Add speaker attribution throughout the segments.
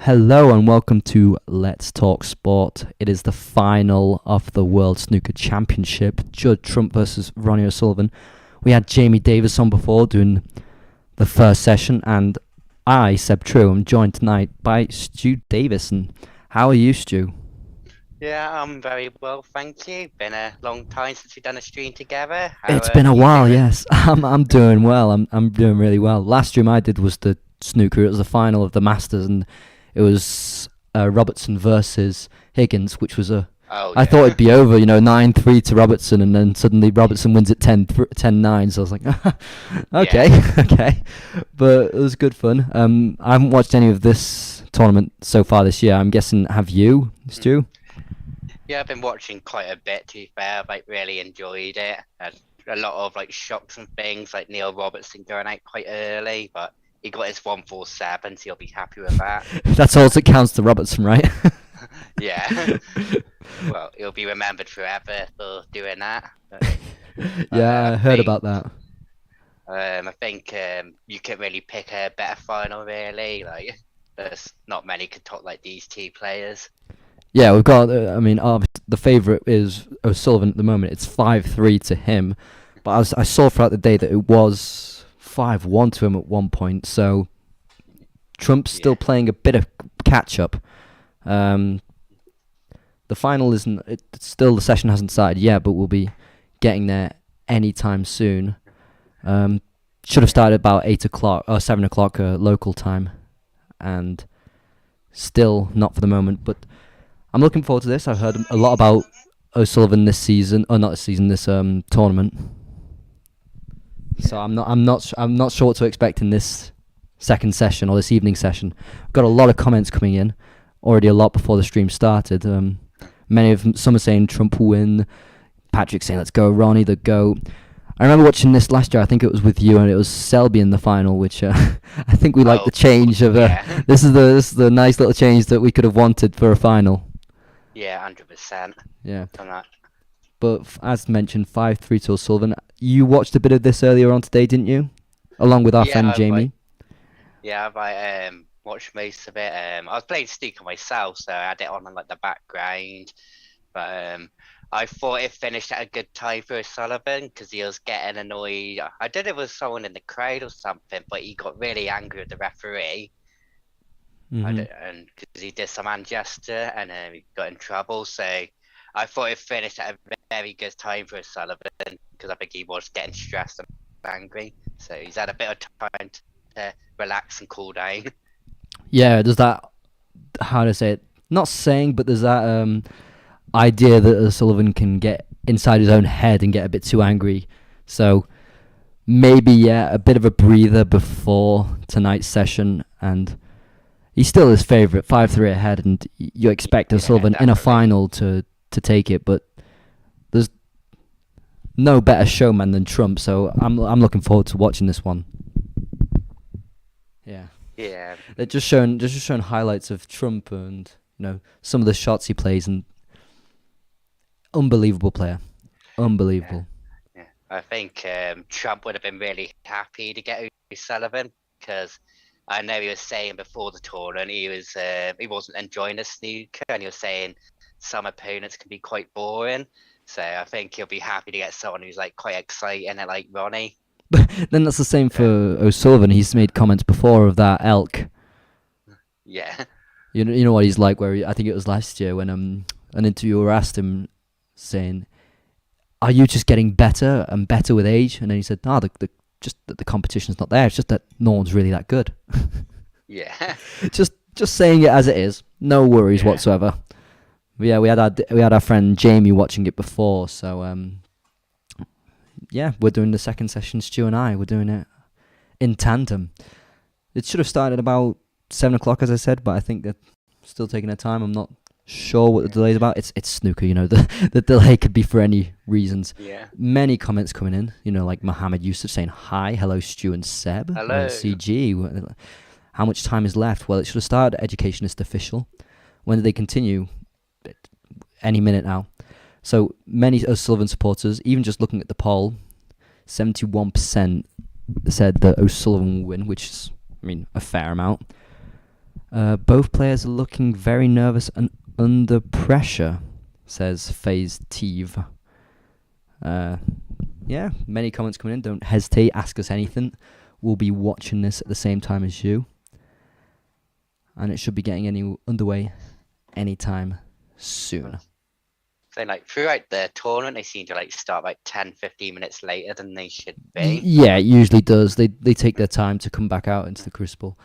Speaker 1: Hello and welcome to Let's Talk Sport. It is the final of the World Snooker Championship, Judd Trump versus Ronnie O'Sullivan. We had Jamie Davies on before doing the first session, and I, Seb True, am joined tonight by Stu Davis. And how are you, Stu?
Speaker 2: Yeah, I'm very well, thank you. Been a long time since we've done a stream together.
Speaker 1: It's been a
Speaker 2: You
Speaker 1: while,
Speaker 2: doing?
Speaker 1: yes. I'm doing well. I'm doing really well. Last stream I did was the snooker. It was the final of the Masters, and it was Robertson versus Higgins, which was
Speaker 2: Oh
Speaker 1: I thought
Speaker 2: yeah.
Speaker 1: it'd be over, 9-3 to Robertson, and then suddenly Robertson wins at 10-9, so I was like, okay,
Speaker 2: Yeah.
Speaker 1: okay. But it was good fun. I haven't watched any of this tournament so far this year. I'm guessing, have you, Stu?
Speaker 2: Yeah, I've been watching quite a bit, to be fair. I've really enjoyed it. And a lot of shocks and things, like Neil Robertson going out quite early, but he got his 147, so he'll be happy with that.
Speaker 1: That's all that counts to Robertson, right?
Speaker 2: Yeah. Well, he'll be remembered forever for doing that.
Speaker 1: Yeah, I
Speaker 2: I
Speaker 1: heard
Speaker 2: think
Speaker 1: about that.
Speaker 2: I think you could really pick a better final, really. There's not many could top like these two players.
Speaker 1: Yeah, we've got, the favourite is O'Sullivan at the moment. It's 5-3 to him. But I saw throughout the day that it was 5-1 to him at one point. So Trump's still
Speaker 2: Yeah.
Speaker 1: playing a bit of catch-up. The final isn't, still the session hasn't started yet, but we'll be getting there anytime soon. Should have started about 8 o'clock or 7 o'clock local time. And still not for the moment, but I'm looking forward to this. I've heard a lot about O'Sullivan this season, or not this season, this tournament. So I'm not sure what to expect in this second session or this evening session. I've got a lot of comments coming in, already a lot before the stream started. Many of them, some are saying Trump will win. Patrick saying let's go Ronnie, the GOAT. I remember watching this last year. I think it was with you, and it was Selby in the final, which I think we like the change of.
Speaker 2: Yeah.
Speaker 1: This is the nice little change that we could have wanted for a final.
Speaker 2: Yeah, 100%.
Speaker 1: Yeah,
Speaker 2: On that.
Speaker 1: but as mentioned, 5-3 to O'Sullivan. You watched a bit of this earlier on today, didn't you? Along with our
Speaker 2: Yeah,
Speaker 1: friend
Speaker 2: I've
Speaker 1: Jamie.
Speaker 2: watched most of it. I was playing snooker myself, so I had it on in the background. But I thought it finished at a good time for Sullivan because he was getting annoyed. I don't know if it was someone in the crowd or something, but he got really angry with the referee.
Speaker 1: Hmm.
Speaker 2: And because he did some gesture and he got in trouble. So I thought it finished at a very good time for Sullivan because I think he was getting stressed and angry. So he's had a bit of time to relax and cool down.
Speaker 1: Yeah, there's that, how to say it, not saying, but there's that idea that O'Sullivan can get inside his own head and get a bit too angry. So maybe, yeah, a bit of a breather before tonight's session, and he's still his favourite, 5-3 ahead, and you expect O'Sullivan in a
Speaker 2: Definitely.
Speaker 1: final to take it, but there's no better showman than Trump, so I'm looking forward to watching this one. Yeah.
Speaker 2: Yeah,
Speaker 1: They're just showing highlights of Trump and some of the shots he plays, and unbelievable player, unbelievable.
Speaker 2: yeah. I think Trump would have been really happy to get O'Sullivan because I know he was saying before the tournament he wasn't enjoying the snooker and he was saying some opponents can be quite boring. So I think he'll be happy to get someone who's quite exciting and like Ronnie.
Speaker 1: But then that's the same for O'Sullivan. He's made comments before of that elk.
Speaker 2: Yeah,
Speaker 1: You know what he's like. I think it was last year when an interviewer asked him, saying, "Are you just getting better and better with age?" And then he said, "No, just that the competition's not there. It's just that no one's really that good."
Speaker 2: yeah,
Speaker 1: just saying it as it is. No worries
Speaker 2: yeah.
Speaker 1: whatsoever. But yeah, we had our friend Jamie watching it before, so yeah, we're doing the second session. Stu and I, we're doing it in tandem. It should have started about 7 o'clock, as I said, but I think they're still taking their time. I'm not sure what the delay's about. It's snooker, the delay could be for any reasons.
Speaker 2: Yeah.
Speaker 1: Many comments coming in, like Mohammed Yusuf saying hi, hello Stu and Seb.
Speaker 2: Hello.
Speaker 1: CG. How much time is left? Well, it should have started Educationist official. When do they continue? Any minute now. So many O'Sullivan supporters, even just looking at the poll, 71% said that O'Sullivan will win, which is, a fair amount. Both players are looking very nervous and under pressure, says FaZe Teve. Yeah, many comments coming in. Don't hesitate, ask us anything. We'll be watching this at the same time as you. And it should be getting underway anytime soon.
Speaker 2: So like throughout the tournament, they seem to like start like 10-15 minutes later than they should be.
Speaker 1: Yeah, it usually does. They take their time to come back out into the crucible.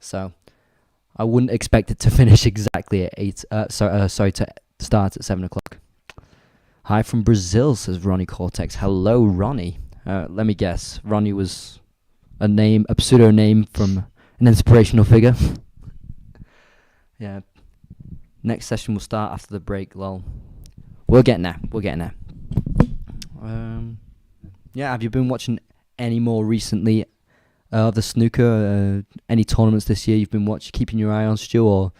Speaker 1: So I wouldn't expect it to finish exactly at 8. Sorry, to start at 7 o'clock. Hi from Brazil, says Ronnie Cortex. Hello, Ronnie. Let me guess. Ronnie was a pseudo name from an inspirational figure. Yeah. Next session will start after the break, lol. We're getting there. Yeah, have you been watching any more recently of the snooker? Any tournaments this year you've been keeping your eye on, Stu, or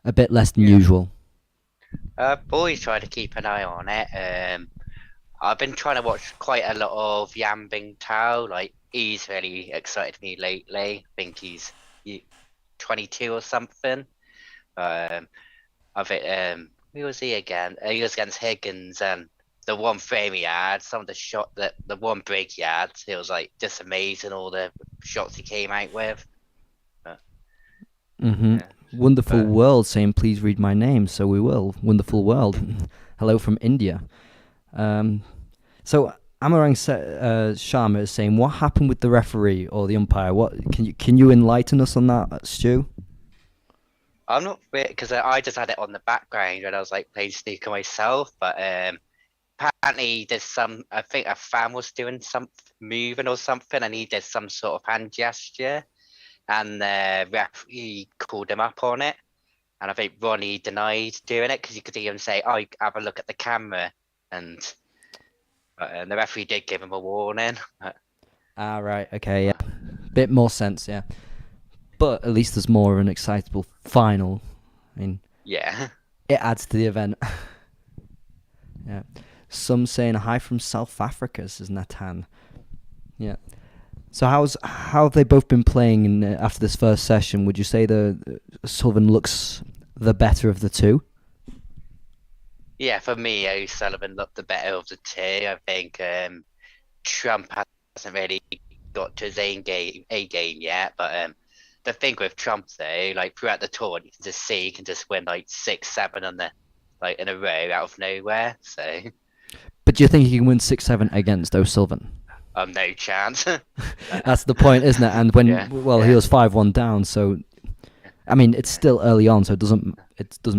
Speaker 1: a bit less than usual?
Speaker 2: Always try to keep an eye on it. I've been trying to watch quite a lot of Yan Bingtao. Like, he's really excited me lately. I think he's 22 or something. I think who was he again? He was against Higgins, and the one frame he had, some of the one break he had, it was like just amazing. All the shots he came out with.
Speaker 1: Yeah. Wonderful World saying, please read my name, so we will. Wonderful World. Hello from India. So Amarang Sharma is saying, what happened with the referee or the umpire? What can you enlighten us on that, Stu?
Speaker 2: I'm not fit because I just had it on the background when I was like playing snooker myself. But apparently there's I think a fan was doing some moving or something, and he did some sort of hand gesture, and the referee called him up on it. And I think Ronnie denied doing it because you could hear him say, "Oh, have a look at the camera," and the referee did give him a warning.
Speaker 1: Right, okay, yeah, bit more sense, yeah. But at least there's more of an excitable final. I mean,
Speaker 2: yeah,
Speaker 1: it adds to the event. Yeah. Some saying hi from South Africa, says Nathan. Yeah. So how have they both been playing after this first session? Would you say the Sullivan looks the better of the two?
Speaker 2: Yeah, for me, O'Sullivan looked the better of the two. I think Trump hasn't really got to his A game yet, but the thing with Trump though, like throughout the tour, you can just see he can just win like 6-7 on in a row out of nowhere. So.
Speaker 1: But do you think he can win 6-7 against O'Sullivan?
Speaker 2: No chance.
Speaker 1: That's the point, isn't it? And when he was 5-1 down, so I mean it's still early on, so it doesn't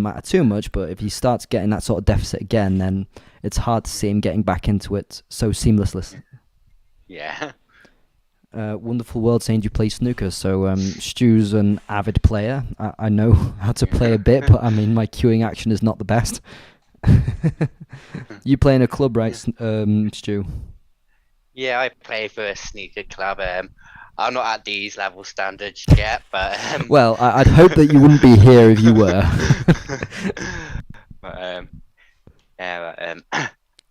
Speaker 1: matter too much. But if he starts getting that sort of deficit again, then it's hard to see him getting back into it so seamlessly.
Speaker 2: Yeah.
Speaker 1: Wonderful World saying you play snooker, so Stu's an avid player. I know how to play a bit, but I mean my cueing action is not the best. You play in a club, right, Stu?
Speaker 2: Yeah, I play for a snooker club. I'm not at these level standards yet, but
Speaker 1: well, I'd hope that you wouldn't be here if you were.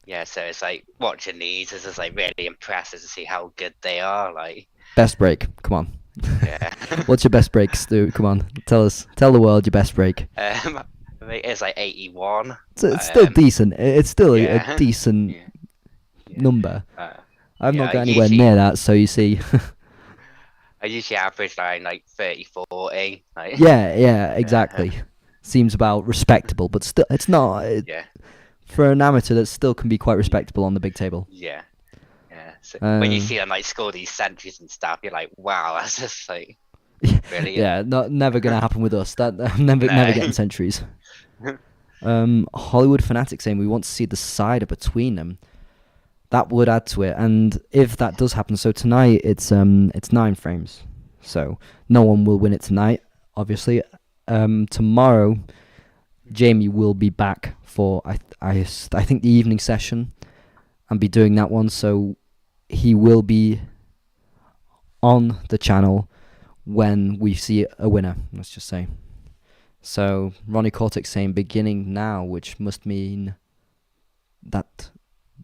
Speaker 2: Yeah, so it's like watching these is just like really impressive to see how good they are. Like
Speaker 1: best break, come on.
Speaker 2: Yeah.
Speaker 1: What's your best break, Stu? Come on, tell the world your best break.
Speaker 2: I think it's like 81.
Speaker 1: It's still decent. It's still a decent number. I've not got anywhere near that, so you see.
Speaker 2: I usually average like 30-40. Like.
Speaker 1: Yeah, exactly. Seems about respectable, but still, it's not. For an amateur, that still can be quite respectable on the big table.
Speaker 2: Yeah. So when you see them like score these centuries and stuff, you're like, wow, that's just like brilliant.
Speaker 1: Yeah, never gonna happen with us. That never getting centuries. Hollywood Fanatic saying we want to see the cider between them. That would add to it, and if that does happen, so tonight it's 9 frames, so no one will win it tonight. Obviously, tomorrow Jamie will be back for I think the evening session, and be doing that one. So he will be on the channel when we see a winner. Let's just say. So Ronnie Cortex saying beginning now, which must mean that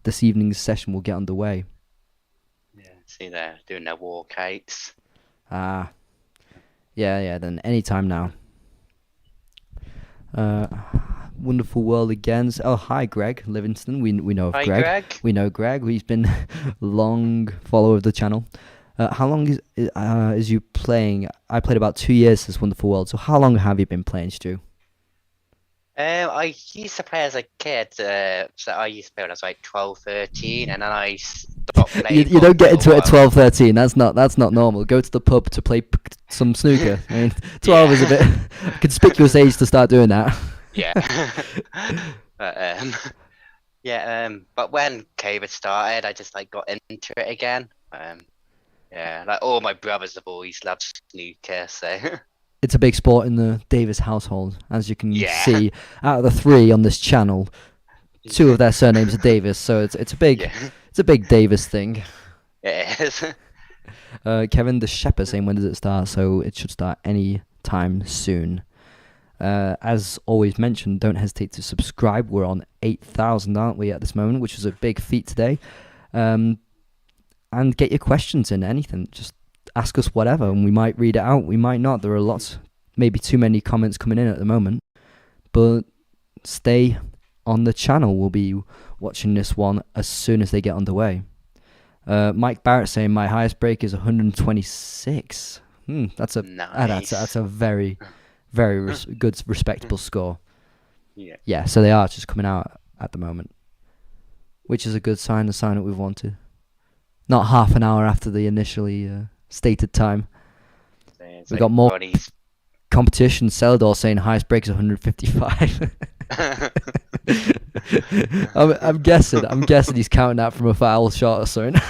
Speaker 1: this evening's session will get underway.
Speaker 2: Yeah, see they're doing their walkouts.
Speaker 1: Yeah, then any time now. Wonderful world again. Oh, hi, Greg Livingston. We know of
Speaker 2: Hi,
Speaker 1: Greg.
Speaker 2: Greg.
Speaker 1: We know Greg. He's been long follower of the channel. How long is you playing? I played about 2 years this Wonderful World. So how long have you been playing, Stu?
Speaker 2: I used to play as a kid, so I used to play when I was like 12, 13, and then I stopped
Speaker 1: You,
Speaker 2: playing
Speaker 1: you
Speaker 2: for
Speaker 1: don't
Speaker 2: quite
Speaker 1: get
Speaker 2: a
Speaker 1: into it at
Speaker 2: while.
Speaker 1: 12, 13. That's not normal. Go to the pub to play some snooker. I mean, 12 is a
Speaker 2: Yeah.
Speaker 1: bit conspicuous age to start doing that.
Speaker 2: Yeah. But yeah, but when COVID started, I just like got into it again. Yeah, like all my brothers have always loved snooker, so
Speaker 1: It's a big sport in the Davies household, as you can
Speaker 2: yeah.
Speaker 1: see. Out of the 3 on this channel, 2 of their surnames are Davis, so it's a big
Speaker 2: Yeah,
Speaker 1: Davis thing.
Speaker 2: it is.
Speaker 1: Kevin the Shepherd saying when does it start? So it should start any time soon. As always mentioned, don't hesitate to subscribe. We're on 8,000, aren't we, at this moment, which is a big feat today. And get your questions in, anything. Just ask us whatever, and we might read it out. We might not. There are lots, maybe too many comments coming in at the moment. But stay on the channel. We'll be watching this one as soon as they get underway. Mike Barrett saying my highest break is 126. That's a
Speaker 2: Nice.
Speaker 1: that's a very good respectable score.
Speaker 2: Yeah.
Speaker 1: Yeah, so they are just coming out at the moment, which is a good sign, the sign that we've wanted. Not half an hour after the initially stated time.
Speaker 2: So it's
Speaker 1: We
Speaker 2: like
Speaker 1: got more
Speaker 2: Ronnie's.
Speaker 1: competition. Celador saying highest break is 155. I'm guessing he's counting that from a foul shot or something.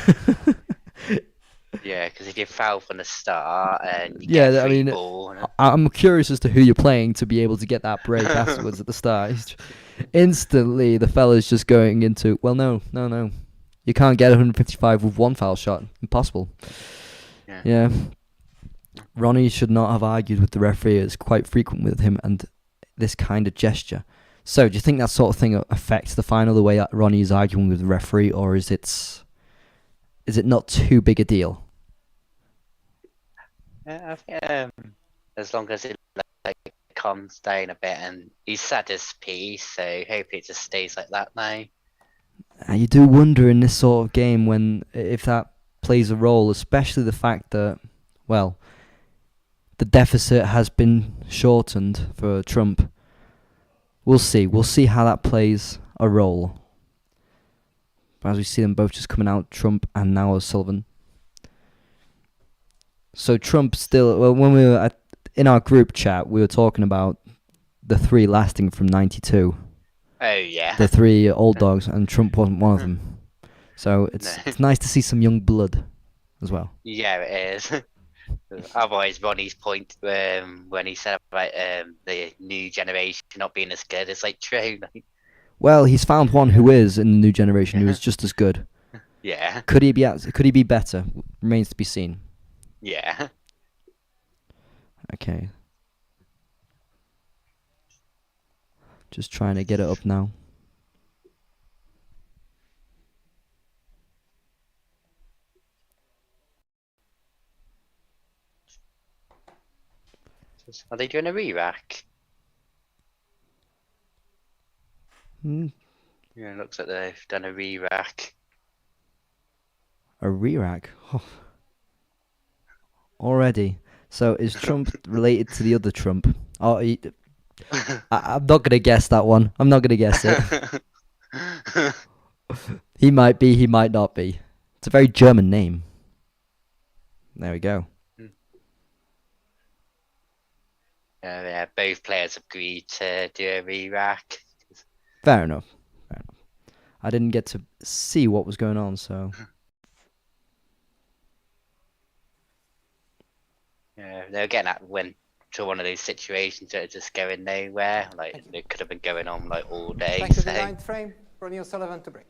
Speaker 2: Yeah, because if you foul from the start and you
Speaker 1: Yeah,
Speaker 2: get
Speaker 1: I
Speaker 2: free
Speaker 1: mean,
Speaker 2: ball,
Speaker 1: I'm curious as to who you're playing to be able to get that break afterwards at the start. Instantly, the fella's just going into, well, no. You can't get 155 with 1 foul shot. Impossible. Yeah. Ronnie should not have argued with the referee. It's quite frequent with him and this kind of gesture. So, do you think that sort of thing affects the final, the way that Ronnie is arguing with the referee, or is it not too big a deal?
Speaker 2: I think, as long as it like calms down a bit and he's said his piece, so hopefully it just stays like that now.
Speaker 1: You do wonder in this sort of game if that plays a role, especially the fact that, well, the deficit has been shortened for Trump. We'll see. We'll see how that plays a role. As we see them both just coming out, Trump and now O'Sullivan. So Trump still, well, when we were in our group chat, we were talking about the 3 lasting from 92.
Speaker 2: Oh yeah.
Speaker 1: The 3 old dogs, and Trump wasn't one of them. So it's nice to see some young blood as well.
Speaker 2: Yeah, it is. Otherwise, Ronnie's point when he said about the new generation not being as good, it's like true.
Speaker 1: Well, he's found one who is in the new generation who is just as good.
Speaker 2: Yeah.
Speaker 1: Could he be better? Remains to be seen.
Speaker 2: Yeah.
Speaker 1: Okay. Just trying to get it up now.
Speaker 2: Are they doing a re-rack? Yeah, it looks like they've done a re-rack.
Speaker 1: A re-rack? Oh. Already. So is Trump related to the other Trump? Oh, I'm not going to guess that one. I'm not going to guess it. He might be, he might not be. It's a very German name. There we go.
Speaker 2: Yeah, both players agreed to do a re-rack.
Speaker 1: Fair enough. I didn't get to see what was going on, so...
Speaker 2: Yeah, they were getting at when to one of those situations that are just going nowhere. Like it could have been going on like all day.
Speaker 3: Thank you.
Speaker 2: So.
Speaker 3: The 9th frame, Ronnie O'Sullivan to break.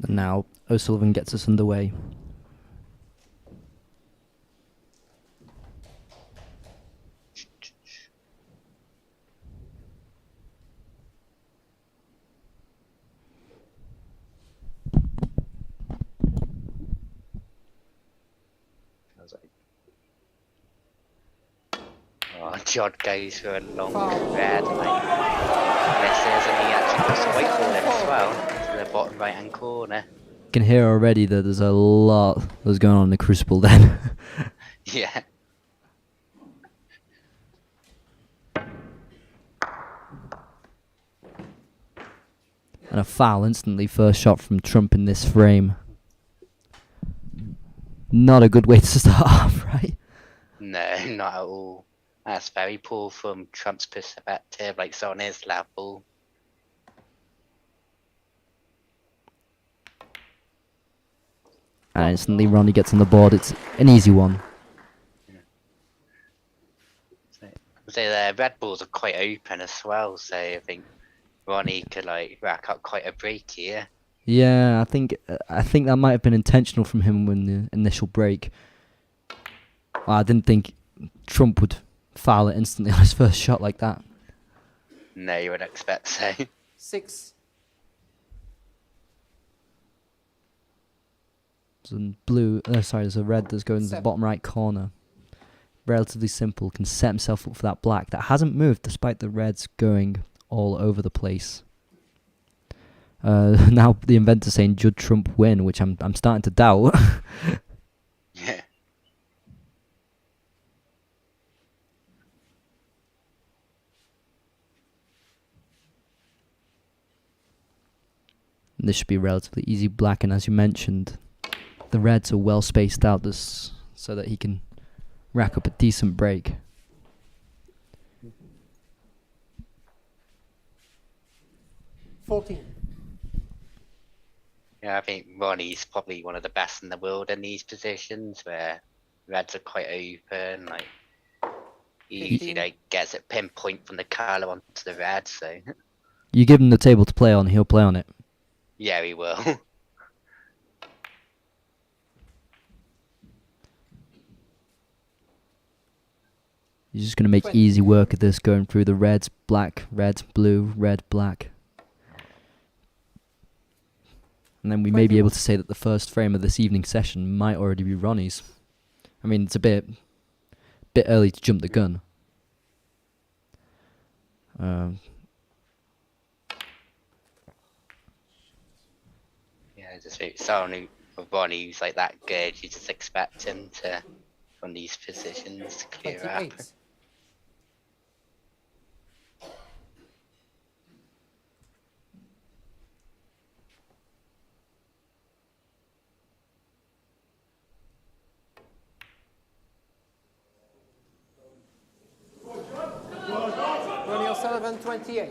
Speaker 1: And now O'Sullivan gets us underway.
Speaker 2: Oh, Judd goes for a long
Speaker 3: Foul.
Speaker 2: red, like misses, and he actually puts the white ball in as well to the bottom right hand corner.
Speaker 1: You can hear already that there's a lot that's going on in the Crucible then.
Speaker 2: Yeah.
Speaker 1: And a foul instantly, first shot from Trump in this frame. Not a good way to start off, right?
Speaker 2: No, not at all. That's very poor from Trump's perspective, like so on his level.
Speaker 1: And instantly Ronnie gets on the board. It's an easy one.
Speaker 2: So the red balls are quite open as well, so I think Ronnie could like rack up quite a break here.
Speaker 1: Yeah, I think that might have been intentional from him when the initial break. I didn't think Trump would foul it instantly on his first shot like that.
Speaker 2: No, you would expect so.
Speaker 3: 6.
Speaker 1: There's a red that's going to the
Speaker 3: 7.
Speaker 1: bottom right corner. Relatively simple, can set himself up for that black that hasn't moved despite the reds going all over the place. Now the inventor saying Judd Trump win, which I'm starting to doubt.
Speaker 2: Yeah.
Speaker 1: And this should be relatively easy black, and as you mentioned, the reds are well spaced out so that he can rack up a decent break.
Speaker 3: $14.
Speaker 2: Yeah, I think Ronnie's probably one of the best in the world in these positions where reds are quite open, like he usually
Speaker 3: 15.
Speaker 2: like gets it pinpoint from the colour onto the red, so
Speaker 1: You give him the table to play on, he'll play on it.
Speaker 2: yeah, he will.
Speaker 1: He's just going to make
Speaker 3: 20.
Speaker 1: easy work of this, going through the reds, black, red, blue, red, black. And then we may be able
Speaker 3: 21.
Speaker 1: to say that the first frame of this evening session might already be Ronnie's. I mean, it's a bit early to jump the gun.
Speaker 2: Yeah, just think someone Ronnie who's like that good, you just expect him to from these positions to clear up.
Speaker 3: 28. Ronnie O'Sullivan, 28.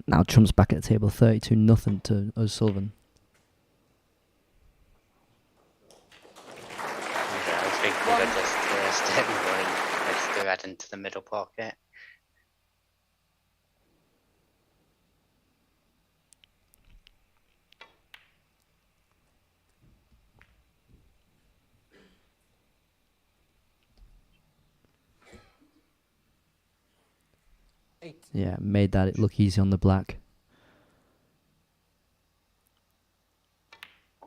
Speaker 1: Now Trump's back at the table, 32-0 to O'Sullivan.
Speaker 2: Yeah, I was thinking that just let's go right into the middle pocket.
Speaker 1: Yeah, made that it look easy on the black.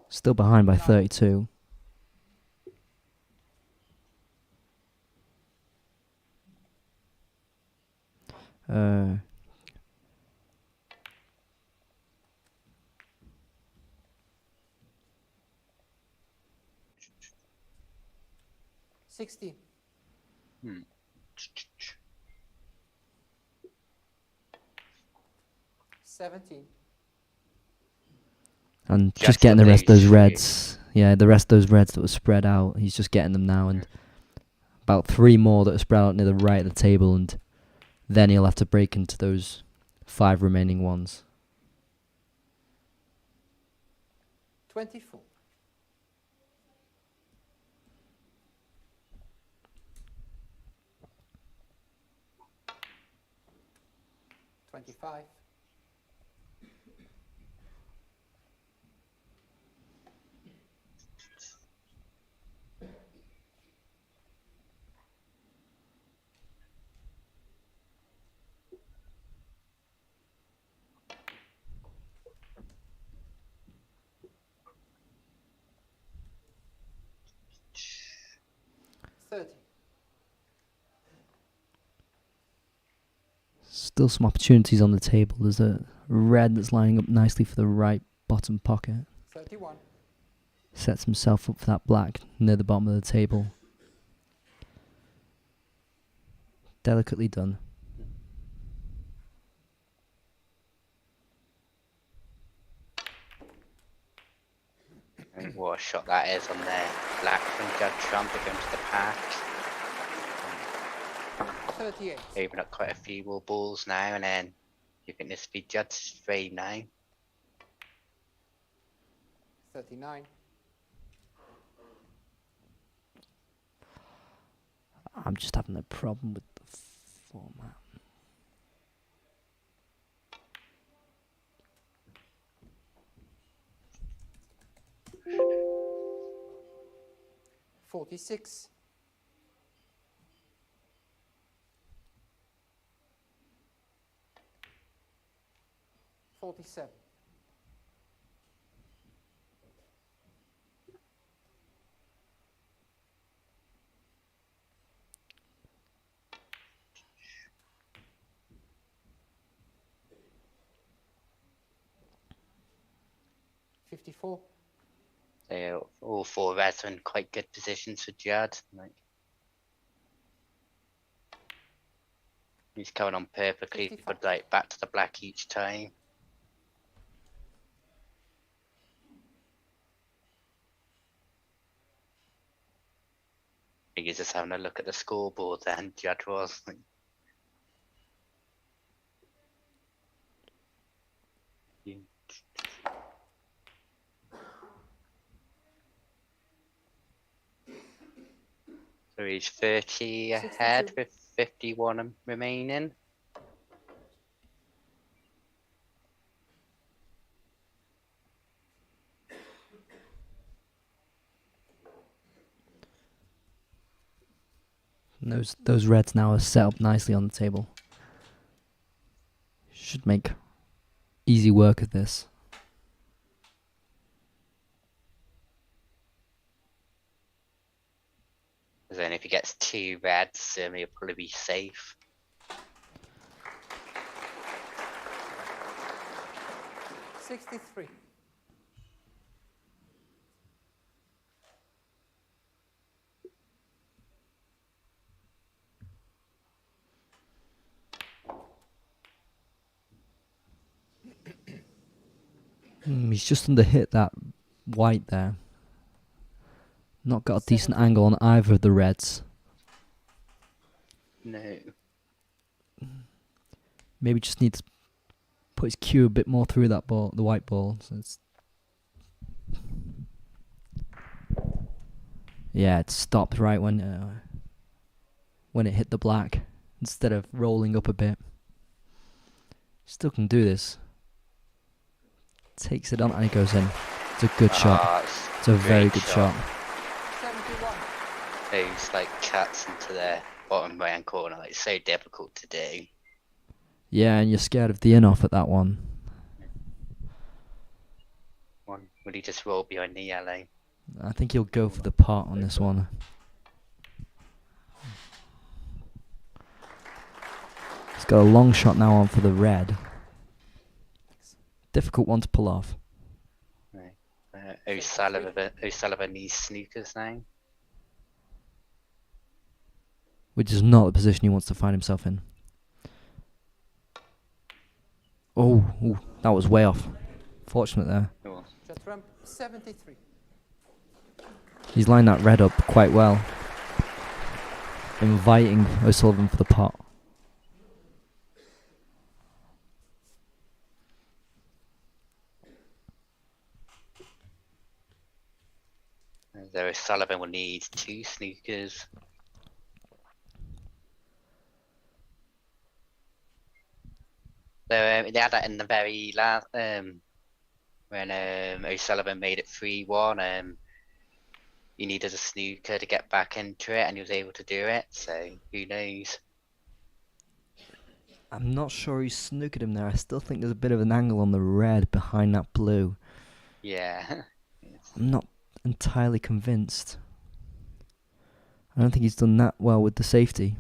Speaker 1: Still behind by 32. Uh,
Speaker 3: 60. 17.
Speaker 1: and
Speaker 2: Just
Speaker 1: just getting
Speaker 2: a
Speaker 1: the rest of those
Speaker 2: loose
Speaker 1: reds. Yeah, the rest of those reds that were spread out. He's just getting them now, and about 3 more that are spread out near the right of the table, and then he'll have to break into those 5 remaining ones.
Speaker 3: 24. 25. 30.
Speaker 1: Still some opportunities on the table. There's a red that's lining up nicely for the right bottom pocket.
Speaker 3: 31.
Speaker 1: Sets himself up for that black near the bottom of the table. Delicately done.
Speaker 2: And what a shot that is on there. Black from Judd Trump against the pack.
Speaker 3: 38.
Speaker 2: Open up quite a few more balls now, and then you think this will be Judd's free now.
Speaker 3: 39.
Speaker 1: I'm just having a problem with the format.
Speaker 3: $46. 47. $54.
Speaker 2: So all four reds are in quite good positions for Judd. Like, he's coming on perfectly,
Speaker 3: 55.
Speaker 2: but like back to the black each time. I think he's just having a look at the scoreboard then, Judd was. Like, so he's 30 ahead
Speaker 3: 62.
Speaker 2: with 51 remaining.
Speaker 1: And those reds now are set up nicely on the table. Should make easy work of this.
Speaker 2: Because then if he gets two reds, he'll probably be safe.
Speaker 3: $63.
Speaker 1: He's just under hit that white there. Not got a decent angle on either of the reds.
Speaker 2: No.
Speaker 1: Maybe just needs to put his cue a bit more through that ball, the white ball. So it's yeah, it stopped right when it hit the black instead of rolling up a bit. Still can do this. Takes it on and it goes in. It's a good shot. It's a very good shot.
Speaker 3: 71.
Speaker 2: Those like cuts into the bottom right hand corner, like so difficult to do.
Speaker 1: Yeah, and you're scared of the in-off at that one.
Speaker 2: Will he just roll behind the yellow?
Speaker 1: I think he'll go for the pot on this one. He's got a long shot now on for the red. Difficult one to pull off.
Speaker 2: Right. O'Sullivan needs snookers now.
Speaker 1: Which is not the position he wants to find himself in. Oh, ooh, that was way off. Fortunate there.
Speaker 3: Judd Trump, 73.
Speaker 1: He's lined that red up quite well. Inviting O'Sullivan for the pot.
Speaker 2: So O'Sullivan will need two snookers. So they had that in the very last when O'Sullivan made it 3-1. He needed a snooker to get back into it, and he was able to do it. So who knows?
Speaker 1: I'm not sure he snookered him there. I still think there's a bit of an angle on the red behind that blue.
Speaker 2: Yeah.
Speaker 1: I'm not entirely convinced. I don't think he's done that well with the safety.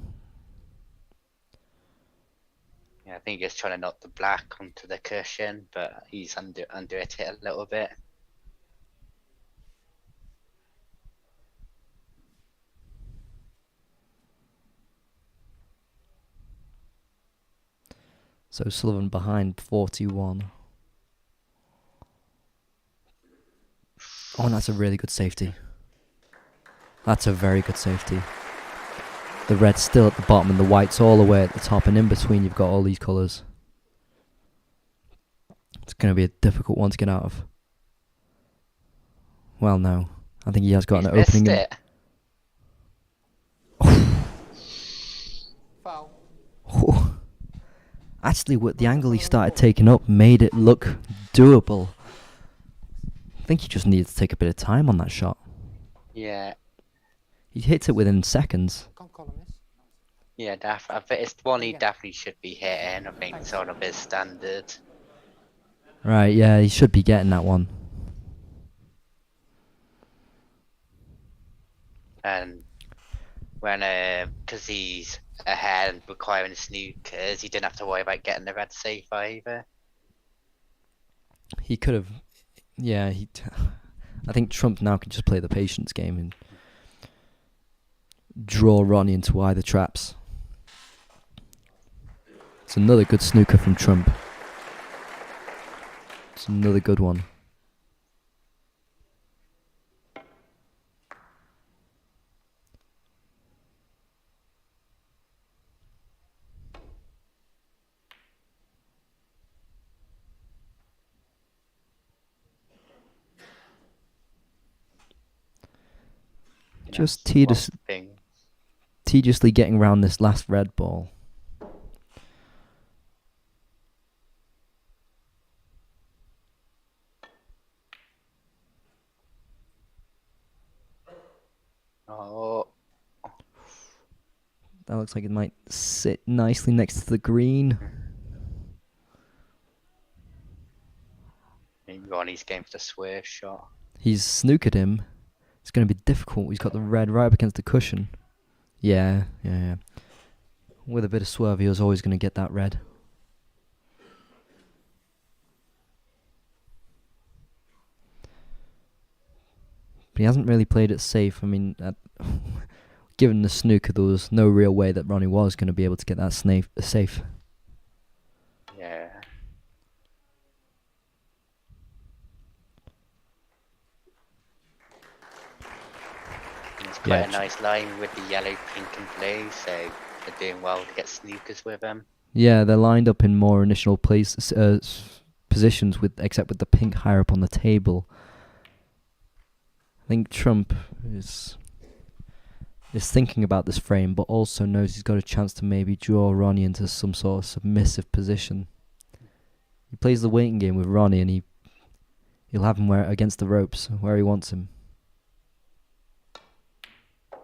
Speaker 2: Yeah, I think he's trying to knock the black onto the cushion, but he's under it a little bit.
Speaker 1: So Sullivan behind 41. Oh, and that's a really good safety. That's a very good safety. The red's still at the bottom and the white's all the way at the top, and in between you've got all these colours. It's going to be a difficult one to get out of. Well, no. I think he has got
Speaker 2: He's
Speaker 1: an opening.
Speaker 2: missed it.
Speaker 3: Foul.
Speaker 1: Actually, what the angle he started taking up made it look doable. I think he just needed to take a bit of time on that shot.
Speaker 2: Yeah.
Speaker 1: He hits it within seconds.
Speaker 3: Can't call him, miss.
Speaker 2: Yeah, I think it's one he definitely should be hitting. I think it's one of his standard.
Speaker 1: Right, yeah, he should be getting that one.
Speaker 2: And when, because he's ahead and requiring snookers, he didn't have to worry about getting the red safe either.
Speaker 1: He could have, yeah. I think Trump now can just play the patience game and draw Ronnie into either traps. It's another good snooker from Trump. It's another good one. Just tediously getting round this last red ball.
Speaker 2: Oh.
Speaker 1: That looks like it might sit nicely next to the green.
Speaker 2: Ronnie's game for the swerve shot.
Speaker 1: He's snookered him. It's going to be difficult. He's got the red right up against the cushion. Yeah. With a bit of swerve, he was always going to get that red. But he hasn't really played it safe. I mean, given the snooker, there was no real way that Ronnie was going to be able to get that safe.
Speaker 2: Yeah. It's quite a nice line with the yellow, pink and blue, so they're doing well to get snookers with him.
Speaker 1: Yeah, they're lined up in more initial positions, except with the pink higher up on the table. I think Trump is thinking about this frame, but also knows he's got a chance to maybe draw Ronnie into some sort of submissive position. He plays the waiting game with Ronnie, and he'll have him against the ropes, where he wants him.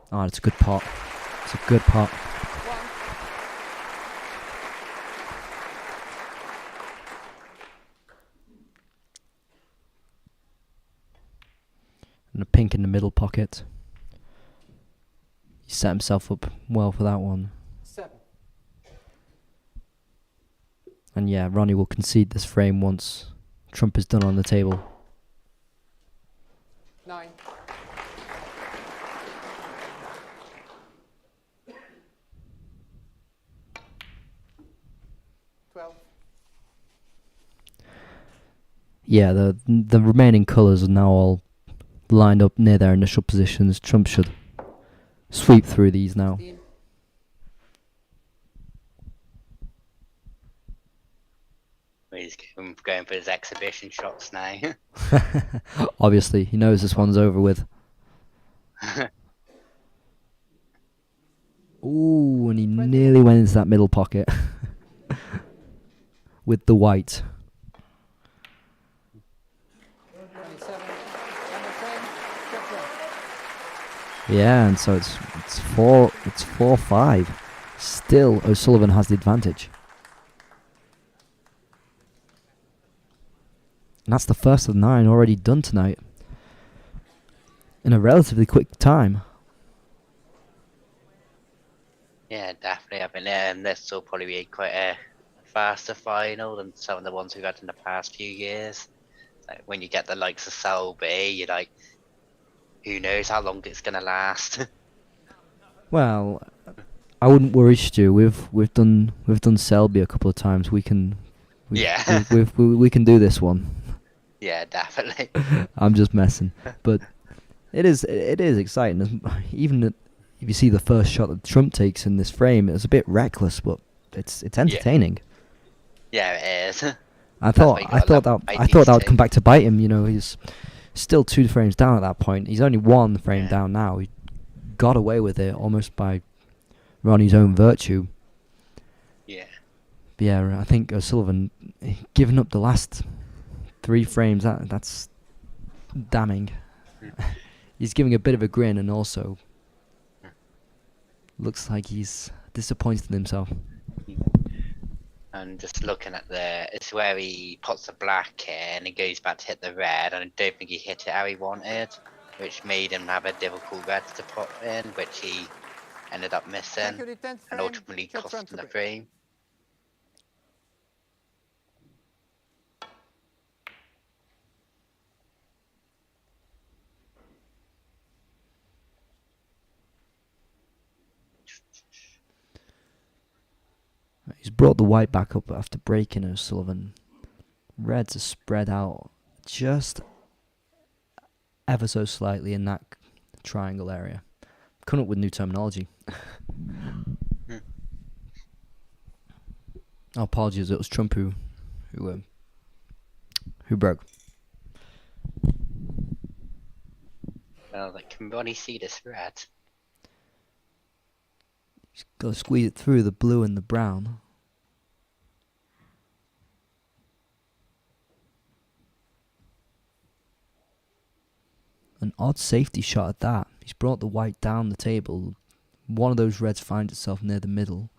Speaker 1: Oh, it's a good pot. It's a good pot. And a pink in the middle pocket. He set himself up well for that one.
Speaker 3: 7.
Speaker 1: And yeah, Ronnie will concede this frame once Trump is done on the table.
Speaker 3: 9.
Speaker 1: Yeah, the remaining colours are now all lined up near their initial positions. Trump should sweep through these now.
Speaker 3: 15.
Speaker 2: He's going for his exhibition shots now.
Speaker 1: Obviously, he knows this one's over with. Ooh, and he nearly went into that middle pocket with the white.
Speaker 3: 27. Number 10. Judd Trump.
Speaker 1: Yeah, and so it's 4-5. Still, O'Sullivan has the advantage. And that's the first of 9 already done tonight. In a relatively quick time.
Speaker 2: Yeah, definitely. I mean, this will probably be quite a faster final than some of the ones we've had in the past few years. Like when you get the likes of Selby, you're like, who knows how long it's gonna last?
Speaker 1: Well, I wouldn't worry, Stu. We've done Selby a couple of times.
Speaker 2: Yeah,
Speaker 1: We can do this one.
Speaker 2: yeah, definitely.
Speaker 1: I'm just messing, but it is exciting. If you see the first shot that Trump takes in this frame, it's a bit reckless, but it's
Speaker 2: Yeah,
Speaker 1: entertaining.
Speaker 2: yeah, it is.
Speaker 1: I
Speaker 2: That's
Speaker 1: thought
Speaker 2: why you
Speaker 1: I
Speaker 2: gotta
Speaker 1: thought
Speaker 2: love
Speaker 1: that I thought
Speaker 2: IDs
Speaker 1: that would
Speaker 2: too.
Speaker 1: come back to bite him. He's still 2 frames down at that point. He's only 1 frame
Speaker 2: Yeah,
Speaker 1: down now. He got away with it almost by Ronnie's own virtue.
Speaker 2: yeah.
Speaker 1: But yeah, I think O'Sullivan giving up the last 3 frames. That's damning.
Speaker 2: Mm,
Speaker 1: He's giving a bit of a grin and also
Speaker 2: mm,
Speaker 1: looks like he's disappointed in himself.
Speaker 2: mm. And just looking at it's where he puts the black in and he goes back to hit the red, and I don't think he hit it how he wanted, which made him have a difficult red to put in, which he ended up
Speaker 3: Thank
Speaker 2: missing
Speaker 3: you. The 10th
Speaker 2: and
Speaker 3: frame.
Speaker 2: ultimately
Speaker 3: Judd
Speaker 2: cost
Speaker 3: Trump
Speaker 2: him
Speaker 3: to
Speaker 2: the
Speaker 3: break.
Speaker 2: frame.
Speaker 1: He's brought the white back up after breaking O'Sullivan. Reds are spread out just ever so slightly in that triangle area. Coming up with new terminology.
Speaker 2: Hmm.
Speaker 1: Oh, apologies, it was Trump who broke.
Speaker 2: Well, like, can Ronnie see this red?
Speaker 1: He's got to squeeze it through the blue and the brown. An odd safety shot at that. He's brought the white down the table. One of those reds finds itself near the middle.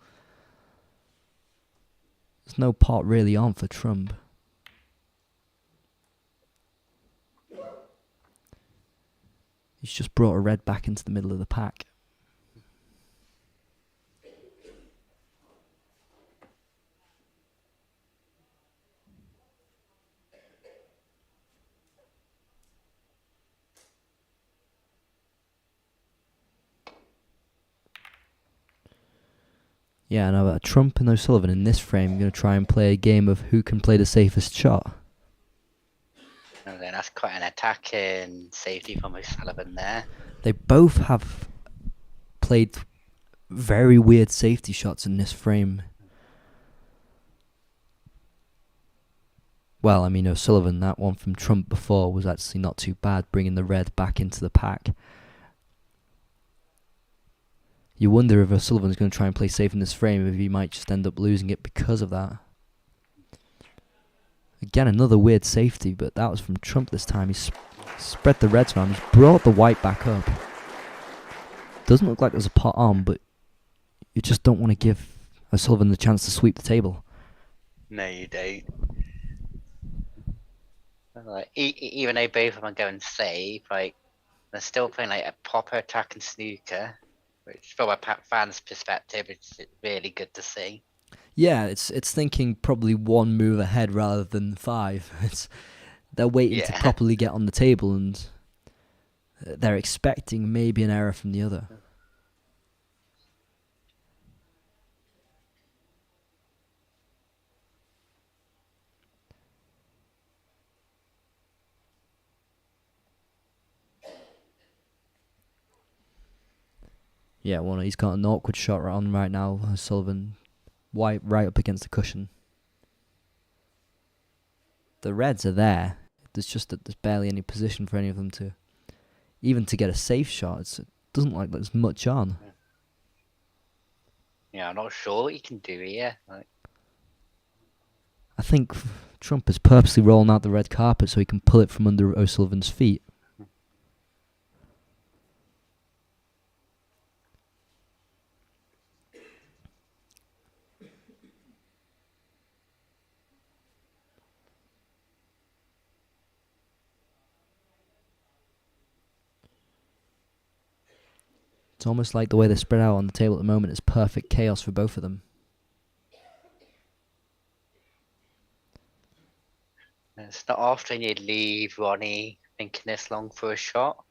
Speaker 1: There's no pot really on for Trump. He's just brought a red back into the middle of the pack. Yeah, now Trump and O'Sullivan in this frame are going to try and play a game of who can play the safest shot.
Speaker 2: And then that's quite an attacking safety from O'Sullivan there.
Speaker 1: They both have played very weird safety shots in this frame. Well, I mean, O'Sullivan, that one from Trump before was actually not too bad, bringing the red back into the pack. You wonder if O'Sullivan's going to try and play safe in this frame, if he might just end up losing it because of that. Again, another weird safety, but that was from Trump this time. He's spread the reds around. He's brought the white back up. Doesn't look like there's a pot on, but you just don't want to give O'Sullivan the chance to sweep the table.
Speaker 2: No, you don't. Like, even though both of them are going safe, like, they're still playing like a proper attacking snooker, which from a fan's perspective, it's really good to see.
Speaker 1: Yeah, it's thinking probably 1 move ahead rather than 5. They're waiting to properly get on the table, and they're expecting maybe an error from the other. Yeah, well, he's got an awkward shot on right now, Sullivan. White right up against the cushion. The reds are there. There's just that there's barely any position for any of them to... Even to get a safe shot, it doesn't look like there's much on.
Speaker 2: Yeah, I'm not sure what you can do here. Like,
Speaker 1: I think Trump is purposely rolling out the red carpet so he can pull it from under O'Sullivan's feet. It's almost like the way they're spread out on the table at the moment is perfect chaos for both of them.
Speaker 2: It's not often you'd leave Ronnie thinking this long for a shot.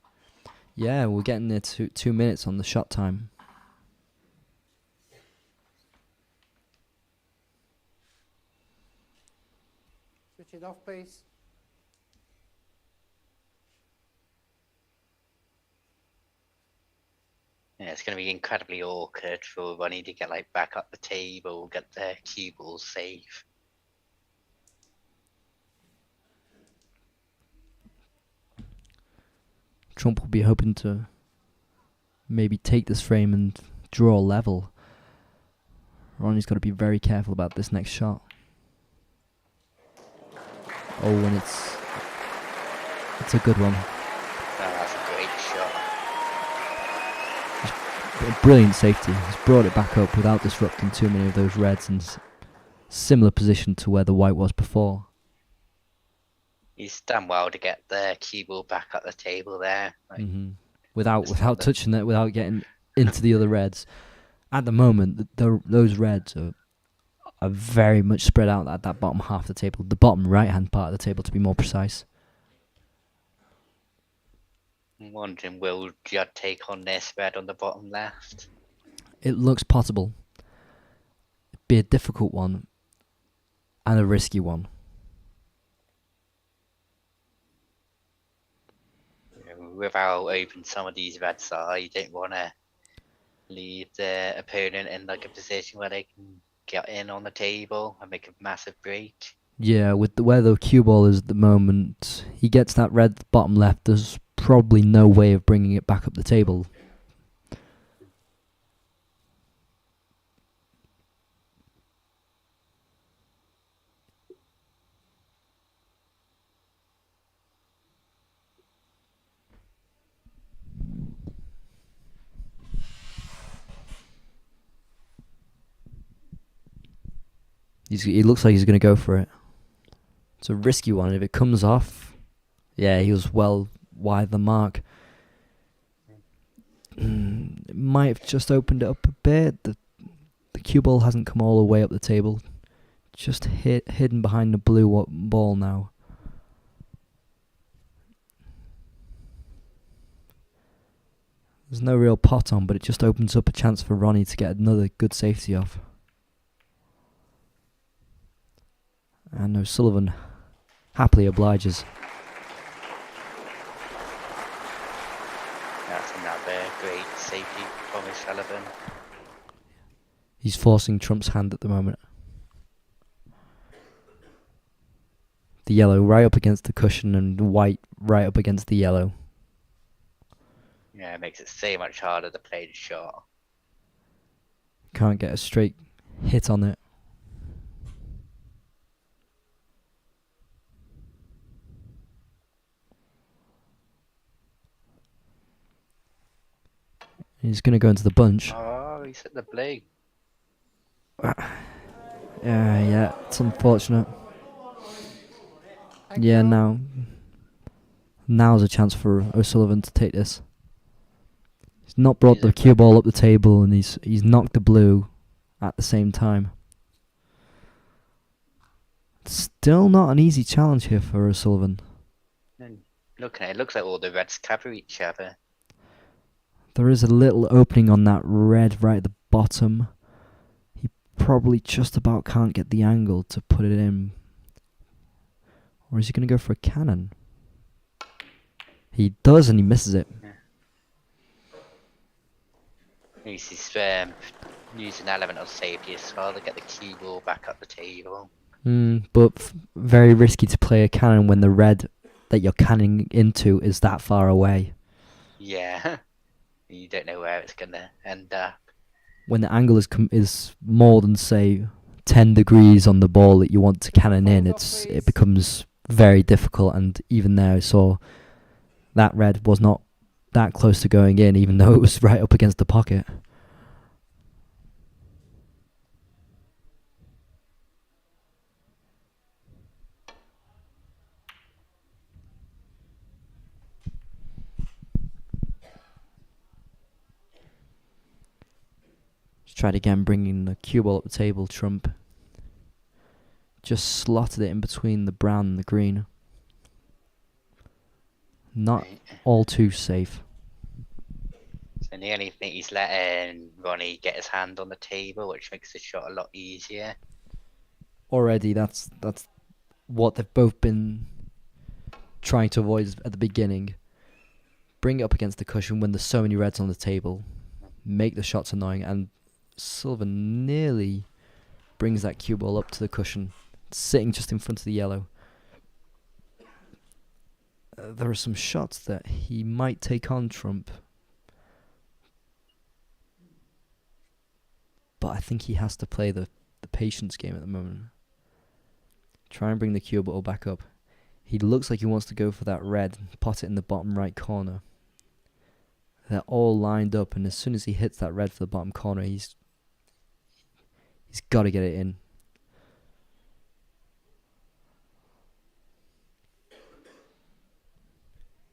Speaker 1: Yeah, we're getting there to 2 minutes on the shot time.
Speaker 3: Switch it off, please.
Speaker 2: Yeah, it's going to be incredibly awkward for Ronnie to get like back up the table, get the cue ball safe.
Speaker 1: Trump will be hoping to maybe take this frame and draw level. Ronnie's got to be very careful about this next shot. Oh, and it's a good one.
Speaker 2: Oh, that's a great shot.
Speaker 1: A brilliant safety. He's brought it back up without disrupting too many of those reds, and similar position to where the white was before.
Speaker 2: He's done well to get the cue ball back up the table there. Like,
Speaker 1: Without touching it, without getting into the other reds. At the moment, those reds are very much spread out at that bottom half of the table, the bottom right-hand part of the table to be more precise.
Speaker 2: I'm wondering, will Judd take on this red on the bottom left?
Speaker 1: It looks possible. It'd be a difficult one and a risky one.
Speaker 2: Without opening some of these reds are, you don't want to leave the opponent in like a position where they can get in on the table and make a massive break.
Speaker 1: Yeah, with where the cue ball is at the moment, he gets that red bottom left. There's probably no way of bringing it back up the table. He looks like he's going to go for it. It's a risky one. If it comes off, yeah, he was well wide the mark. It might have just opened it up a bit. The cue ball hasn't come all the way up the table. Just hidden behind the blue ball now. There's no real pot on, but it just opens up a chance for Ronnie to get another good safety off. And O'Sullivan happily obliges.
Speaker 2: That's another great safety from O'Sullivan.
Speaker 1: He's forcing Trump's hand at the moment. The yellow right up against the cushion and white right up against the yellow.
Speaker 2: Yeah, it makes it so much harder to play the shot.
Speaker 1: Can't get a straight hit on it. He's going to go into the bunch.
Speaker 2: Oh, he's hit the blue.
Speaker 1: Yeah, it's unfortunate.
Speaker 3: Thank
Speaker 1: Yeah,
Speaker 3: you.
Speaker 1: now's a chance for O'Sullivan to take this. He's not brought
Speaker 2: He's
Speaker 1: the
Speaker 2: a
Speaker 1: cue ball up the table, and he's knocked the blue at the same time. Still not an easy challenge here for O'Sullivan.
Speaker 2: And looking at it, looks like all the reds cover each other.
Speaker 1: There is a little opening on that red right at the bottom. He probably just about can't get the angle to put it in. Or is he going to go for a cannon? He does, and he misses it.
Speaker 2: He's using element of safety as well to get the cue ball back up the table.
Speaker 1: But very risky to play a cannon when the red that you're canning into is that far away.
Speaker 2: Yeah. You don't know where it's going to end up.
Speaker 1: When the angle is more than, say, 10 degrees on the ball that you want to cannon in, it becomes very difficult. And even there, I saw that red was not that close to going in, even though it was right up against the pocket. Tried again bringing the cue ball up the table. Trump just slotted it in between the brown and the green. Not all too safe.
Speaker 2: So the only thing he's letting Ronnie get his hand on the table, which makes the shot a lot easier.
Speaker 1: Already, that's what they've both been trying to avoid at the beginning. Bring it up against the cushion when there's so many reds on the table. Make the shots annoying, and Sullivan nearly brings that cue ball up to the cushion, sitting just in front of the yellow. There are some shots that he might take on Trump, but I think he has to play the patience game at the moment. Try and bring the cue ball back up. He looks like he wants to go for that red and pot it in the bottom right corner. They're all lined up, and as soon as he hits that red for the bottom corner, he's got to get it in.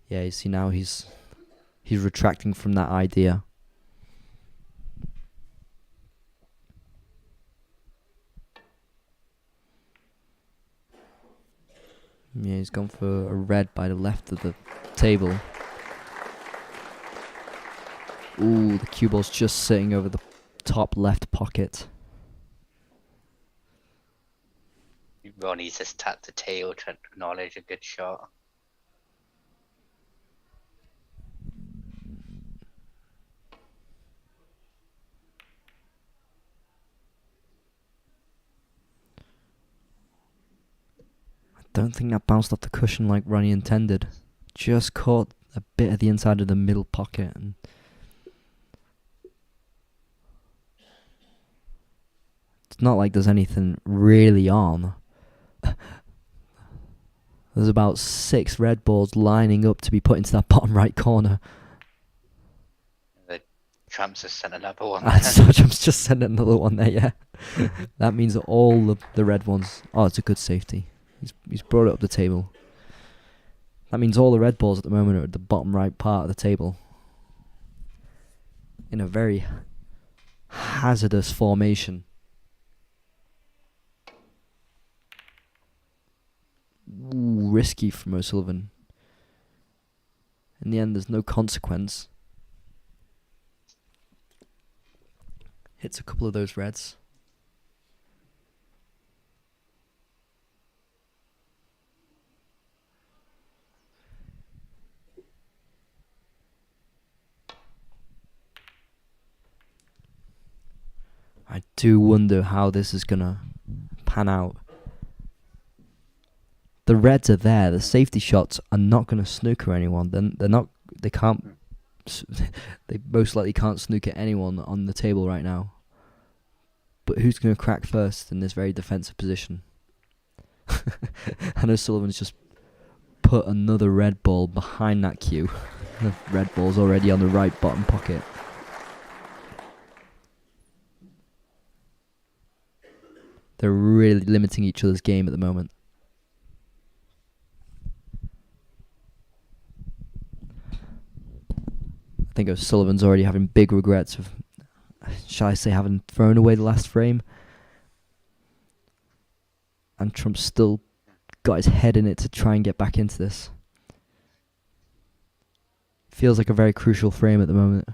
Speaker 1: Yeah, you see now he's retracting from that idea. Yeah, he's gone for a red by the left of the table. Ooh, the cue ball's just sitting over the top left pocket.
Speaker 2: Ronnie's just tapped the tail to acknowledge a good shot.
Speaker 1: I don't think that bounced off the cushion like Ronnie intended. Just caught a bit of the inside of the middle pocket, and it's not like there's anything really on. There's about 6 red balls lining up to be put into that bottom right corner.
Speaker 2: The Trump's just sent another one.
Speaker 1: So Trump's just sent another one there, yeah. That means that all the red ones... Oh, it's a good safety. He's brought it up the table. That means all the red balls at the moment are at the bottom right part of the table. In a very hazardous formation. Ooh, risky from O'Sullivan. In the end, there's no consequence. Hits a couple of those reds. I do wonder how this is gonna pan out. The reds are there. The safety shots are not gonna snooker anyone. They're not. They can't. They most likely can't snooker anyone on the table right now. But who's gonna crack first in this very defensive position? I know Sullivan's just put another red ball behind that cue. The red ball's already on the right bottom pocket. They're really limiting each other's game at the moment. I think O'Sullivan's already having big regrets of, shall I say, having thrown away the last frame. And Trump's still got his head in it to try and get back into this. Feels like a very crucial frame at the moment.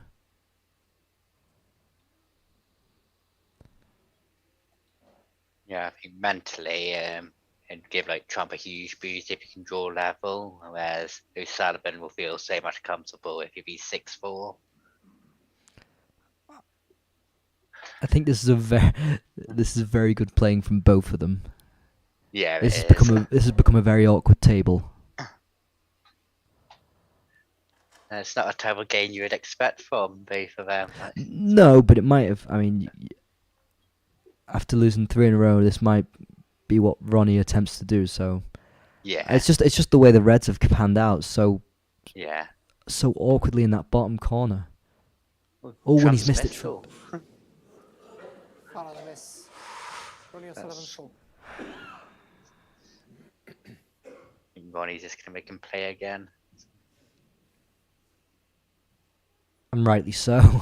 Speaker 2: Yeah, I think mentally, it'd give like Trump a huge boost if he can draw level, whereas O'Sullivan will feel so much comfortable if he be 6-4.
Speaker 1: I think this is a very good playing from both of them.
Speaker 2: Yeah,
Speaker 1: This has become a very awkward table.
Speaker 2: It's not a type of game you would expect from both of them.
Speaker 1: No, but it might have. I mean, after losing 3 in a row, this might be what Ronnie attempts to do. So
Speaker 2: Yeah.
Speaker 1: it's just the way the Reds have panned out. So awkwardly in that bottom corner. Oh, when he's missed it.
Speaker 2: Trump.
Speaker 3: Follow the miss. Ronnie O'Sullivan full.
Speaker 2: Ronnie's just gonna make him play again.
Speaker 1: And rightly so.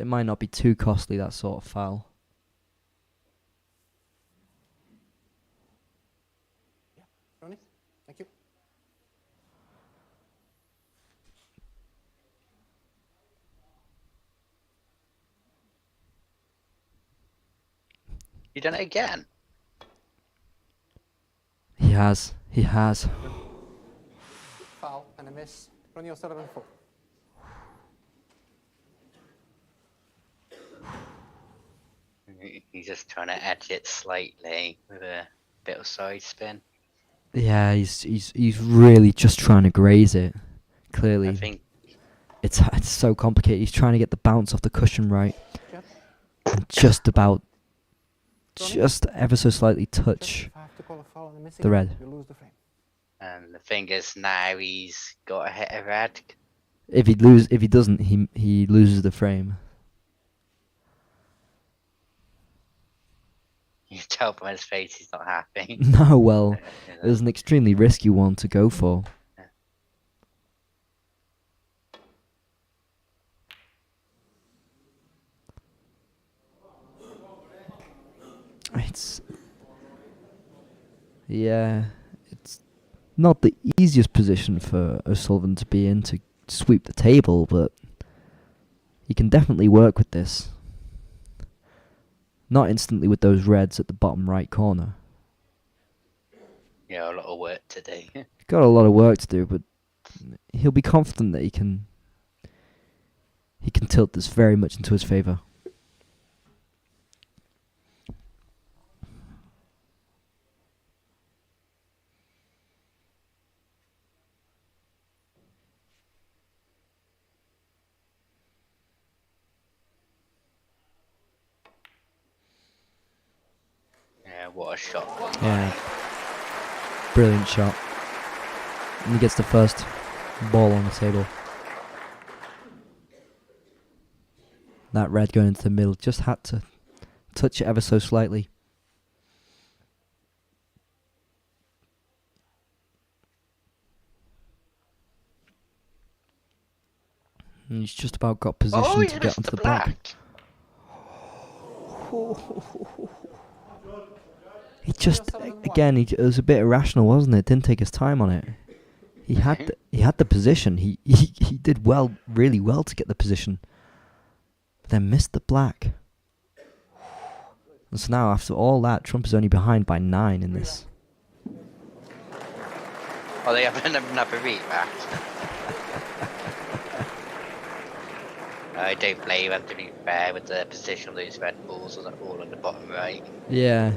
Speaker 1: it might not be too costly, that sort of foul.
Speaker 3: Ronnie, thank you.
Speaker 2: You done it again?
Speaker 1: He has. He has.
Speaker 3: Foul and a miss. Ronnie O'Sullivan 4.
Speaker 2: He's just trying to edge it slightly with a bit of side spin.
Speaker 1: Yeah, he's really just trying to graze it. Clearly,
Speaker 2: I think
Speaker 1: it's so complicated. He's trying to get the bounce off the cushion right,
Speaker 3: Judd.
Speaker 1: and just about,
Speaker 3: Ronnie?
Speaker 1: just ever so slightly
Speaker 3: Judd,
Speaker 1: touch
Speaker 3: if I have to call a foul on the missing,
Speaker 1: the red.
Speaker 3: you lose the frame.
Speaker 2: and the thing is now he's got a hit of red.
Speaker 1: If he doesn't, he loses the frame.
Speaker 2: You tell from his face he's not happy.
Speaker 1: No, well,
Speaker 2: You
Speaker 1: it
Speaker 2: know.
Speaker 1: was an extremely risky one to go for. It's not the easiest position for O'Sullivan to be in to sweep the table, but he can definitely work with this. Not instantly with those reds at the bottom right corner.
Speaker 2: Yeah, a lot of work to do.
Speaker 1: Got a lot of work to do, but he'll be confident that he can tilt this very much into his favour.
Speaker 2: Yeah, what a shot.
Speaker 1: Yeah. Brilliant shot. And he gets the first ball on the table. That red going into the middle just had to touch it ever so slightly. And he's just about got position
Speaker 2: Oh,
Speaker 1: to
Speaker 2: he
Speaker 1: get
Speaker 2: missed
Speaker 1: onto
Speaker 2: the
Speaker 1: the black. He just again, it was a bit irrational, wasn't it? Didn't take his time on it. He had the position. He did well, really well to get the position. But then missed the black. And so now after all that, Trump is only behind by 9 in this.
Speaker 2: Oh, they have another rematch. I don't blame him, to be fair, with the position of those red balls all on the bottom right.
Speaker 1: Yeah.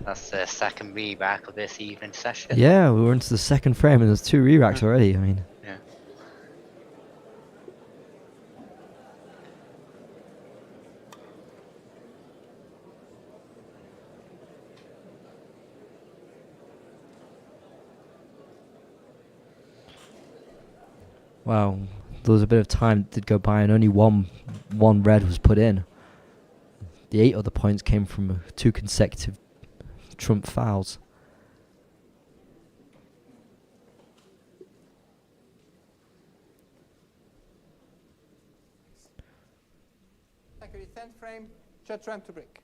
Speaker 2: That's the second re-rack of this evening session.
Speaker 1: Yeah, we were into the second frame and there's 2 re-racks already. I mean,
Speaker 2: Yeah.
Speaker 1: wow, there was a bit of time that did go by and only one red was put in. The 8 other points came from 2 consecutive Trump fouls.
Speaker 3: Thank you. 10th frame. Judd Trump to break.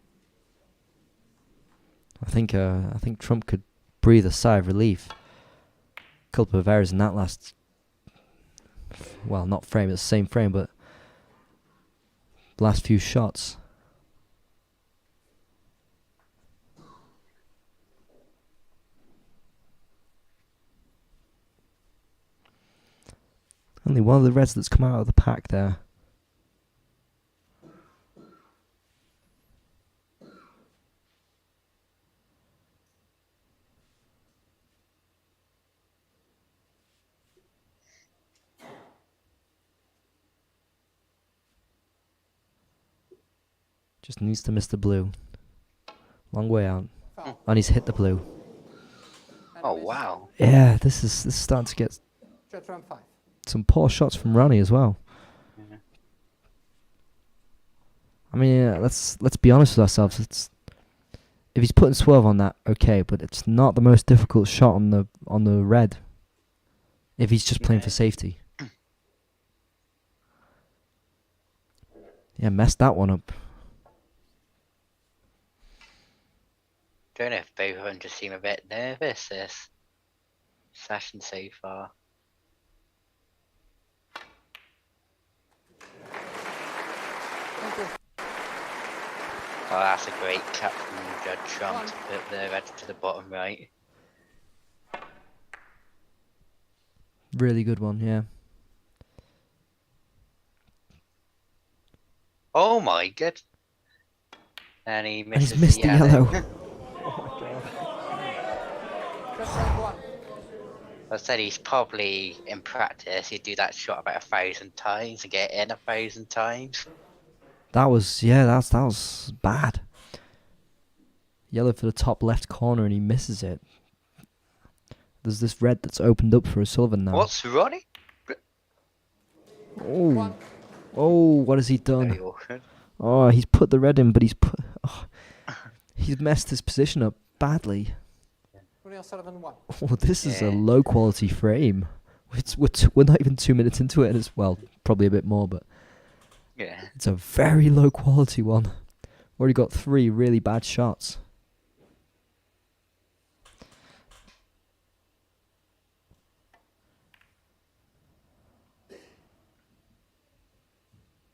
Speaker 1: I think Trump could breathe a sigh of relief. Couple of errors in that last, well, not frame, it's the same frame, but last few shots. Only one of the reds that's come out of the pack there. Just needs to miss the blue. Long way out.
Speaker 3: Foul.
Speaker 1: And he's hit the blue.
Speaker 3: And a
Speaker 2: Oh,
Speaker 3: miss.
Speaker 2: wow.
Speaker 1: Yeah, this is starting to get
Speaker 3: Judd Trump 5.
Speaker 1: some poor shots from Ronnie as well.
Speaker 2: Yeah.
Speaker 1: I mean, let's be honest with ourselves. If he's putting swerve on that, okay, but it's not the most difficult shot on the red. If he's just playing for safety. Yeah, messed that one up.
Speaker 2: Don't know if both of them just seem a bit nervous this session so far.
Speaker 3: Thank you.
Speaker 2: Oh, that's a great cut from Judd Trump to put the red to the bottom right.
Speaker 1: Really good one, yeah.
Speaker 2: Oh my god. And he
Speaker 1: And
Speaker 2: misses
Speaker 1: he's missed the yellow.
Speaker 3: Just round one.
Speaker 2: I said he's probably in practice he'd do that shot about 1,000 times and get in 1,000 times.
Speaker 1: That was bad. Yellow for the top left corner and he misses it. There's this red that's opened up for O'Sullivan now.
Speaker 2: What's Ronnie?
Speaker 1: Oh,
Speaker 3: One.
Speaker 1: oh, what has he done?
Speaker 2: Very awkward.
Speaker 1: Oh, he's put the red in, but he's messed his position up badly.
Speaker 3: Ronnie O'Sullivan 1.
Speaker 1: Oh, this is a
Speaker 2: Yeah.
Speaker 1: low quality frame. We're not even 2 minutes into it, and it's, well, probably a bit more, but
Speaker 2: Yeah.
Speaker 1: it's a very low quality one. Already got 3 really bad shots.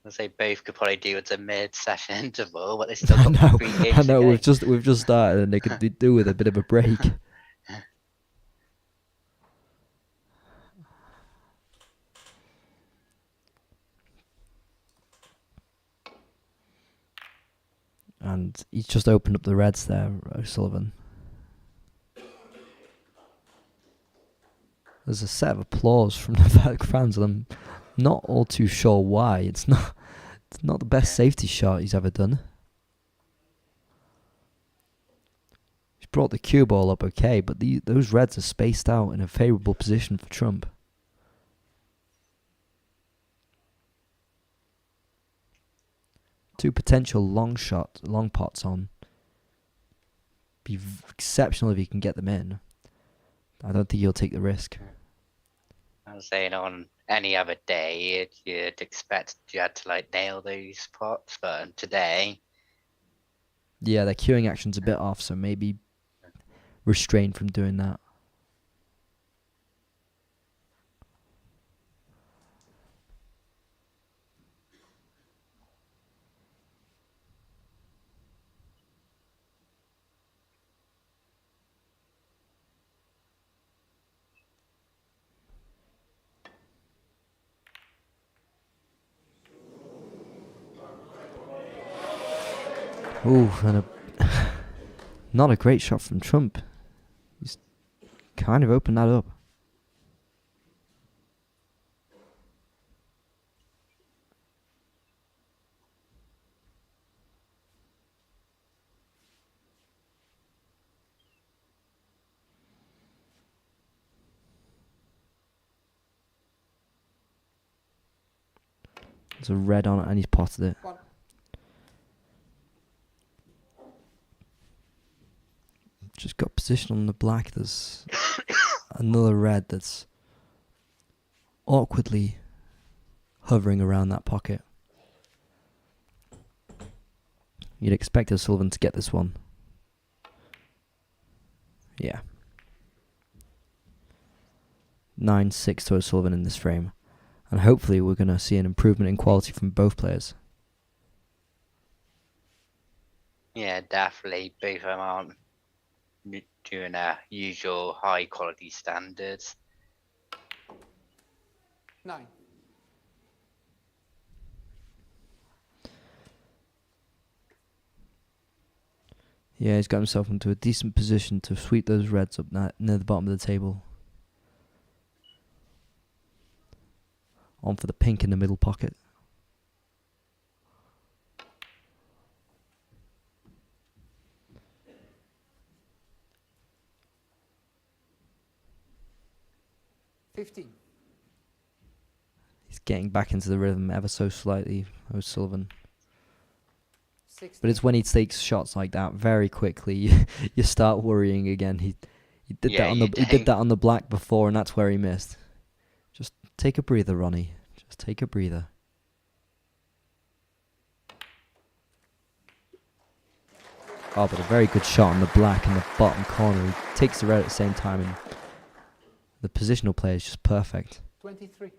Speaker 2: I say both could probably do with a mid-session interval, but they still
Speaker 1: I
Speaker 2: got
Speaker 1: know,
Speaker 2: 3 games
Speaker 1: I know.
Speaker 2: to go.
Speaker 1: We've just started, and they could do with a bit of a break. And he's just opened up the reds there, O'Sullivan. There's a set of applause from the fans, and I'm not all too sure why. It's not the best safety shot he's ever done. He's brought the cue ball up okay, but those reds are spaced out in a favourable position for Trump. Two potential long pots on. Be exceptional if he can get them in. I don't think he'll take the risk.
Speaker 2: I was saying on any other day, you'd expect Judd to like nail those pots, but on today,
Speaker 1: Yeah, their queuing action's a bit off, so maybe restrain from doing that. Ooh, and not a great shot from Trump. He's kind of opened that up. There's a red on it and he's potted it.
Speaker 3: One.
Speaker 1: Just got position on the black. There's another red that's awkwardly hovering around that pocket. You'd expect O'Sullivan to get this one. Yeah. 9-6 to O'Sullivan in this frame. And hopefully we're going to see an improvement in quality from both players.
Speaker 2: yeah, definitely both of them aren't doing their usual high quality standards.
Speaker 3: 9.
Speaker 1: Yeah, he's got himself into a decent position to sweep those reds up near the bottom of the table. On for the pink in the middle pocket. getting back into the rhythm ever so slightly, O'Sullivan.
Speaker 3: 60.
Speaker 1: But it's when he takes shots like that very quickly, you start worrying again. He did
Speaker 2: Yeah,
Speaker 1: that on
Speaker 2: you
Speaker 1: the he did that on the black before, and that's where he missed. Just take a breather, Ronnie. Just take a breather. Oh, but a very good shot on the black in the bottom corner. He takes the red at the same time, and the positional play is just perfect.
Speaker 3: 23.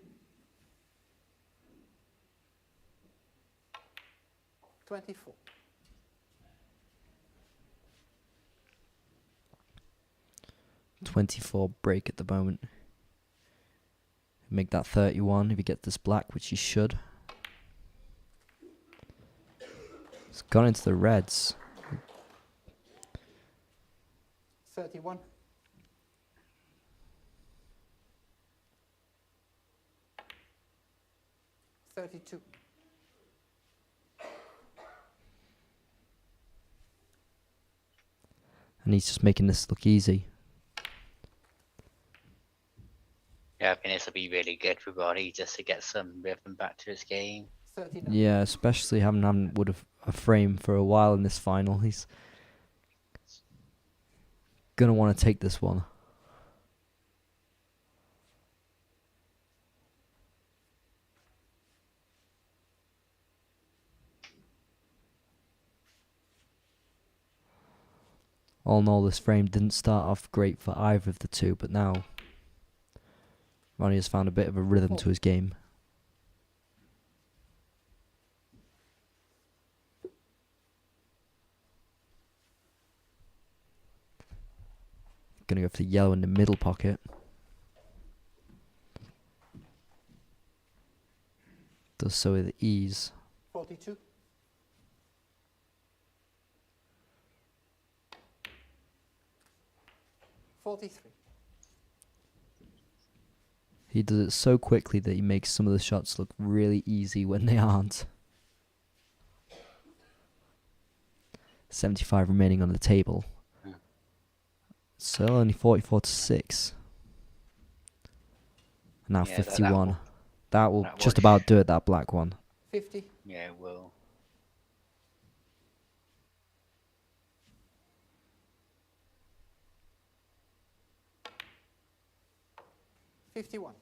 Speaker 3: 24.
Speaker 1: .24 break at the moment. Make that 31 if he gets this black, which he should. It's gone into the reds.
Speaker 3: 31. 32.
Speaker 1: And he's just making this look easy.
Speaker 2: Yeah, I think this will be really good for Ronnie just to get some rhythm back to his game.
Speaker 3: 39.
Speaker 1: Yeah, especially having would have a frame for a while in this final. He's gonna want to take this one. All in all, this frame didn't start off great for either of the two, but now Ronnie has found a bit of a rhythm to his game. Gonna go for the yellow in the middle pocket. Does so with ease.
Speaker 3: 42. 43.
Speaker 1: He does it so quickly that he makes some of the shots look really easy when they aren't. 75 remaining on the table. So only 44 to 6. Now
Speaker 2: Yeah,
Speaker 1: 51. That will
Speaker 2: that
Speaker 1: just
Speaker 2: will
Speaker 1: about do it, that black one.
Speaker 3: 50.
Speaker 2: Yeah, it will.
Speaker 3: 51.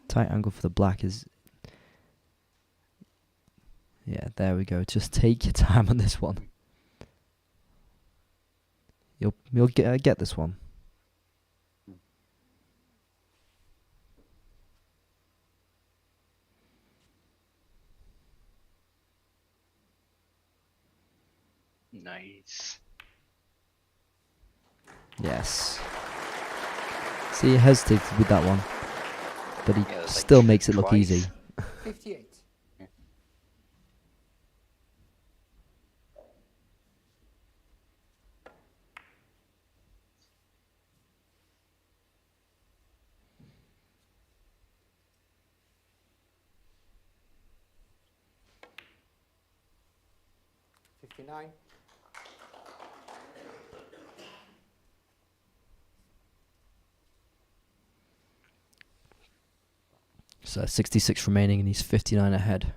Speaker 1: Tight angle for the black is... Yeah, there we go. Just take your time on this one. You'll get this one.
Speaker 2: Nice.
Speaker 1: Yes. See, he hesitated with that one, but he
Speaker 2: Yeah, it was like
Speaker 1: still makes it look
Speaker 2: twice.
Speaker 1: easy.
Speaker 3: 58. $59.
Speaker 1: So 66 remaining, and he's 59 ahead.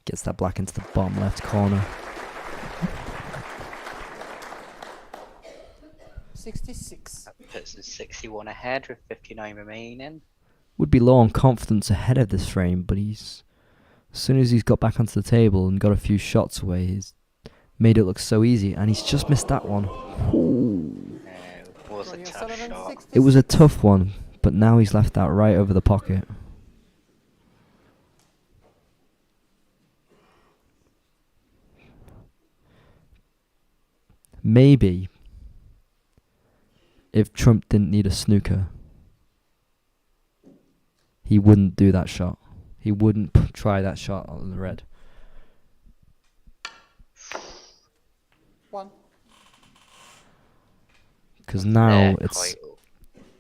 Speaker 1: Gets that black into the bottom left corner.
Speaker 3: 66.
Speaker 2: That puts him 61 ahead with 59 remaining.
Speaker 1: Would be low on confidence ahead of this frame, but as soon as he's got back onto the table and got a few shots away, he's made it look so easy, and he's just missed that one. Ooh.
Speaker 2: It was a
Speaker 3: Ronnie
Speaker 2: tough
Speaker 3: O'Sullivan,
Speaker 2: shot.
Speaker 3: 66.
Speaker 1: It was a tough one, but now he's left that right over the pocket. Maybe if Trump didn't need a snooker, he wouldn't do that shot. He wouldn't try that shot on the red.
Speaker 3: 1.
Speaker 1: Because now
Speaker 2: Yeah,
Speaker 1: it's
Speaker 2: quite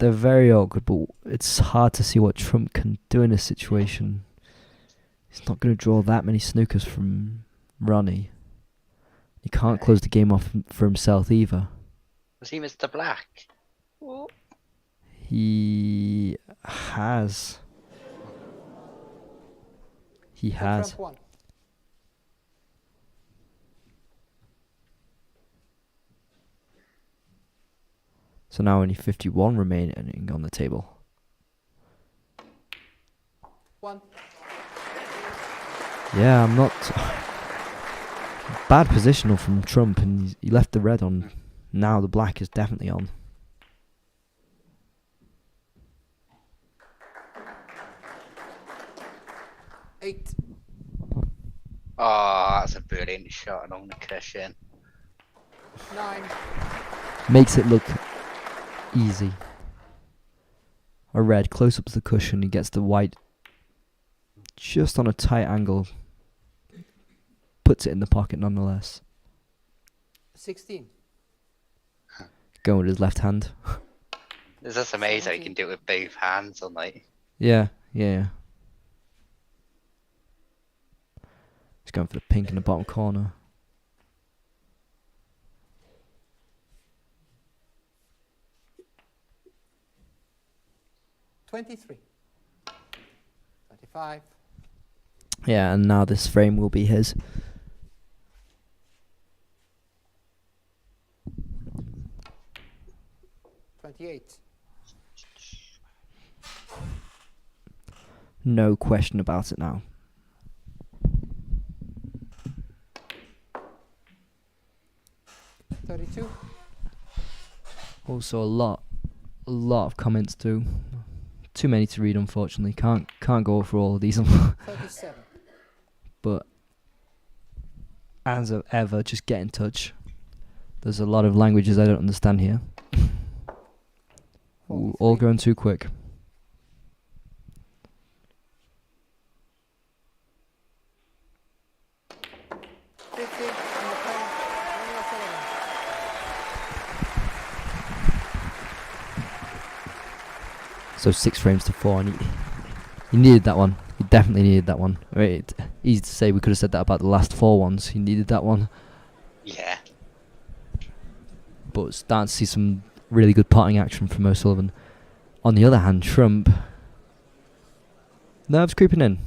Speaker 1: they're very awkward, but it's hard to see what Trump can do in this situation. He's not going to draw that many snookers from Ronnie. He can't close the game off for himself either.
Speaker 2: Was he Mr. Black?
Speaker 1: He has. He has.
Speaker 3: Trump won.
Speaker 1: So now only 51 remaining on the table.
Speaker 3: 1.
Speaker 1: Yeah, I'm not... Bad positional from Trump, and he left the red on. Now the black is definitely on.
Speaker 3: Eight.
Speaker 2: Oh, that's a brilliant shot along the cushion.
Speaker 3: 9.
Speaker 1: Makes it look easy. A red close up to the cushion. He gets the white just on a tight angle. Puts it in the pocket nonetheless.
Speaker 3: 16.
Speaker 1: Going with his left hand.
Speaker 2: It's just amazing how you can do it with both hands on like.
Speaker 1: Yeah. He's going for the pink in the bottom corner.
Speaker 3: $23. 25.
Speaker 1: Yeah, and now this frame will be his.
Speaker 3: $28.
Speaker 1: No question about it now.
Speaker 3: $32.
Speaker 1: Also a lot of comments too. Too many to read, unfortunately. Can't go through all of these.
Speaker 3: 37.
Speaker 1: But as ever, just get in touch. There's a lot of languages I don't understand here. Ooh, all going too quick. So 6 frames to 4, and he needed that one. He definitely needed that one. Right, easy to say. We could have said that about the last 4 ones. He needed that one.
Speaker 2: Yeah.
Speaker 1: But starting to see some really good potting action from O'Sullivan. On the other hand, Trump, nerves creeping in.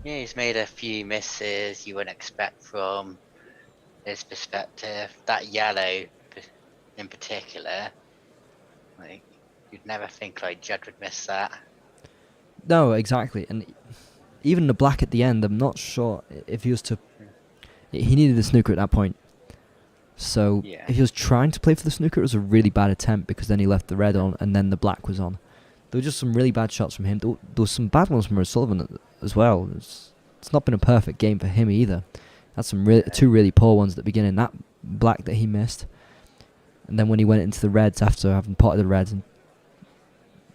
Speaker 2: Yeah, he's made a few misses you wouldn't expect from his perspective. That yellow, in particular, like you'd never think like Judd would miss that.
Speaker 1: No, exactly. And even the black at the end, I'm not sure if he was to... He needed the snooker at that point. So
Speaker 2: Yeah.
Speaker 1: if he was trying to play for the snooker, it was a really bad attempt because then he left the red on and then the black was on. There were just some really bad shots from him. There was some bad ones from O'Sullivan as well. It's not been a perfect game for him either. Had some two really poor ones at the beginning. That black that he missed. And then when he went into the reds after having potted the reds, and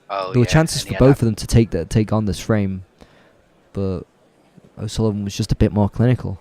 Speaker 1: there were chances for both of them to take on this frame, but O'Sullivan was just a bit more clinical.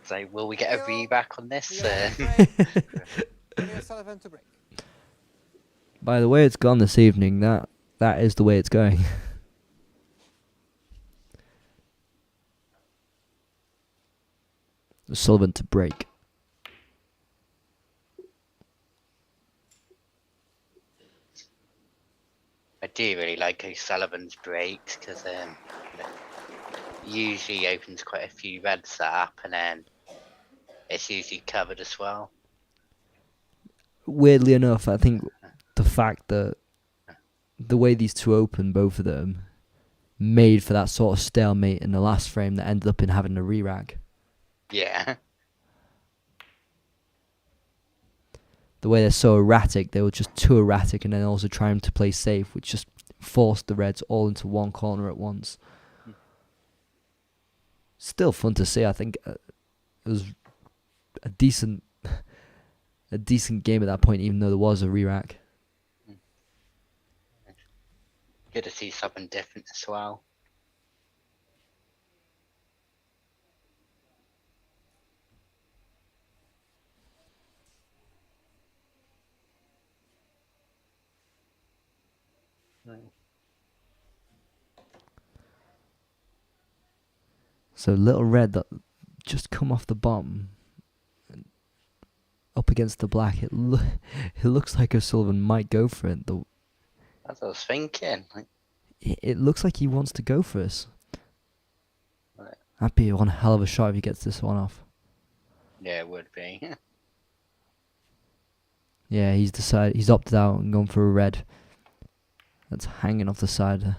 Speaker 2: So will we get a reback on this?
Speaker 3: Ronnie O'Sullivan to break.
Speaker 1: By the way it's gone this evening, that is the way it's going. O'Sullivan to break.
Speaker 2: I do really like O'Sullivan's breaks because usually opens quite a few reds up and then it's usually covered as well.
Speaker 1: Weirdly enough, I think the fact that the way these two open, both of them, made for that sort of stalemate in the last frame that ended up in having a re-rag.
Speaker 2: Yeah.
Speaker 1: The way they're so erratic, they were just too erratic, and then also trying to play safe, which just forced the Reds all into one corner at once. Still fun to see. I think it was a decent game at that point, even though there was a re-rack.
Speaker 2: Good to see something different as well.
Speaker 1: So little red that just come off the bottom up against the black. It looks like O'Sullivan might go for it.
Speaker 2: That's what I was thinking.
Speaker 1: It looks like he wants to go for this.
Speaker 2: Right.
Speaker 1: That'd be one hell of a shot if he gets this one off.
Speaker 2: Yeah, it would be.
Speaker 1: Yeah, he's opted out and gone for a red. That's hanging off the side.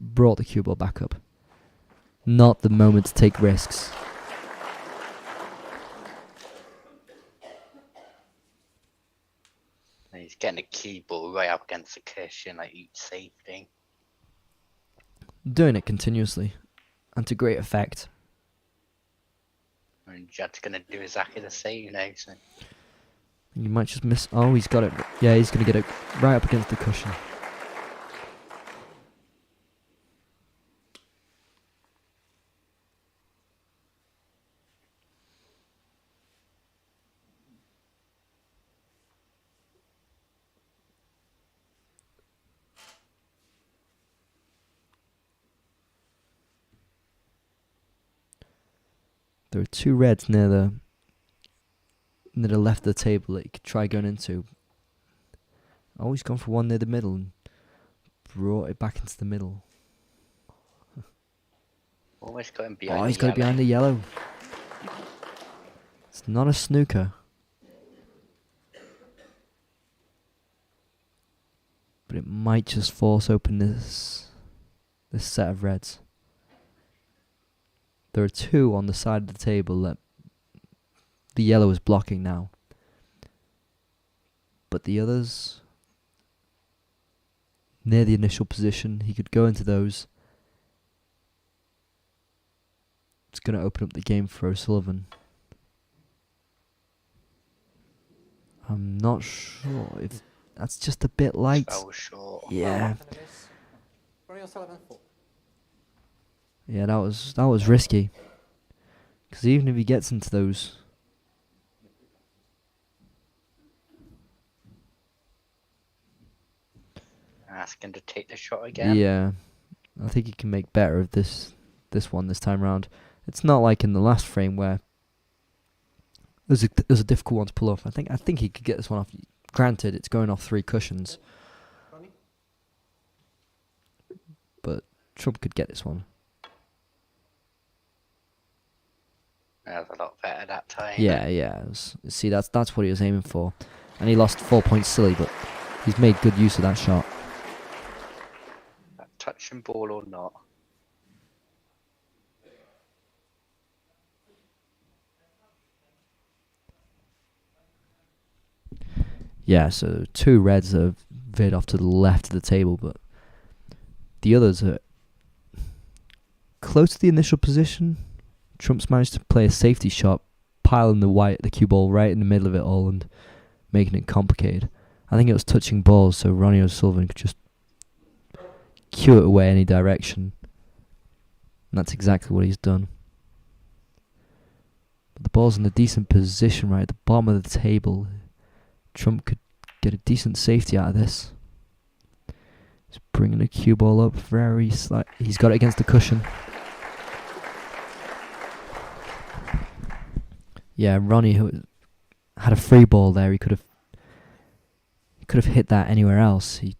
Speaker 1: Brought the cue ball back up. Not the moment to take risks.
Speaker 2: He's getting the cue ball right up against the cushion, like each safety.
Speaker 1: Doing it continuously. And to great effect.
Speaker 2: And Judd's going to do exactly the same now. So.
Speaker 1: You might just miss. Oh, he's got it. Yeah, he's going to get it right up against the cushion. There are two reds near the left of the table that you could try going into. Oh, he's gone for one near the middle and brought it back into the middle.
Speaker 2: Almost got him behind.
Speaker 1: Oh, he's got it behind the yellow. It's not a snooker. But it might just force open this set of reds. There are two on the side of the table that the yellow is blocking now. But the others, near the initial position, he could go into those. It's going to open up the game for O'Sullivan. I'm not sure if that's just a bit light.
Speaker 2: Oh, sure.
Speaker 1: Yeah.
Speaker 3: Ronnie O'Sullivan 4.
Speaker 1: Yeah, that was risky. Because even if he gets into those,
Speaker 2: asking to take the shot again.
Speaker 1: yeah, I think he can make better of this one this time round. It's not like in the last frame where it was a difficult one to pull off. I think he could get this one off. Granted, it's going off 3 cushions,
Speaker 3: Ronnie?
Speaker 1: but Trump could get this one.
Speaker 2: That was a lot better that time.
Speaker 1: Yeah. See, that's what he was aiming for, and he lost 4 points silly, but he's made good use of that shot.
Speaker 2: That touching ball or not.
Speaker 1: Yeah, so 2 reds have veered off to the left of the table, but the others are close to the initial position. Trump's managed to play a safety shot, piling the cue ball right in the middle of it all and making it complicated. I think it was touching balls, so Ronnie O'Sullivan could just cue it away any direction. And that's exactly what he's done. But the ball's in a decent position right at the bottom of the table. Trump could get a decent safety out of this. He's bringing the cue ball up very slight. He's got it against the cushion. Yeah, Ronnie who had a free ball there. He could have hit that anywhere else. He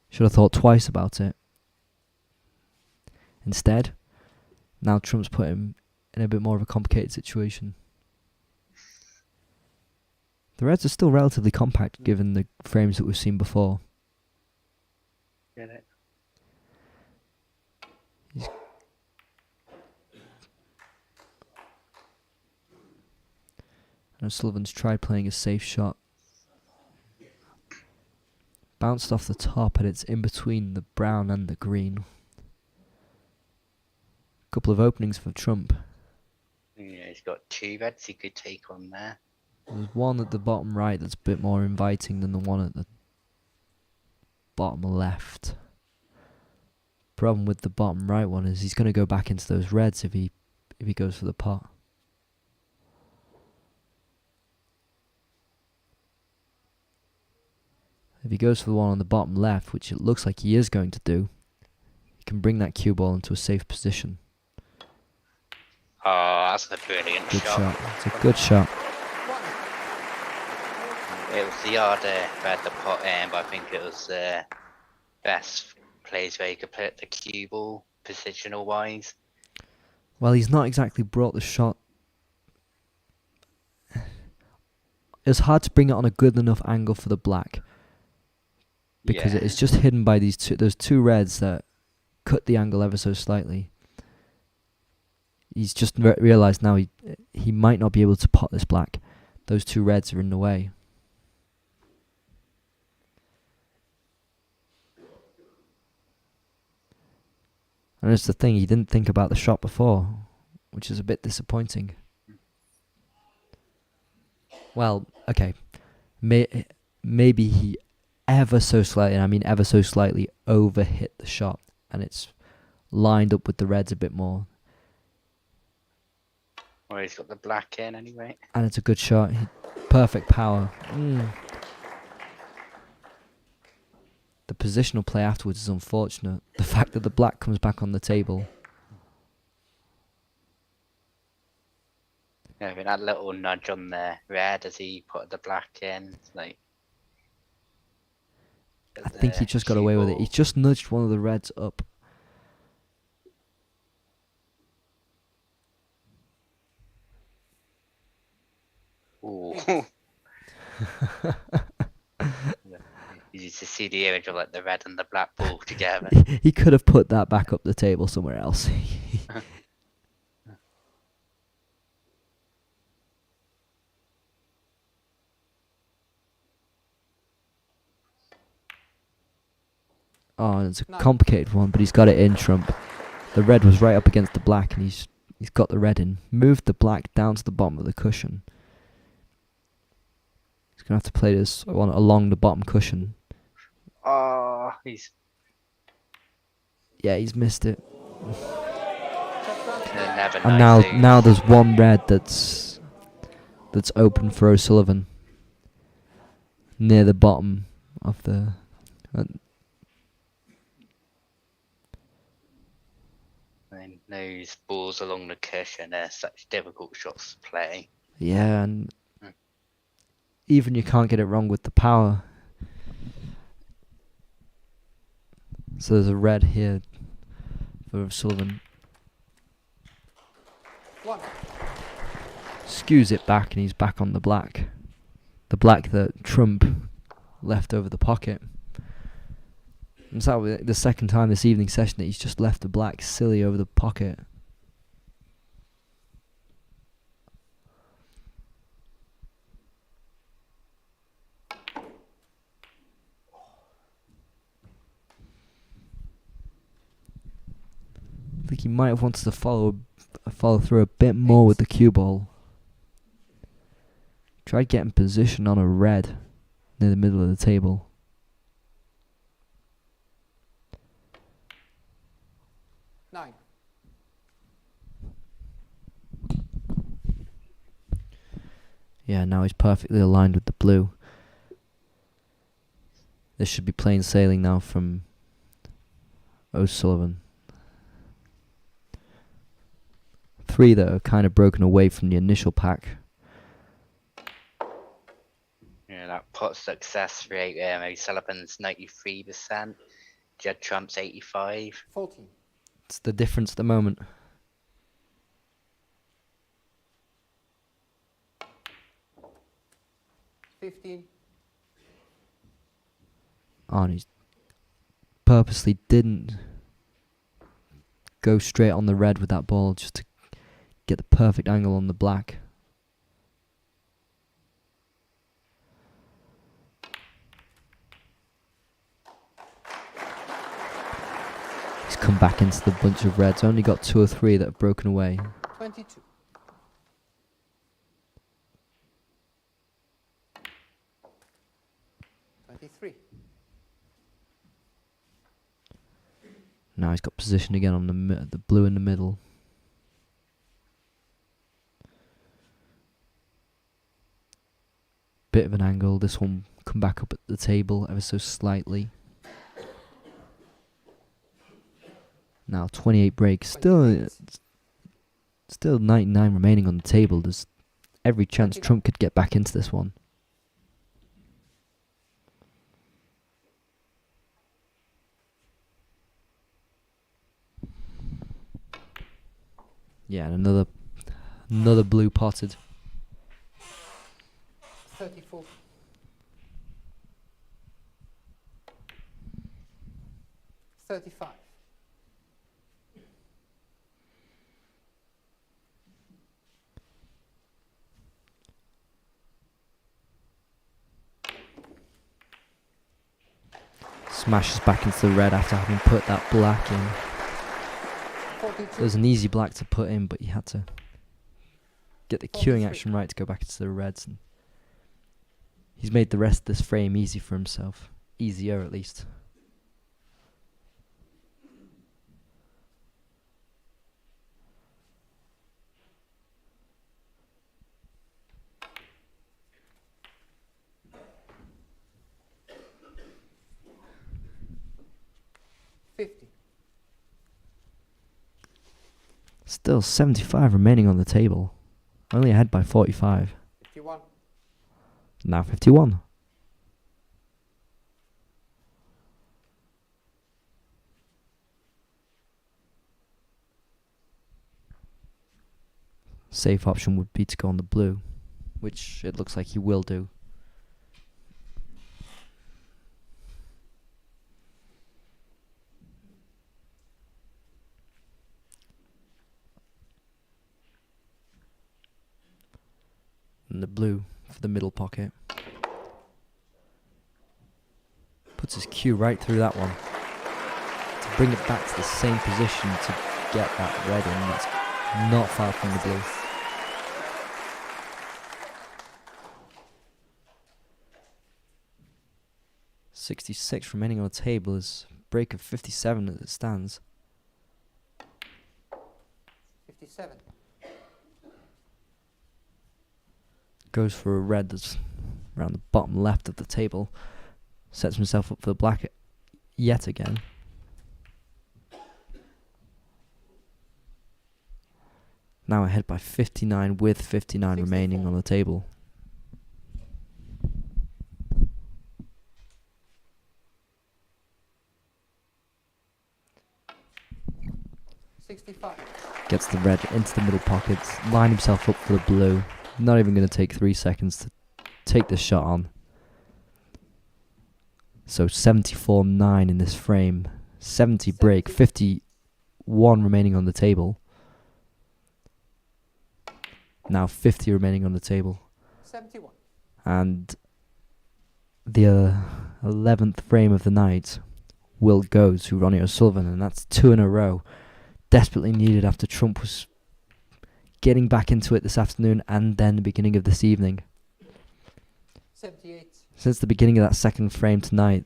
Speaker 1: should have thought twice about it. Instead, now Trump's put him in a bit more of a complicated situation. The Reds are still relatively compact given the frames that we've seen before.
Speaker 2: Get it.
Speaker 1: And O'Sullivan's tried playing a safe shot. Bounced off the top, and it's in between the brown and the green. Couple of openings for Trump.
Speaker 2: Yeah, he's got 2 reds he could take on there.
Speaker 1: There's one at the bottom right that's a bit more inviting than the one at the bottom left. Problem with the bottom right one is he's going to go back into those reds if he goes for the pot. If he goes for the one on the bottom left, which it looks like he is going to do, he can bring that cue ball into a safe position.
Speaker 2: Oh, that's a brilliant
Speaker 1: Good
Speaker 2: shot.
Speaker 1: shot. It's a good shot.
Speaker 2: It was the yard where the pot in, but I think it was best plays where you could put the cue ball positional wise.
Speaker 1: Well, he's not exactly brought the shot. It was hard to bring it on a good enough angle for the black, because
Speaker 2: Yeah.
Speaker 1: it is just hidden by those two reds that cut the angle ever so slightly. He's just realised now he might not be able to pot this black. Those two reds are in the way. And that's the thing, he didn't think about the shot before, which is a bit disappointing. Well, okay, maybe he ever so slightly, and I mean ever so slightly, overhit the shot, and it's lined up with the reds a bit more.
Speaker 2: Well, he's got the black in anyway.
Speaker 1: And it's a good shot. Perfect power. The positional play afterwards is unfortunate. The fact that the black comes back on the table.
Speaker 2: Yeah, I mean, that little nudge on the red as he put the black in, it's like.
Speaker 1: I think he just got away with it. He just nudged one of the reds up.
Speaker 2: Ooh. You used to see the image of like the red and the black ball together.
Speaker 1: He could have put that back up the table somewhere else. Oh, and it's a complicated one, but he's got it in, Trump. The red was right up against the black, and he's got the red in. Moved the black down to the bottom of the cushion. He's going to have to play this one along the bottom cushion.
Speaker 2: Oh, he's
Speaker 1: missed it.
Speaker 2: never
Speaker 1: And
Speaker 2: knows
Speaker 1: now there's one red that's open for O'Sullivan near the bottom of the.
Speaker 2: And those balls along the cushion are such difficult shots to play.
Speaker 1: Yeah, and even you can't get it wrong with the power. So there's a red here for O'Sullivan. Skews it back, and he's back on the black. The black that Trump left over the pocket. It's that the second time this evening session that he's just left the black silly over the pocket. I think he might have wanted to follow through a bit more with the cue ball. Tried getting position on a red near the middle of the table. Yeah, now he's perfectly aligned with the blue. This should be plain sailing now from O'Sullivan. 3 that are kind of broken away from the initial pack.
Speaker 2: Yeah, that pot success rate, O'Sullivan's 93%, Judd Trump's 85.
Speaker 3: 14.
Speaker 1: It's the difference at the moment. Oh, and he purposely didn't go straight on the red with that ball just to get the perfect angle on the black. come back into the bunch of reds. Only got 2 or 3 that have broken away.
Speaker 3: 22.
Speaker 1: Now he's got position again on the blue in the middle. Bit of an angle. This one come back up at the table ever so slightly. Now 28 breaks. Still 99 remaining on the table. There's every chance Trump could get back into this one. Yeah, and another blue potted.
Speaker 3: 34. $35.
Speaker 1: Smashes back into the red after having put that black in.
Speaker 3: 42.
Speaker 1: It was an easy black to put in, but you had to get the cueing action right to go back into the reds. And he's made the rest of this frame easy for himself. Easier, at least. Still 75 remaining on the table. Only ahead by 45.
Speaker 3: 51.
Speaker 1: Now 51. Safe option would be to go on the blue, which it looks like he will do. And the blue for the middle pocket. Puts his cue right through that one. To bring it back to the same position to get that red in. That's not far from the blue. $66 remaining on the table is break of 57 as it stands.
Speaker 3: 57.
Speaker 1: Goes for a red that's around the bottom left of the table. Sets himself up for the black yet again. Now ahead by 59 with 59 remaining on the table.
Speaker 3: 65.
Speaker 1: Gets the red into the middle pockets. Line himself up for the blue. Not even going to take 3 seconds to take the shot on. So 74-9 in this frame. 70 break. 51 remaining on the table. Now 50 remaining on the table.
Speaker 3: 71.
Speaker 1: And the 11th frame of the night will go to Ronnie O'Sullivan. And that's 2 in a row. Desperately needed after Trump was getting back into it this afternoon and then the beginning of this evening.
Speaker 3: 78.
Speaker 1: Since the beginning of that second frame tonight,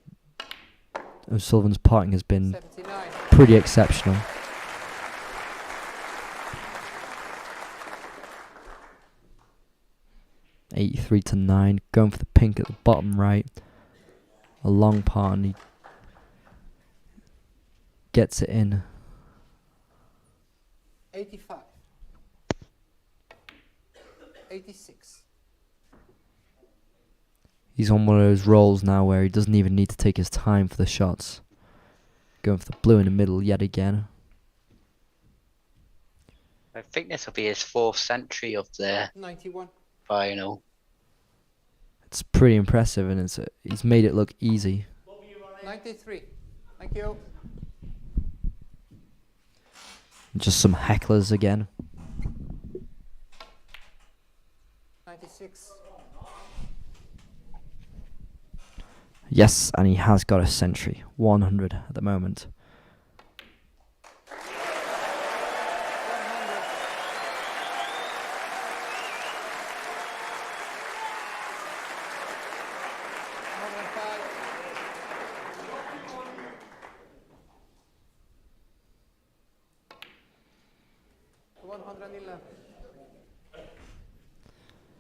Speaker 1: O'Sullivan's parting has been
Speaker 3: 79.
Speaker 1: pretty exceptional. $83-9, going for the pink at the bottom right. A long part and he gets it in.
Speaker 3: 85. 86.
Speaker 1: He's on one of those rolls now where he doesn't even need to take his time for the shots. Going for the blue in the middle yet again.
Speaker 2: I think this will be his 4th century of the
Speaker 3: 91.
Speaker 2: final.
Speaker 1: It's pretty impressive and he's made it look easy.
Speaker 3: 93. Thank you.
Speaker 1: Just some hecklers again.
Speaker 3: 96.
Speaker 1: Yes, and he has got a century. 100 at the moment.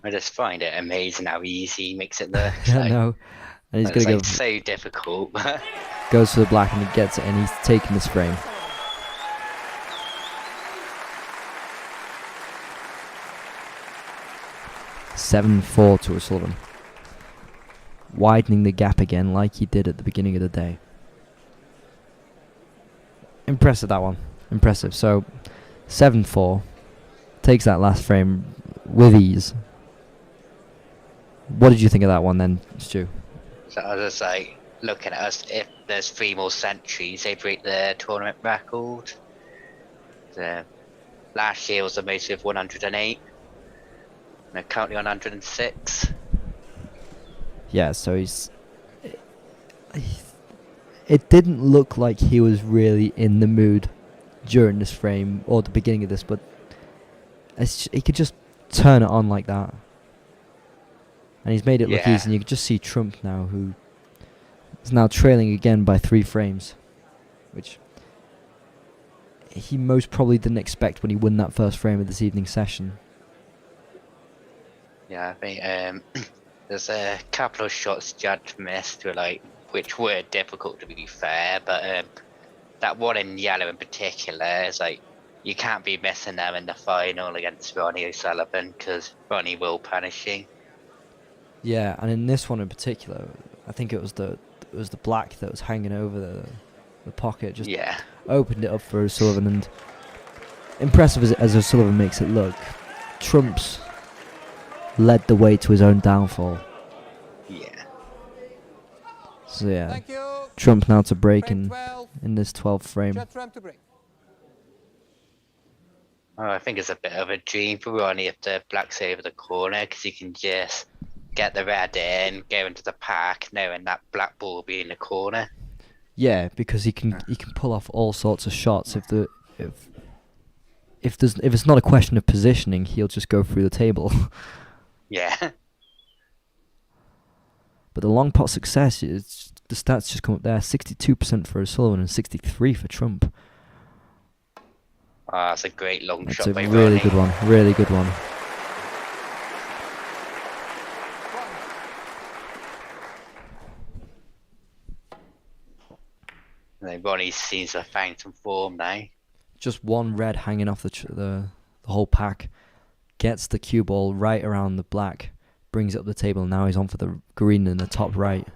Speaker 2: I just find it amazing how easy he makes it look.
Speaker 1: I know. And he's
Speaker 2: It's
Speaker 1: going to
Speaker 2: like
Speaker 1: go,
Speaker 2: so difficult.
Speaker 1: goes for the black and he gets it and he's taking this frame. (7-4) to O'Sullivan. Widening the gap again like he did at the beginning of the day. Impressive, that one. Impressive. So 7-4. Takes that last frame with ease. What did you think of that one then, Stu?
Speaker 2: So I was just like, looking at us, if there's 3 more centuries, they break the tournament record. Last year was the most with 108. And they're currently on 106.
Speaker 1: Yeah, so it didn't look like he was really in the mood during this frame or the beginning of this, but he could just turn it on like that. And he's made it look easy, and you can just see Trump now, who is now trailing again by 3 frames, which he most probably didn't expect when he won that first frame of this evening's session.
Speaker 2: Yeah, I think there's a couple of shots Judd missed which were difficult to be fair, but that one in yellow in particular is like, you can't be missing them in the final against Ronnie O'Sullivan because Ronnie will punish you.
Speaker 1: Yeah, and in this one in particular, I think it was the black that was hanging over the pocket, just opened it up for O'Sullivan, and impressive as O'Sullivan makes it look, Trump's led the way to his own downfall.
Speaker 2: Yeah.
Speaker 1: So yeah, Trump now to break in this 12th frame.
Speaker 3: Judd Trump to break.
Speaker 2: Oh, I think it's a bit of a dream for Ronnie if the black's over the corner, because he can just get the red in, go into the pack, knowing that black ball will be in the corner.
Speaker 1: Yeah, because he can pull off all sorts of shots. If it's not a question of positioning, he'll just go through the table.
Speaker 2: Yeah.
Speaker 1: But the long pot success, the stats just come up there: 62% for O'Sullivan and 63% for Trump.
Speaker 2: That's a great long
Speaker 1: That's
Speaker 2: shot
Speaker 1: a
Speaker 2: by
Speaker 1: really
Speaker 2: Ronnie.
Speaker 1: good one. Really good one.
Speaker 2: Ronnie seems to have found some form now.
Speaker 1: Just one red hanging off the whole pack. Gets the cue ball right around the black. Brings it up the table. Now he's on for the green in the top right.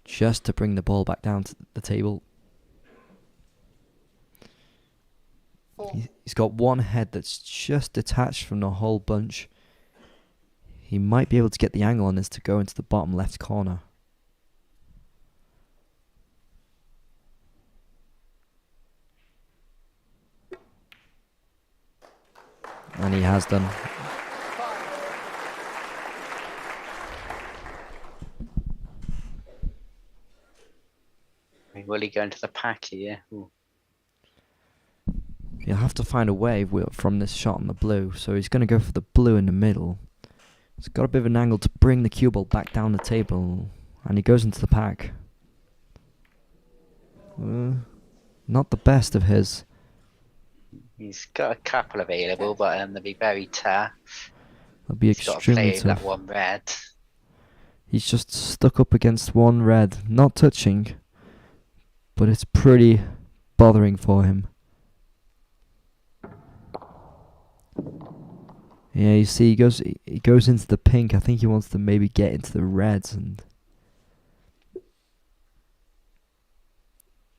Speaker 1: Just to bring the ball back down to the table. He's got one head that's just detached from the whole bunch. He might be able to get the angle on this to go into the bottom left corner. And he has done.
Speaker 2: Will he go into the pack here? Ooh.
Speaker 1: He'll have to find a way from this shot on the blue. So he's going to go for the blue in the middle. He's got a bit of an angle to bring the cue ball back down the table. And he goes into the pack. Not the best of his.
Speaker 2: He's got a couple available, but they'll be very tough.
Speaker 1: They'll be extremely
Speaker 2: tough.
Speaker 1: tough.
Speaker 2: That one red.
Speaker 1: He's just stuck up against one red. Not touching. But it's pretty bothering for him. Yeah, you see, he goes into the pink. I think he wants to maybe get into the reds, and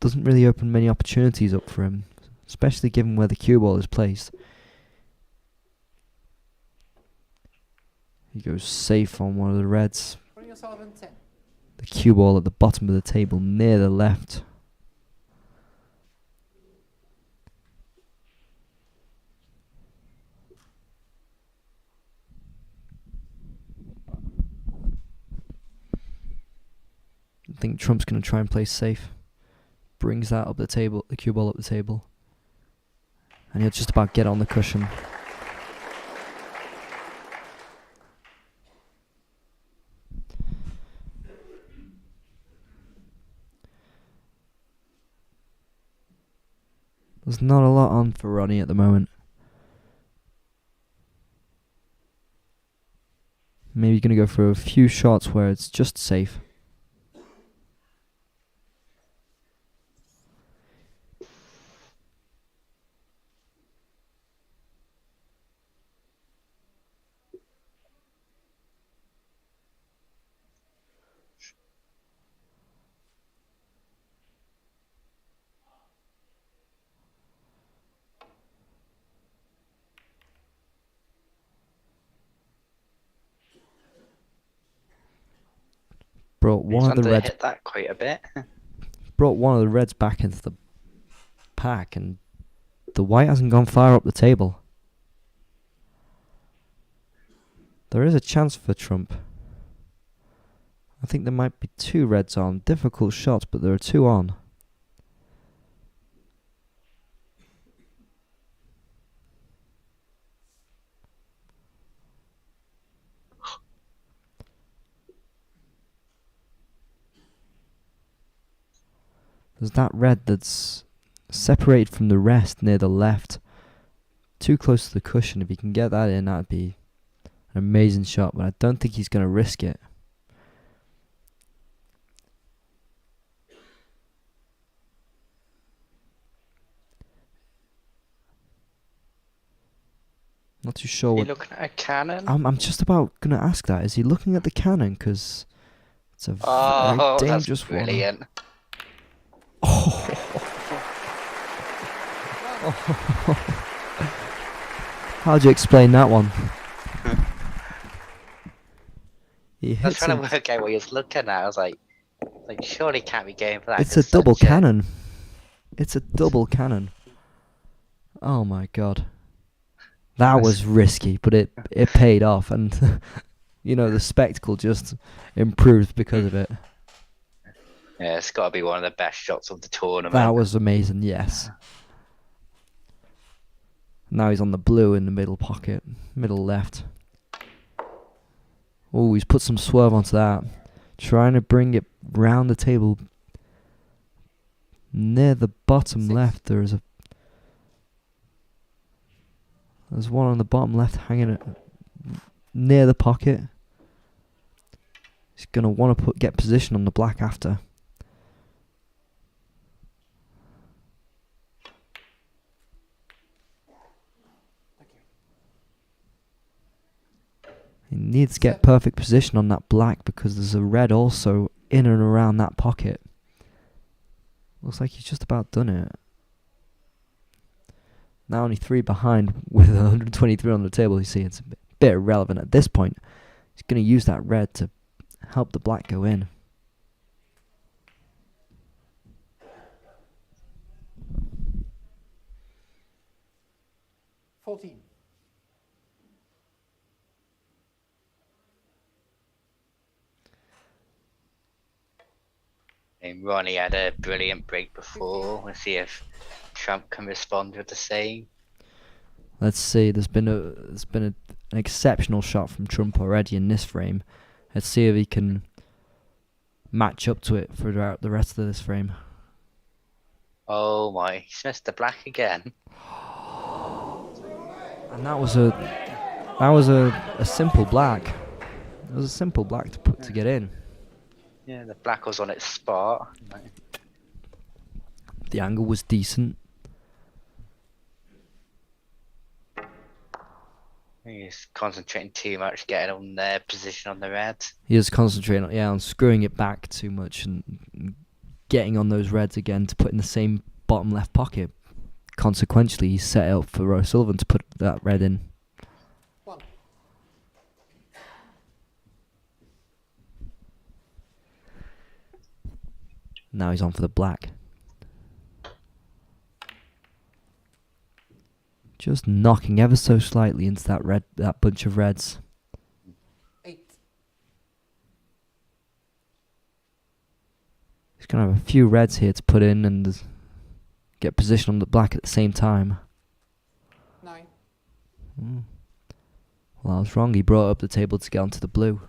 Speaker 1: doesn't really open many opportunities up for him, especially given where the cue ball is placed. He goes safe on one of the reds. The cue ball at the bottom of the table near the left. I think Trump's going to try and play safe. Brings that up the table, the cue ball up the table. And he'll just about get on the cushion. There's not a lot on for Ronnie at the moment. Maybe going to go for a few shots where it's just safe. Brought one of the reds.
Speaker 2: Hit that quite a bit.
Speaker 1: Brought one of the reds back into the pack, and the white hasn't gone far up the table. There is a chance for Trump. I think there might be 2 reds on. Difficult shots, but there are 2 on. There's that red that's separated from the rest near the left. Too close to the cushion. If he can get that in, that'd be an amazing shot, but I don't think he's going to risk it. Not too sure.
Speaker 2: Is he looking at a cannon?
Speaker 1: I'm just about going to ask that. Is he looking at the cannon? Because it's a very dangerous
Speaker 2: that's brilliant.
Speaker 1: one. Oh. How do you explain that one?
Speaker 2: I was trying to work out what he was looking at. I was like surely can't be going for that.
Speaker 1: It's a double cannon. It's a double cannon. Oh my god. That was risky, but it paid off, and you know, the spectacle just improved because of it.
Speaker 2: Yeah, it's got to be one of the best shots of the tournament.
Speaker 1: That was amazing, yes. Now he's on the blue in the middle pocket, middle left. Oh, he's put some swerve onto that. Trying to bring it round the table. Near the bottom left, there's one on the bottom left hanging near the pocket. He's gonna want to get position on the black after. He needs to get perfect position on that black because there's a red also in and around that pocket. Looks like he's just about done it. Now only 3 behind with 123 on the table. You see, it's a bit irrelevant at this point. He's going to use that red to help the black go in.
Speaker 2: And Ronnie had a brilliant break before. Let's see if Trump can respond with the same.
Speaker 1: Let's see. There's been an exceptional shot from Trump already in this frame. Let's see if he can match up to it throughout the rest of this frame.
Speaker 2: Oh my! He's missed the black again.
Speaker 1: And that was a simple black. It was a simple black to put to get in.
Speaker 2: Yeah, the black was on its spot.
Speaker 1: The angle was decent.
Speaker 2: He's concentrating too much, getting on their position on the red.
Speaker 1: He was concentrating on screwing it back too much and getting on those reds again to put in the same bottom left pocket. Consequently, he set it up for O'Sullivan to put that red in. Now he's on for the black. Just knocking ever so slightly into that bunch of reds.
Speaker 3: 8.
Speaker 1: He's gonna have a few reds here to put in and get position on the black at the same time.
Speaker 3: 9.
Speaker 1: Well, I was wrong. He brought up the table to get onto the blue.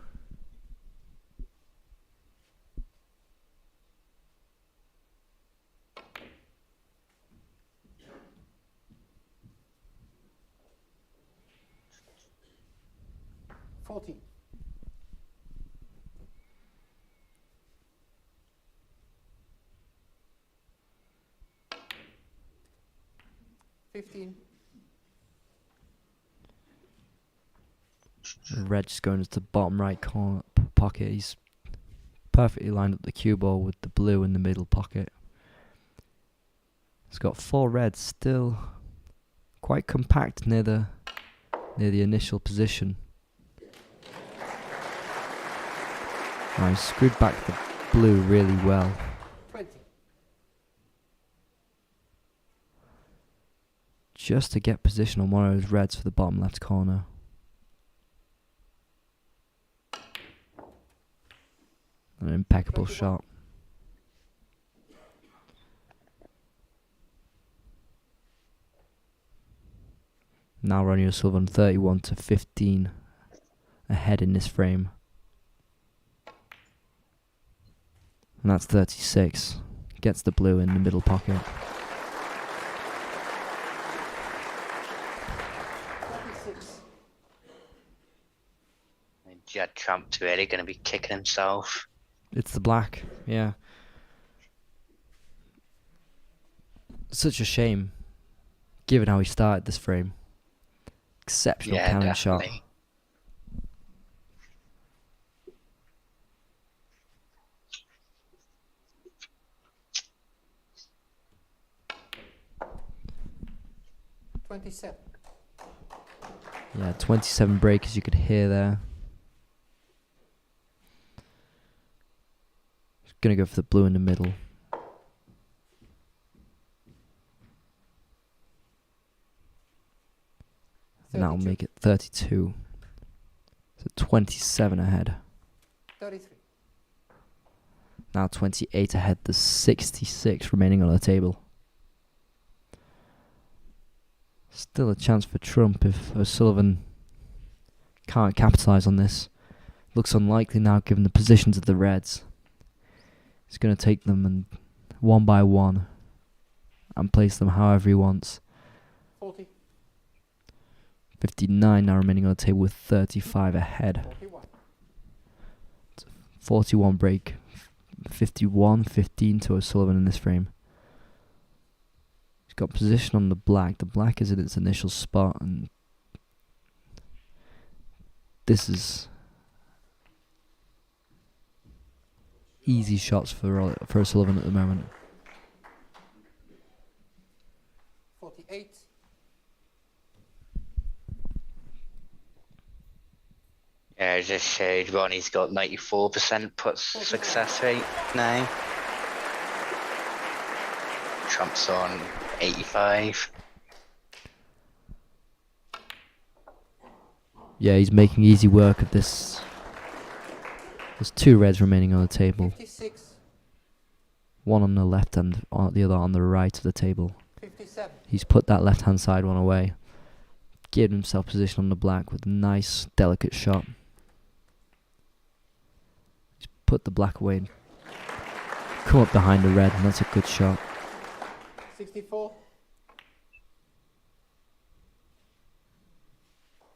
Speaker 3: 14. 15.
Speaker 1: Red just going into the bottom right corner pocket. He's perfectly lined up the cue ball with the blue in the middle pocket. He's got 4 reds, still quite compact near the initial position. Now he's screwed back the blue really well.
Speaker 3: 20.
Speaker 1: Just to get position on one of those reds for the bottom left corner. An impeccable
Speaker 3: 21.
Speaker 1: shot. Now Ronnie O'Sullivan 31 to 15 ahead in this frame. And that's 36. Gets the blue in the middle pocket.
Speaker 3: 36.
Speaker 2: And Judd Trump's really going to be kicking himself.
Speaker 1: It's the black, yeah. Such a shame, given how he started this frame. Exceptional
Speaker 2: Yeah,
Speaker 1: cannon
Speaker 2: definitely.
Speaker 1: shot.
Speaker 3: $27.
Speaker 1: Yeah, 27 break, as you could hear there. He's gonna go for the blue in the middle. And that'll
Speaker 3: 32.
Speaker 1: make it 32. So 27 ahead.
Speaker 3: 33.
Speaker 1: Now 28 ahead. There's 66 remaining on the table. Still a chance for Trump if O'Sullivan can't capitalise on this. Looks unlikely now given the positions of the Reds. He's going to take them and one by one and place them however he wants.
Speaker 3: 40.
Speaker 1: 59 now remaining on the table with 35 ahead.
Speaker 3: 41.
Speaker 1: 41 break. 51-15 to O'Sullivan in this frame. He's got position on the black. The black is in its initial spot, and this is easy shots for O'Sullivan at the moment.
Speaker 3: 48.
Speaker 2: Yeah, I just showed Ronnie's got 94% put success rate now. Trump's on 85.
Speaker 1: Yeah, he's making easy work of this. There's 2 reds remaining on the table.
Speaker 3: 56.
Speaker 1: One on the left and the other on the right of the table.
Speaker 3: 57.
Speaker 1: He's put that left-hand side one away. Given himself position on the black with a nice, delicate shot. He's put the black away and come up behind the red, and that's a good shot.
Speaker 3: 64.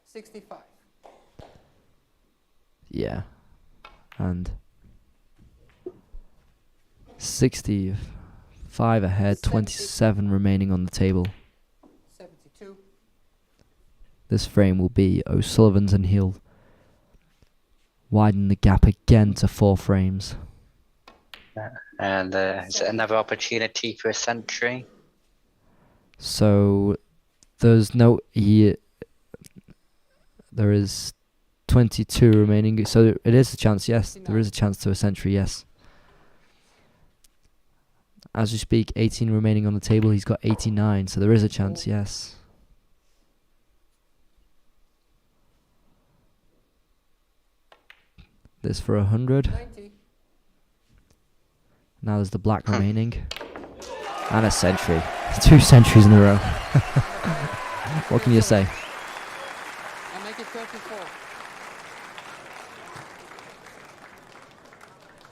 Speaker 3: 65.
Speaker 1: Yeah. And 65 ahead, 27 remaining on the table.
Speaker 3: 72.
Speaker 1: This frame will be O'Sullivan's, and he'll widen the gap again to 4 frames.
Speaker 2: And is it another opportunity for a century?
Speaker 1: So there's there is 22 remaining. So it is a chance, yes. There is a chance to a century, yes. As we speak, 18 remaining on the table. He's got 89, so there is a chance, yes. This for 100.
Speaker 3: 90.
Speaker 1: Now there's the black remaining. And a century. 2 centuries in a row. What can you say?
Speaker 3: I make it 34.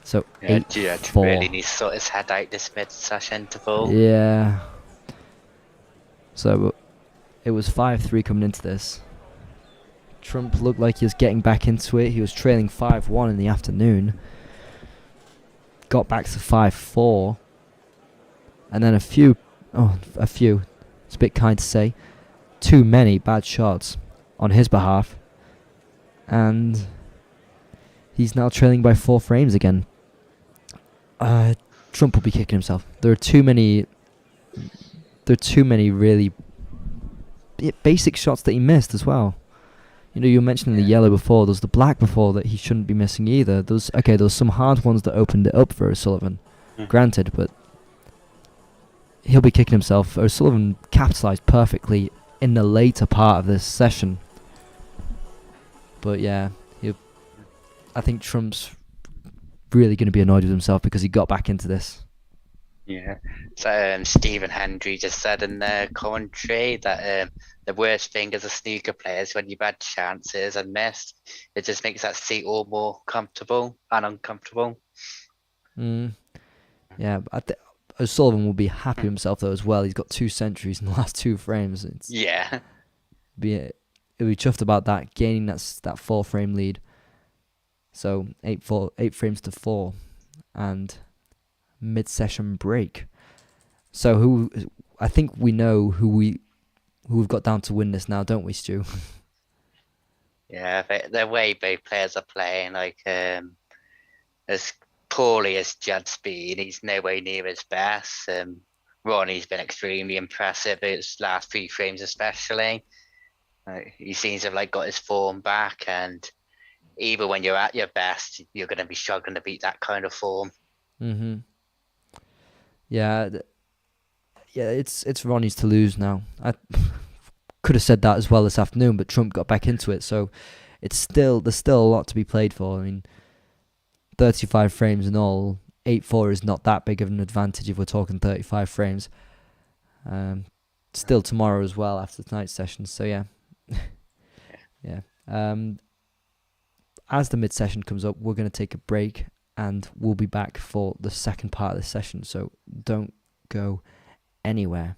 Speaker 1: So
Speaker 2: Yeah,
Speaker 1: 8-4.
Speaker 2: Judd really needs to sort his head out this mid-slash interval.
Speaker 1: Yeah. So it was 5-3 coming into this. Trump looked like he was getting back into it. He was trailing 5-1 in the afternoon. Got back to 5-4. And then a few, it's a bit kind to say, too many bad shots on his behalf. And he's now trailing by 4 frames again. Trump will be kicking himself. There are too many really basic shots that he missed as well. You know, you were mentioning the yellow before. There's the black before that he shouldn't be missing either. There's some hard ones that opened it up for O'Sullivan. Granted, but he'll be kicking himself. O'Sullivan capitalised perfectly in the later part of this session. But yeah, I think Trump's really going to be annoyed with himself because he got back into this.
Speaker 2: Yeah. So Stephen Hendry just said in the commentary that the worst thing as a snooker player is when you've had chances and missed. It just makes that seat all more comfortable and uncomfortable.
Speaker 1: Yeah, O'Sullivan will be happy with himself though as well. He's got 2 centuries in the last 2 frames.
Speaker 2: Yeah.
Speaker 1: He'll be chuffed about that, gaining that 4-frame lead. So 8 frames to 4, and mid-session break. So I think we know who we've got down to win this now, don't we, Stu?
Speaker 2: Yeah, the way both players are playing, like as poorly as Judd's been, he's nowhere near his best. Ronnie's been extremely impressive his last 3 frames especially. He seems to have got his form back, and even when you're at your best, you're going to be struggling to beat that kind of form.
Speaker 1: Yeah, it's Ronnie's to lose now. I could have said that as well this afternoon, but Trump got back into it, so there's still a lot to be played for. I mean, 35 frames in all, 8-4 is not that big of an advantage if we're talking 35 frames. Still tomorrow as well after tonight's session, so yeah. Yeah. As the mid-session comes up, we're going to take a break, and we'll be back for the second part of the session, so don't go anywhere.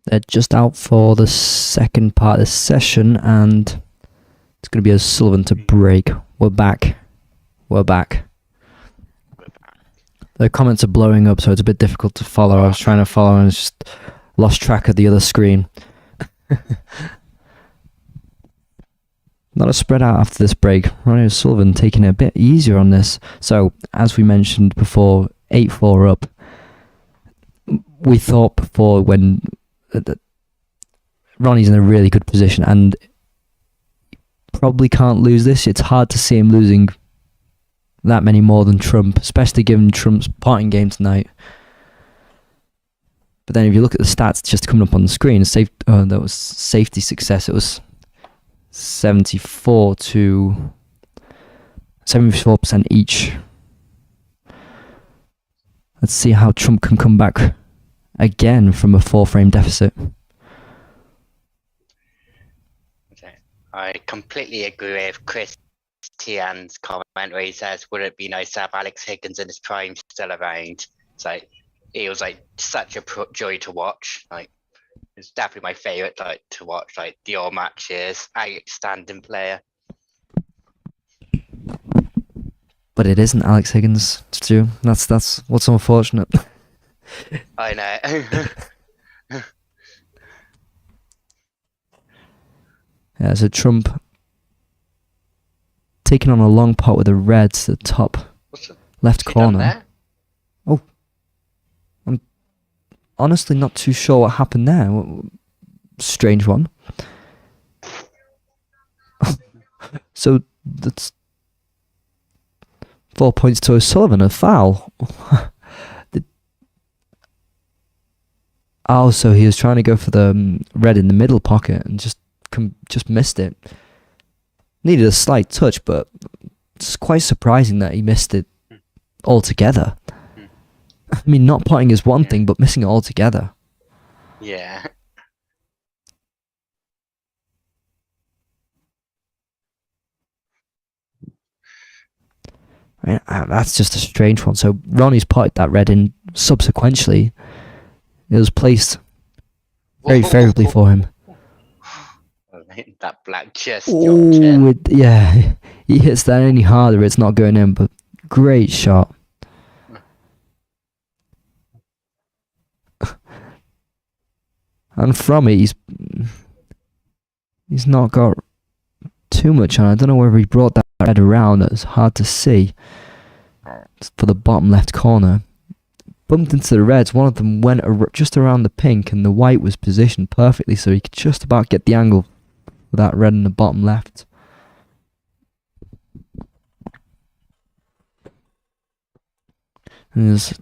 Speaker 1: They're just out for the second part of the session, and it's going to be O'Sullivan to break. We're back. The comments are blowing up, so it's a bit difficult to follow. I was trying to follow and just lost track of the other screen. Not a spread out after this break. Ronnie O'Sullivan taking it a bit easier on this. So, as we mentioned before, 8-4 up. We thought before when Ronnie's in a really good position and probably can't lose this. It's hard to see him losing that many more than Trump, especially given Trump's parting game tonight. But then if you look at the stats just coming up on the screen, that was safety success. It was 74% each. Let's see how Trump can come back again from a 4-frame deficit.
Speaker 2: I completely agree with Chris Tian's comment where he says, would it be nice to have Alex Higgins in his prime still around? It's like, he was like such a joy to watch. Like, it's definitely my favourite to watch, like the all matches, outstanding player.
Speaker 1: But it isn't Alex Higgins to do. That's what's unfortunate.
Speaker 2: I know.
Speaker 1: Yeah, so Trump taking on a long pot with a red to the top left corner. Oh, I'm honestly not too sure what happened there. Strange one. So that's 4 points to O'Sullivan, a foul. So he was trying to go for the red in the middle pocket and just missed it. Needed a slight touch, but it's quite surprising that he missed it altogether. I mean, not potting is one thing, but missing it altogether.
Speaker 2: Yeah.
Speaker 1: Right, that's just a strange one. So Ronnie's potted that red in subsequently. It was placed very favourably for him.
Speaker 2: That black chest.
Speaker 1: Oh, yeah. He hits that any harder, it's not going in, but great shot. And from it, he's not got too much on. I don't know whether he brought that red around. It's hard to see. It's for the bottom left corner. Bumped into the reds. One of them went just around the pink, and the white was positioned perfectly, so he could just about get the angle with that red in the bottom left. And there's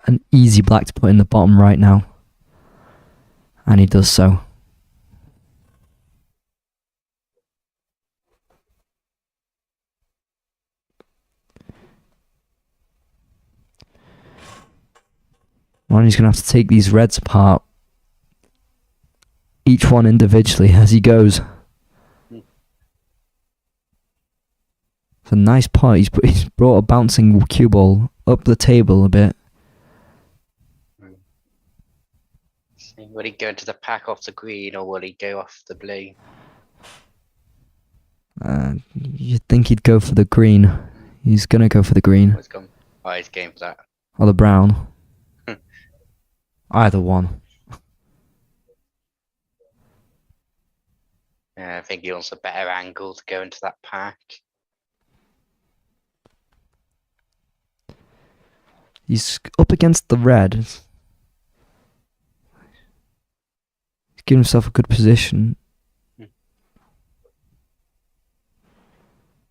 Speaker 1: an easy black to put in the bottom right now. And he does so. Ronnie's going to have to take these reds apart, each one individually as he goes. It's a nice pot. He's brought a bouncing cue ball up the table a bit.
Speaker 2: Will he go into the pack off the green, or will he go off the blue?
Speaker 1: You'd think he'd go for the green. He's going to go for the green.
Speaker 2: He's going for that.
Speaker 1: Or the brown. Either one.
Speaker 2: Yeah, I think he wants a better angle to go into that pack.
Speaker 1: He's up against the red. He's giving himself a good position. And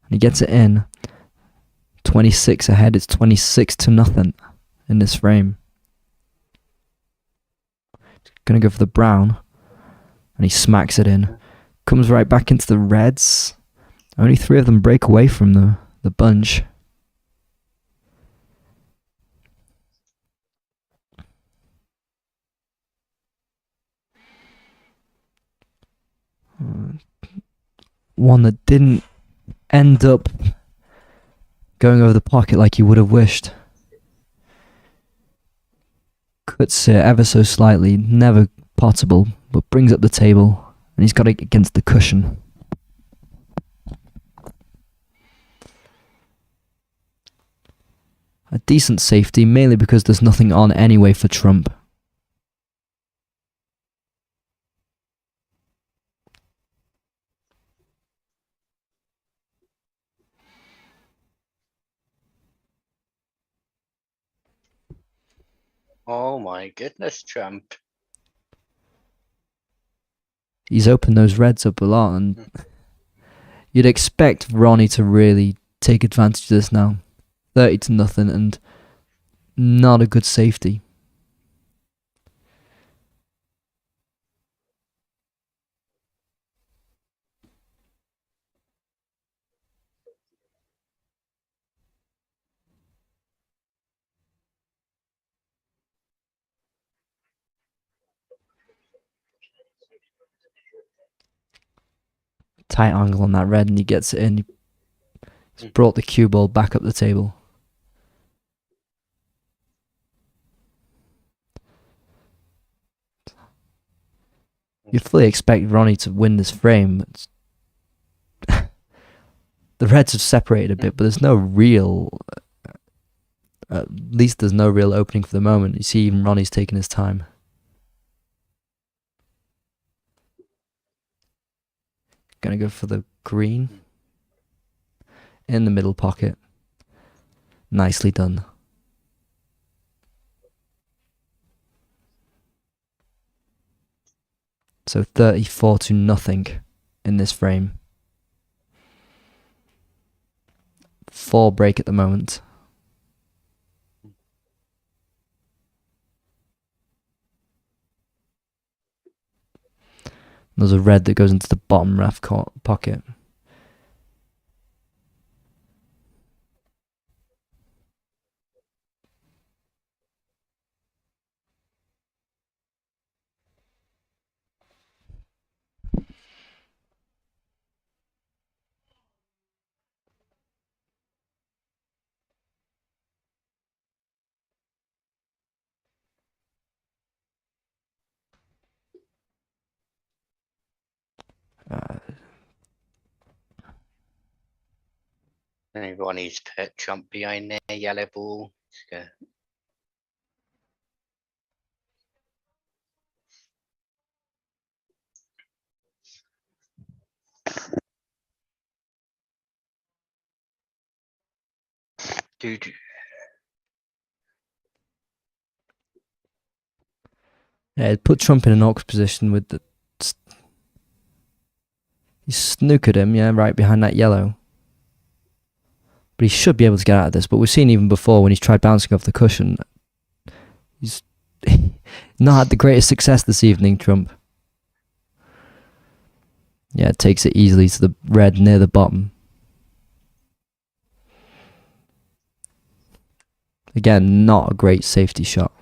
Speaker 1: he gets it in. 26 ahead. It's 26-0 in this frame. Gonna go for the brown. And he smacks it in. Comes right back into the reds. Only 3 of them break away from the bunch. One that didn't end up going over the pocket like he would have wished. Cuts it ever so slightly, never possible, but brings up the table, and he's got it against the cushion. A decent safety, mainly because there's nothing on anyway for Trump.
Speaker 2: Oh my goodness, Trump.
Speaker 1: He's opened those reds up a lot, and you'd expect Ronnie to really take advantage of this now. 30-0, and not a good safety. Tight angle on that red, and he gets it in. He's brought the cue ball back up the table. You fully expect Ronnie to win this frame. The reds have separated a bit, but there's no real... at least there's no real opening for the moment. You see even Ronnie's taking his time. Gonna go for the green. In the middle pocket. Nicely done. So 34-0 in this frame. 4 break at the moment. There's a red that goes into the bottom left pocket.
Speaker 2: Ronnie's put Trump behind there, yellow ball. Dude.
Speaker 1: Yeah, it put Trump in an awkward position with the... He snookered him, yeah, right behind that yellow. But he should be able to get out of this. But we've seen even before when he's tried bouncing off the cushion, he's not had the greatest success this evening, Trump. Yeah, takes it easily to the red near the bottom. Again, not a great safety shot.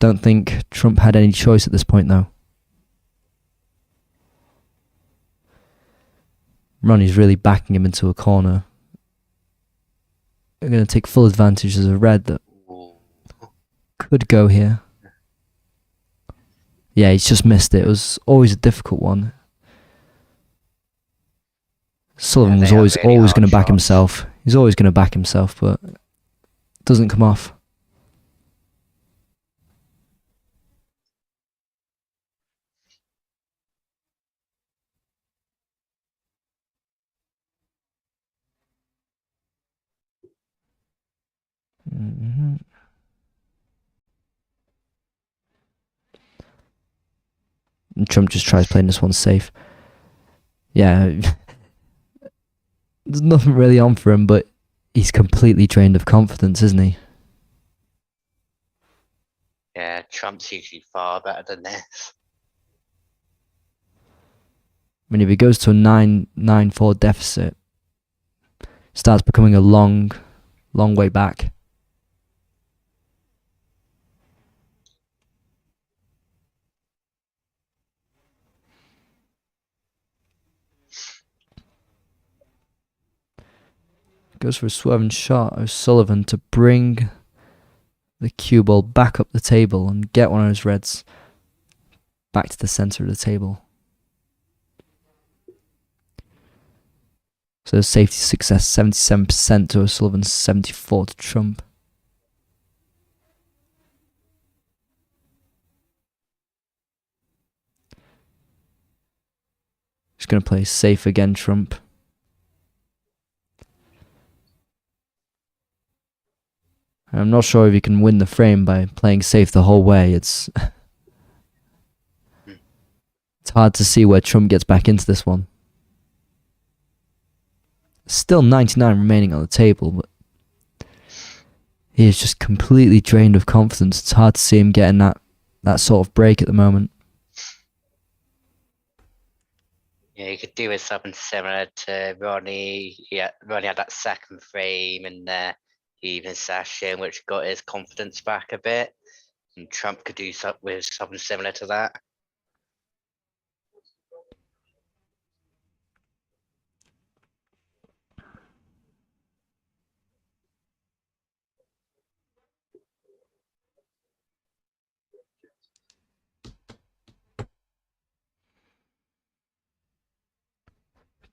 Speaker 1: Don't think Trump had any choice at this point, though. Ronnie's really backing him into a corner. They're going to take full advantage as a red that could go here. Yeah, he's just missed it. It was always a difficult one. Sullivan was always going to back himself. He's always going to back himself, but it doesn't come off. Mm-hmm. And Trump just tries playing this one safe. Yeah, there's nothing really on for him, but he's completely drained of confidence, isn't he?
Speaker 2: Yeah, Trump's usually far better than this.
Speaker 1: I mean, if he goes to a 9-4 deficit, starts becoming a long way back. Goes for a swerving shot, O'Sullivan, to bring the cue ball back up the table and get one of his reds back to the centre of the table. So safety success 77% to O'Sullivan, 74 to Trump. Just going to play safe again, Trump. I'm not sure if you can win the frame by playing safe the whole way. It's hard to see where Trump gets back into this one. Still 99 remaining on the table, but he is just completely drained of confidence. It's hard to see him getting that sort of break at the moment.
Speaker 2: Yeah, you could do with something similar to Ronnie. Yeah, Ronnie had that second frame in the evening session, which got his confidence back a bit. And Trump could do with something similar to that.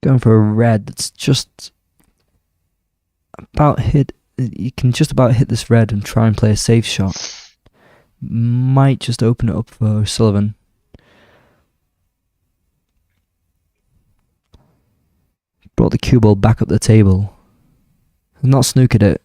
Speaker 1: Going for a red that's just about hit. You can just about hit this red and try and play a safe shot. Might just open it up for O'Sullivan. Brought the cue ball back up the table. Not snookered it.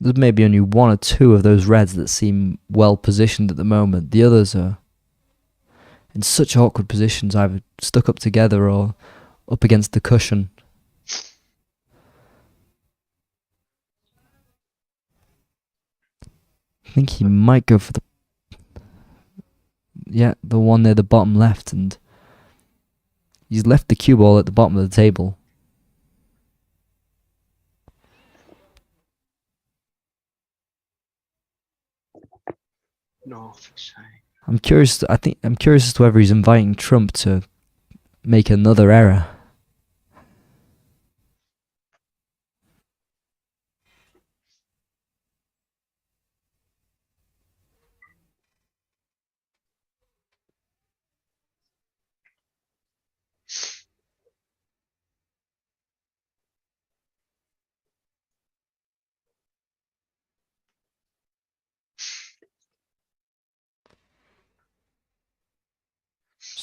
Speaker 1: There's maybe only one or two of those reds that seem well positioned at the moment. The others are in such awkward positions, either stuck up together or up against the cushion. I think he might go for the one near the bottom left, and he's left the cue ball at the bottom of the table.
Speaker 2: North.
Speaker 1: I'm curious as to whether he's inviting Trump to make another error.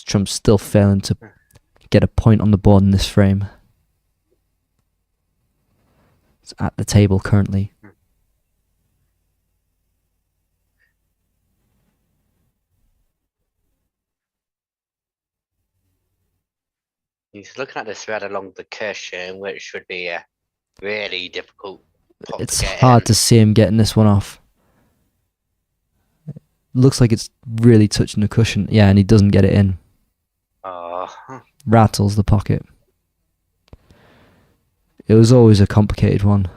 Speaker 1: Trump's still failing to get a point on the board in this frame. It's at the table currently.
Speaker 2: He's looking at this red along the cushion, which would be a really difficult pot
Speaker 1: It's
Speaker 2: to get
Speaker 1: hard
Speaker 2: in.
Speaker 1: to see him getting this one off. Looks like it's really touching the cushion. Yeah, and he doesn't get it in. Rattles the pocket. It was always a complicated one.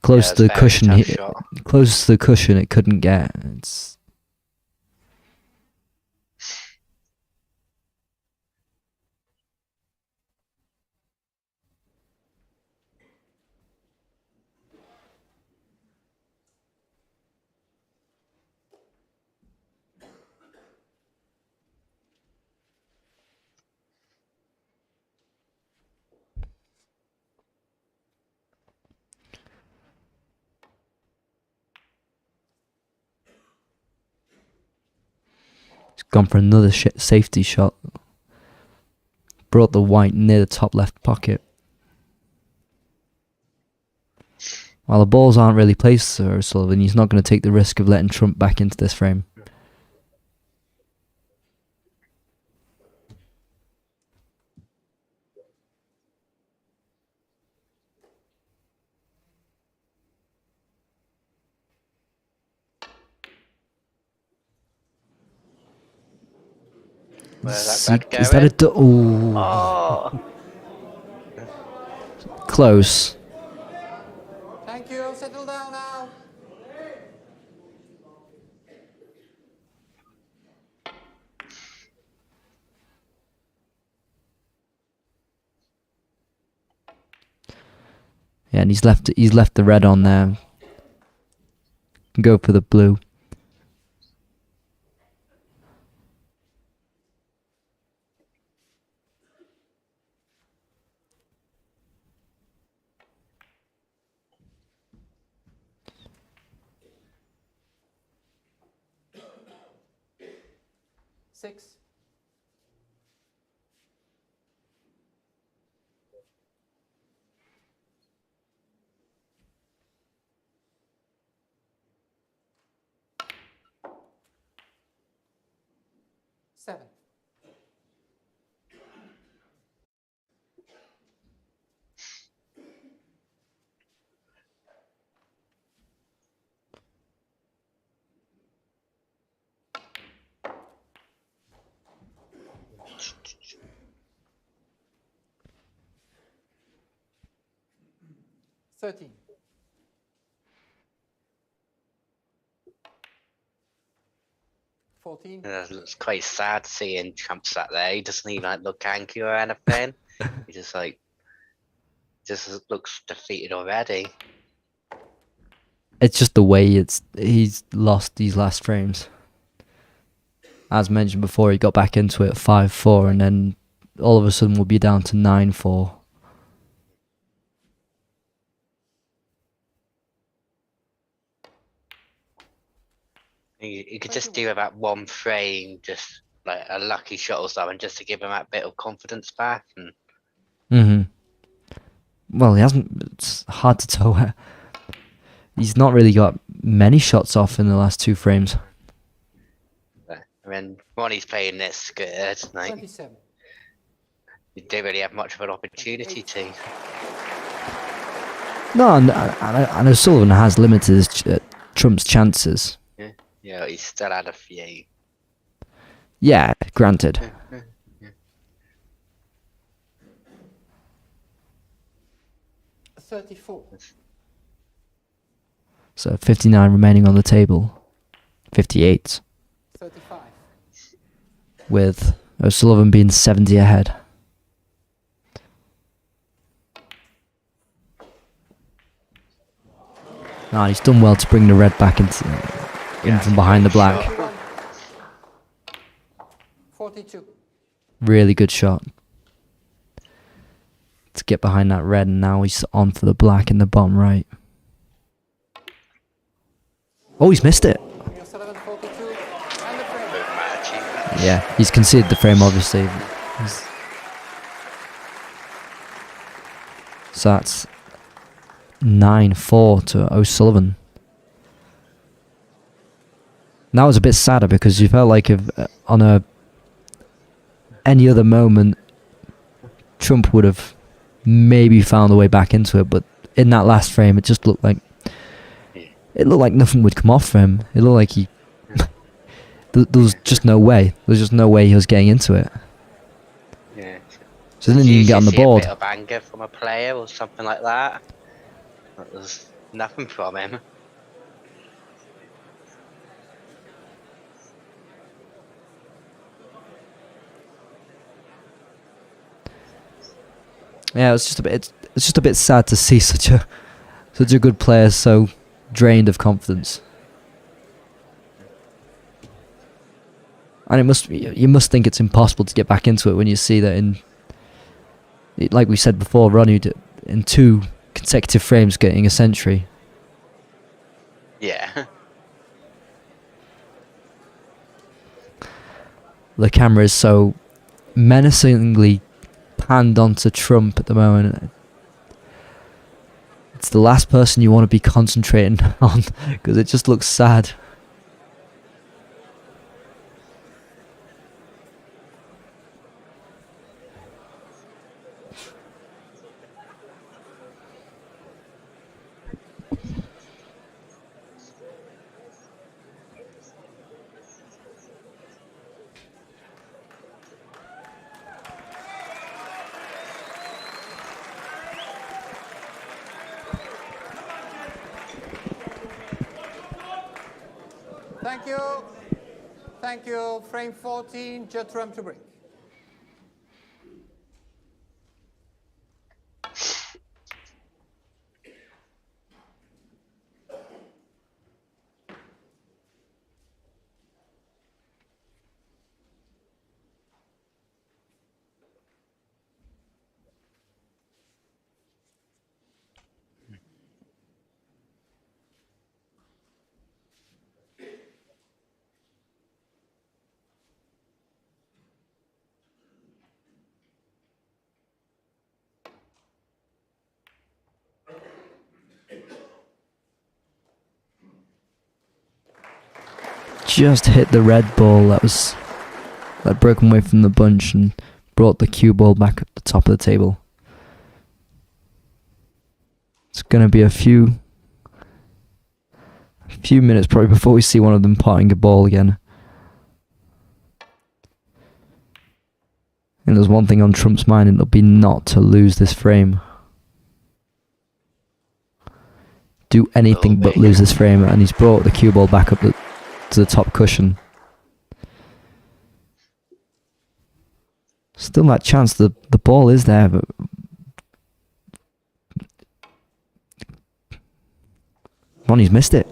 Speaker 1: Close to the cushion, closest to the cushion, it couldn't get. It's gone for another safety shot. Brought the white near the top left pocket. While the balls aren't really placed for O'Sullivan, he's not going to take the risk of letting Trump back into this frame.
Speaker 2: Where's that red
Speaker 1: Is that a
Speaker 2: going?
Speaker 1: ooh,
Speaker 2: Oh!
Speaker 1: close?
Speaker 3: Thank you. Settle down now.
Speaker 1: Yeah, and he's left the red on there. Go for the blue.
Speaker 3: Six. Seven. $13. 14.
Speaker 2: It's quite sad seeing Trump sat there. He doesn't even like look angry or anything. He just like looks defeated already.
Speaker 1: It's just the way he's lost these last frames. As mentioned before, he got back into it 5-4, and then all of a sudden we'll be down to 9-4.
Speaker 2: You could just do about one frame, just like a lucky shot or something, just to give him that bit of confidence back. And
Speaker 1: Well, he hasn't. It's hard to tell. He's not really got many shots off in the last 2 frames.
Speaker 2: I mean, Ronnie's playing this good. Like,
Speaker 3: 27.
Speaker 2: you don't really have much of an opportunity to.
Speaker 1: No, and O'Sullivan has limited his, Trump's chances.
Speaker 2: Yeah, he's still had a few.
Speaker 1: Yeah, granted.
Speaker 2: Yeah.
Speaker 3: 34.
Speaker 1: So 59 remaining on the table. 58.
Speaker 3: 35.
Speaker 1: With O'Sullivan being 70 ahead. No, he's done well to bring the red back in from behind the black.
Speaker 3: 42.
Speaker 1: Really good shot. To get behind that red, and now he's on for the black in the bottom right. Oh, he's missed it.
Speaker 3: O'Sullivan 42. And the frame.
Speaker 1: Yeah, he's conceded the frame, obviously. So that's 9-4 to O'Sullivan. And that was a bit sadder because you felt like if on any other moment, Trump would have maybe found a way back into it, but in that last frame, it just looked like nothing would come off for him. It looked like he there was just no way. There was just no way he was getting into it.
Speaker 2: Yeah.
Speaker 1: So then you can get on the board.
Speaker 2: A bit of anger from a player or something like that. But there's nothing from him.
Speaker 1: Yeah, it's just a bit sad to see such a good player so drained of confidence. And you must think it's impossible to get back into it when you see that like we said before, Ronnie in 2 consecutive frames getting a century.
Speaker 2: Yeah.
Speaker 1: The camera is so menacingly panned onto Trump at the moment. It's the last person you want to be concentrating on because it just looks sad.
Speaker 3: Thank you. Thank you. Frame 14, Judd Trump to break.
Speaker 1: Just hit the red ball that broke away from the bunch and brought the cue ball back up the top of the table. It's gonna be a few minutes probably before we see one of them potting a ball again. And there's one thing on Trump's mind, and it'll be not to lose this frame. Do anything but lose this frame, and he's brought the cue ball back up to the top cushion. Still that chance, the ball is there, but Ronnie's missed it.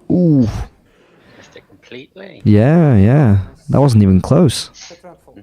Speaker 1: Ooh.
Speaker 2: Missed it completely.
Speaker 1: Yeah. That wasn't even close.
Speaker 3: Judd Trump full.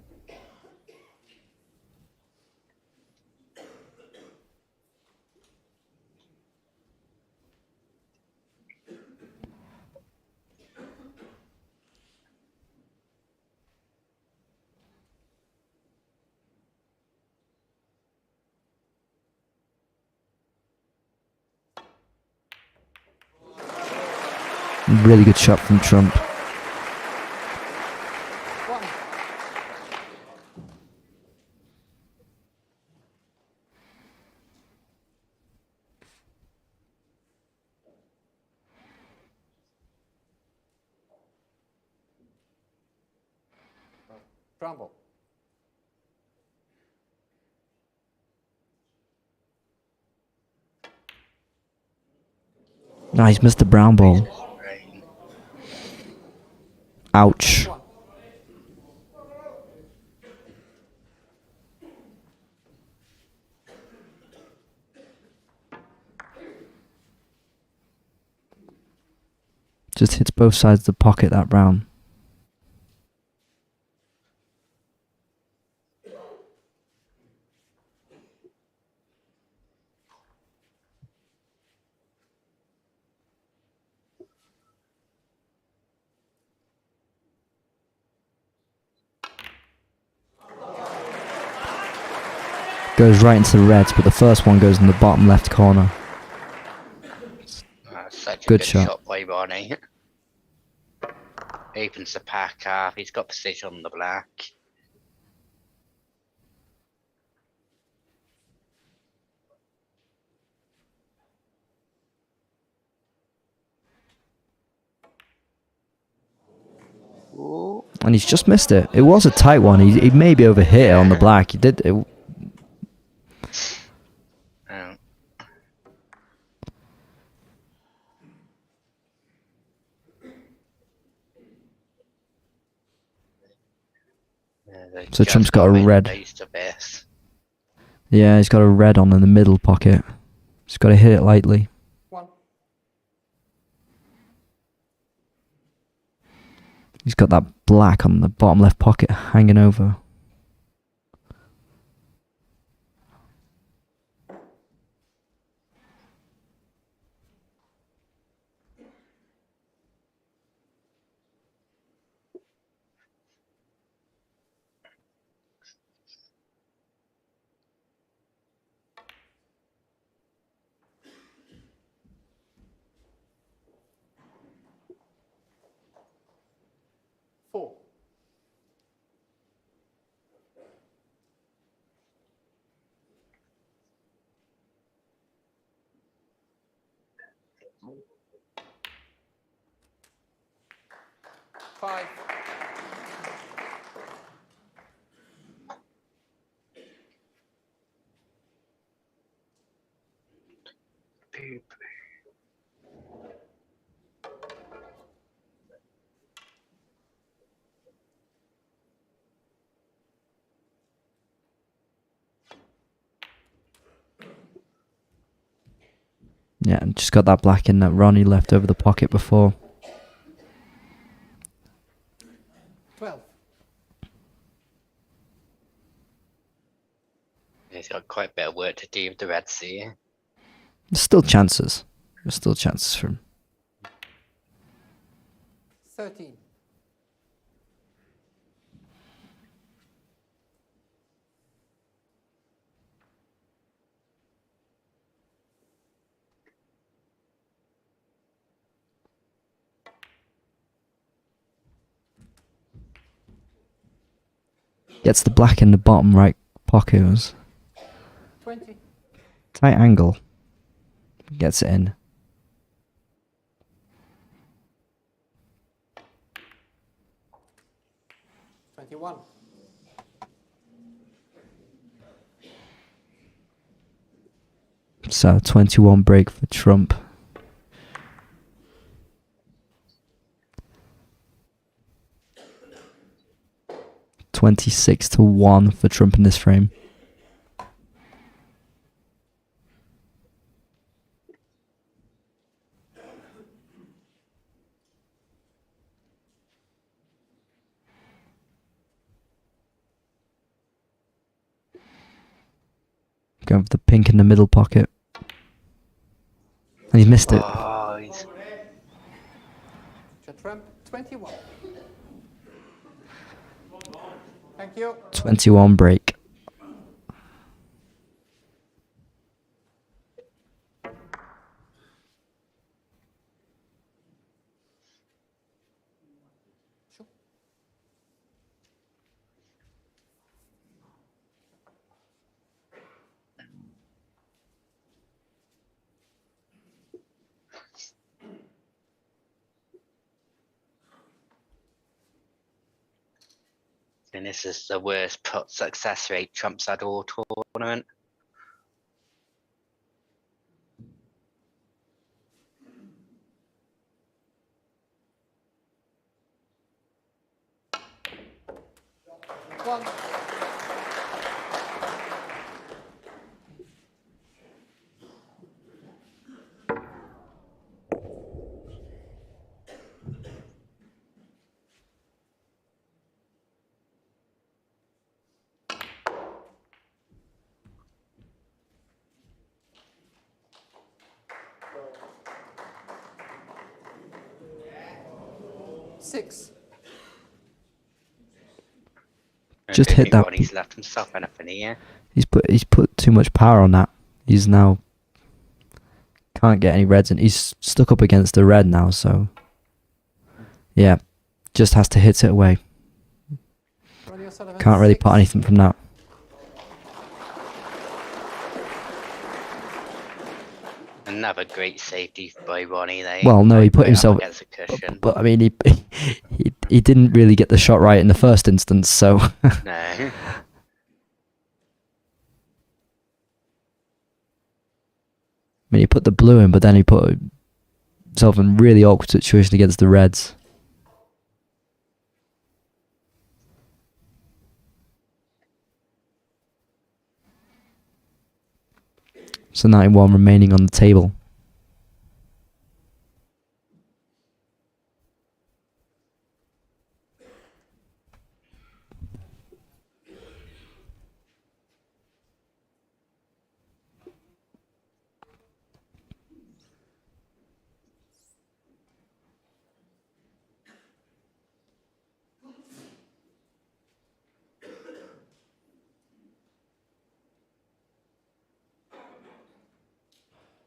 Speaker 1: Really good shot from Trump.
Speaker 3: One. Bramble.
Speaker 1: No, he's missed the brown ball. Ouch.
Speaker 3: One.
Speaker 1: Just hits both sides of the pocket, that brown. Goes right into the reds, but the first one goes in the bottom left corner.
Speaker 2: Such a
Speaker 1: Good
Speaker 2: good
Speaker 1: shot.
Speaker 2: shot by Ronnie. Opens the pack up. He's got precision on the black. Ooh.
Speaker 1: And he's just missed it. It was a tight one. He maybe overhit it on the black. He did.
Speaker 2: Oh.
Speaker 1: So Trump's got a red. Yeah, he's got a red on in the middle pocket. He's got to hit it lightly.
Speaker 3: One.
Speaker 1: He's got that black on the bottom left pocket hanging over.
Speaker 3: Four. Five.
Speaker 1: Yeah, and just got that black in that Ronnie left over the pocket before.
Speaker 3: 12.
Speaker 2: He's got quite a bit of work to do with the Red Sea.
Speaker 1: There's still chances. There's still chances for him.
Speaker 3: 13.
Speaker 1: Gets the black in the bottom right pocket. It was
Speaker 3: 20.
Speaker 1: tight angle. Gets it in.
Speaker 3: Twenty-one.
Speaker 1: So 21 break for Trump. $26-1 for Trump in this frame. Going for the pink in the middle pocket. And he's missed it.
Speaker 2: Oh, he's...
Speaker 3: Judd Trump, 21. Thank you.
Speaker 1: 21 break.
Speaker 3: Sure.
Speaker 2: And this is the worst put success rate Trump's had all tournament.
Speaker 3: One. Six.
Speaker 1: Just hit that.
Speaker 2: He's left himself anything here.
Speaker 1: He's put too much power on that. He's now can't get any reds in. He's stuck up against the red now, so yeah, just has to hit it away.
Speaker 3: Ronnie O'Sullivan,
Speaker 1: Can't really
Speaker 3: 6.
Speaker 1: put anything from that.
Speaker 2: Another great safety by Ronnie there.
Speaker 1: Well, no, he put
Speaker 2: Right up
Speaker 1: himself.
Speaker 2: against a cushion.
Speaker 1: But I mean, he didn't really get the shot right in the first instance, so.
Speaker 2: No.
Speaker 1: I mean, he put the blue in, but then he put himself in a really awkward situation against the reds. So 91 remaining on the table.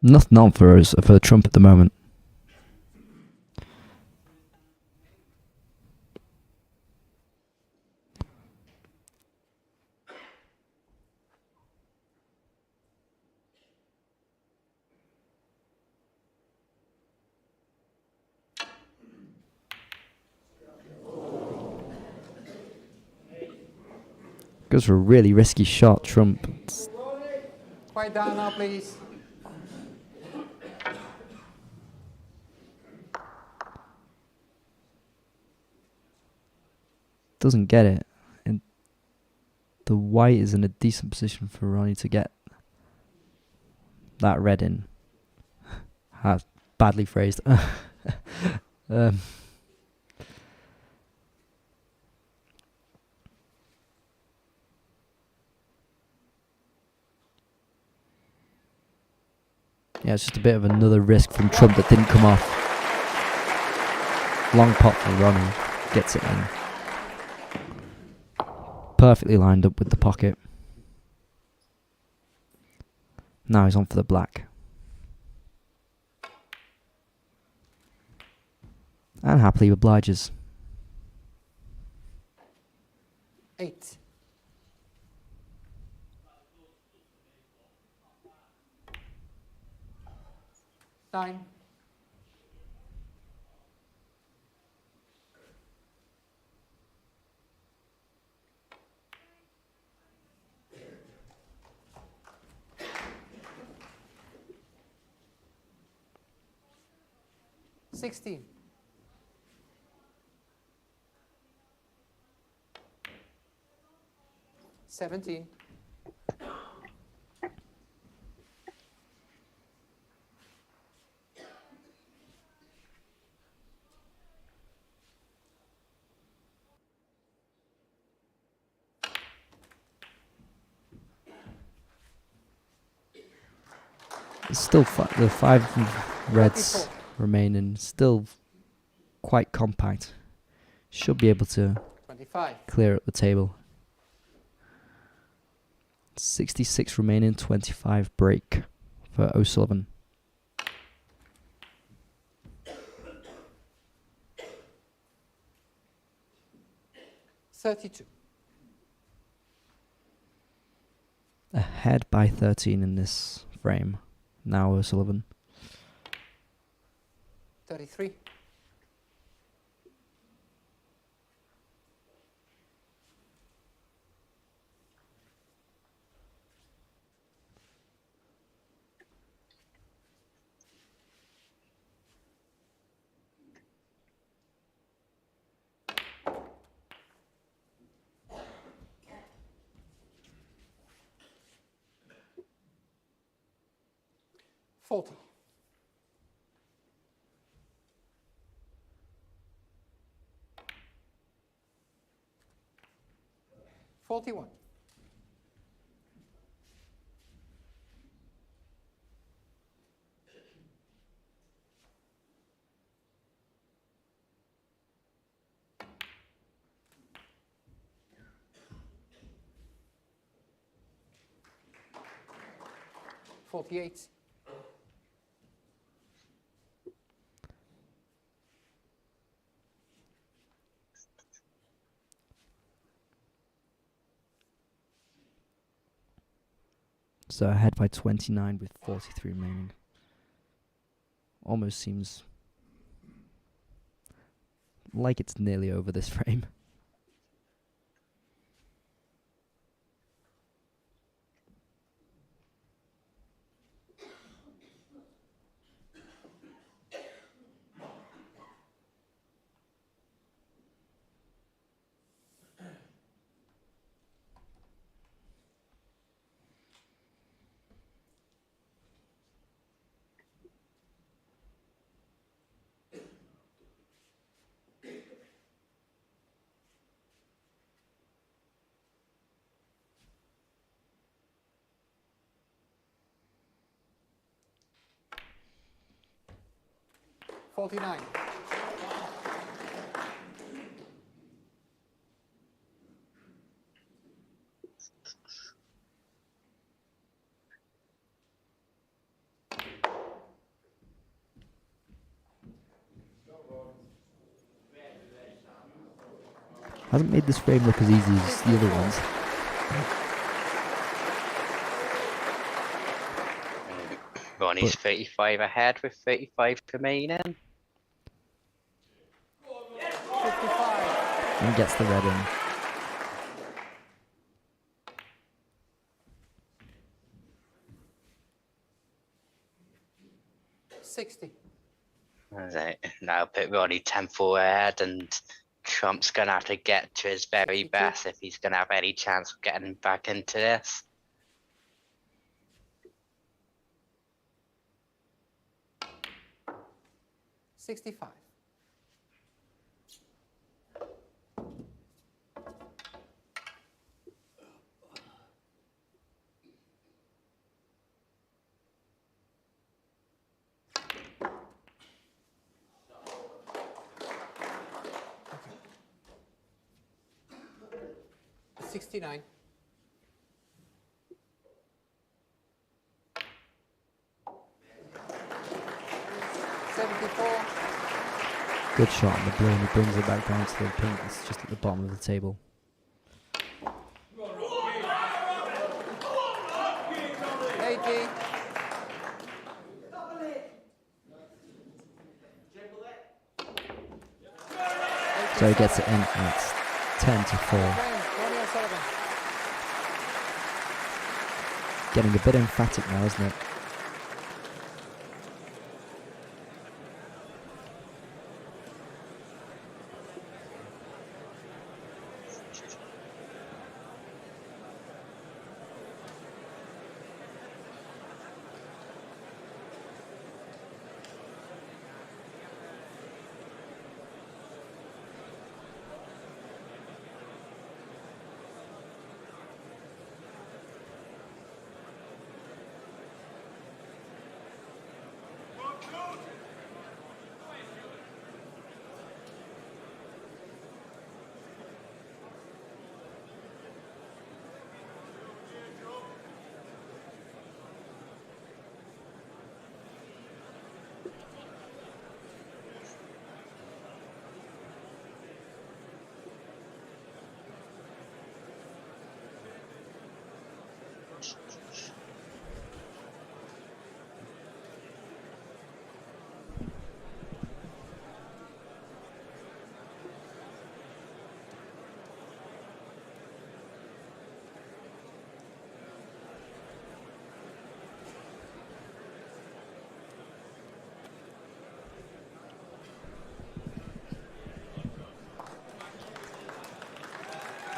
Speaker 1: Nothing on for us, for Trump at the moment. Goes for a really risky shot, Trump.
Speaker 3: Quiet down now, please.
Speaker 1: Doesn't get it. And the white is in a decent position for Ronnie to get that red in. Badly phrased. um, Yeah, it's just a bit of another risk from Trump that didn't come off. Long pot for Ronnie. Gets it in. Perfectly lined up with the pocket. Now he's on for the black. And happily obliges.
Speaker 3: 8. 9. 16. 17.
Speaker 1: Still the 5 reds
Speaker 3: 24.
Speaker 1: remaining. Still quite compact. Should be able to
Speaker 3: 25.
Speaker 1: clear up the table. 66 remaining, 25 break for O'Sullivan.
Speaker 3: $32.
Speaker 1: Ahead by 13 in this frame. Now O'Sullivan.
Speaker 3: 33. 40. 41. 48.
Speaker 1: So ahead by 29 with 43 remaining. Almost seems like it's nearly over this frame.49. Hasn't made this frame look as easy as the other ones.
Speaker 2: Ronnie's 35 ahead with 35 remaining.
Speaker 3: 55.
Speaker 1: And gets the red in.
Speaker 3: 60.
Speaker 2: Right, now put Ronnie 10-4 ahead, and Trump's going to have to get to his very
Speaker 3: 52.
Speaker 2: best if he's going to have any chance of getting back into this.
Speaker 3: 65. Okay. 69.
Speaker 1: Good shot on the blue, and he brings it back down to the pink. It's just at the bottom of the table.
Speaker 3: 80.
Speaker 1: So he gets it in, and it's 10-4.
Speaker 3: Ronnie O'Sullivan.
Speaker 1: Getting a bit emphatic now, isn't it?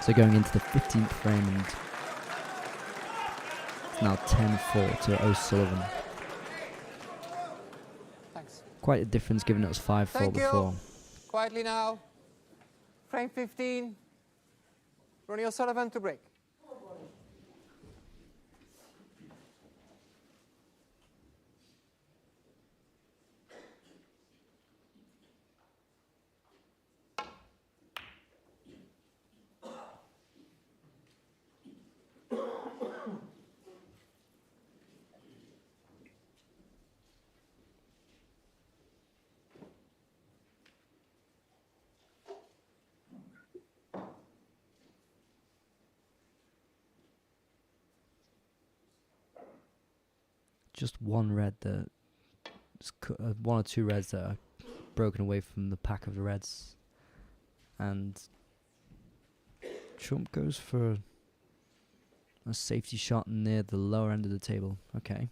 Speaker 1: So going into the 15th frame, and it's now 10-4 to O'Sullivan.
Speaker 3: Thanks.
Speaker 1: Quite a difference given it was 5-4
Speaker 3: Thank
Speaker 1: before.
Speaker 3: you. Quietly now. Frame 15. Ronnie O'Sullivan to break.
Speaker 1: Just one red that, one or two reds that are broken away from the pack of the reds, and Trump goes for a safety shot near the lower end of the table. Okay.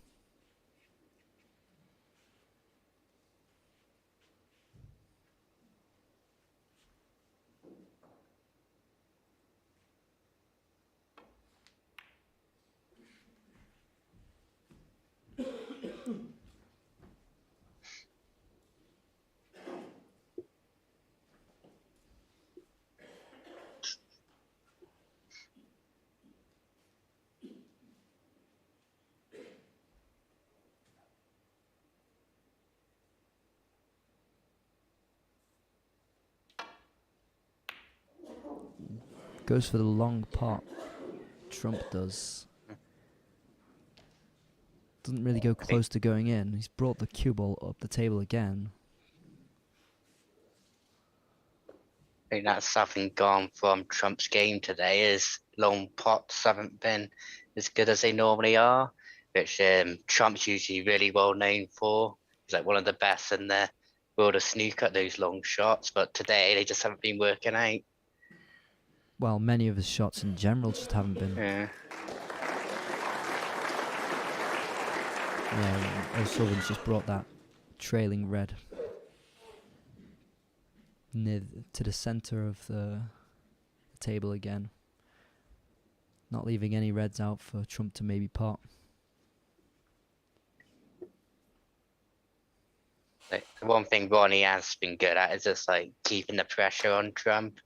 Speaker 1: Goes for the long pot. Trump does. Doesn't really go close to going in. He's brought the cue ball up the table again.
Speaker 2: I think that's something gone from Trump's game today. His long pots haven't been as good as they normally are, which Trump's usually really well known for. He's like one of the best in the world of snooker at those long shots, but today they just haven't been working out.
Speaker 1: Well, many of his shots in general just haven't been.
Speaker 2: Yeah.
Speaker 1: Yeah, O'Sullivan's just brought that trailing red near to the center of the table again. Not leaving any reds out for Trump to maybe pot.
Speaker 2: Like, the one thing Ronnie has been good at is just like keeping the pressure on Trump.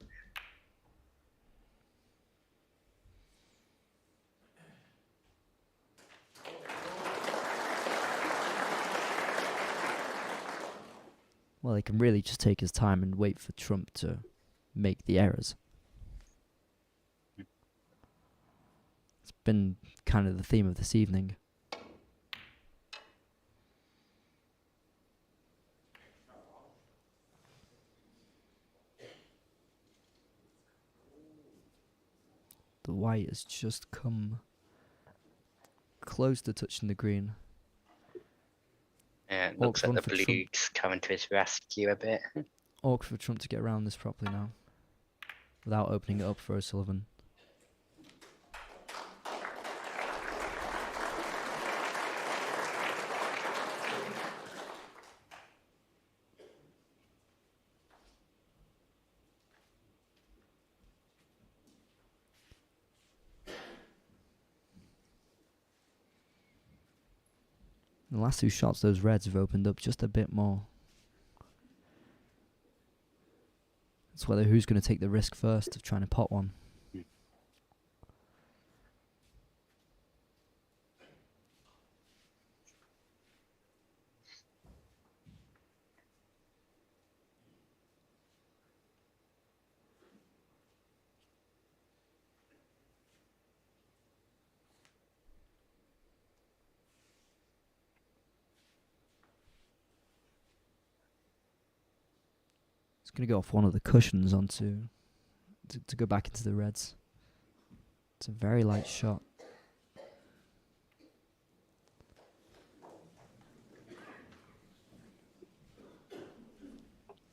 Speaker 1: Well, he can really just take his time and wait for Trump to make the errors. It's been kind of the theme of this evening. The white has just come close to touching the green.
Speaker 2: Yeah, it looks like the blue's coming to his rescue a bit.
Speaker 1: Awkward for Trump to get around this properly now, without opening it up for O'Sullivan. The last two shots, those reds have opened up just a bit more. It's whether who's going to take the risk first of trying to pot one. It's going to go off one of the cushions onto to go back into the reds. It's a very light shot.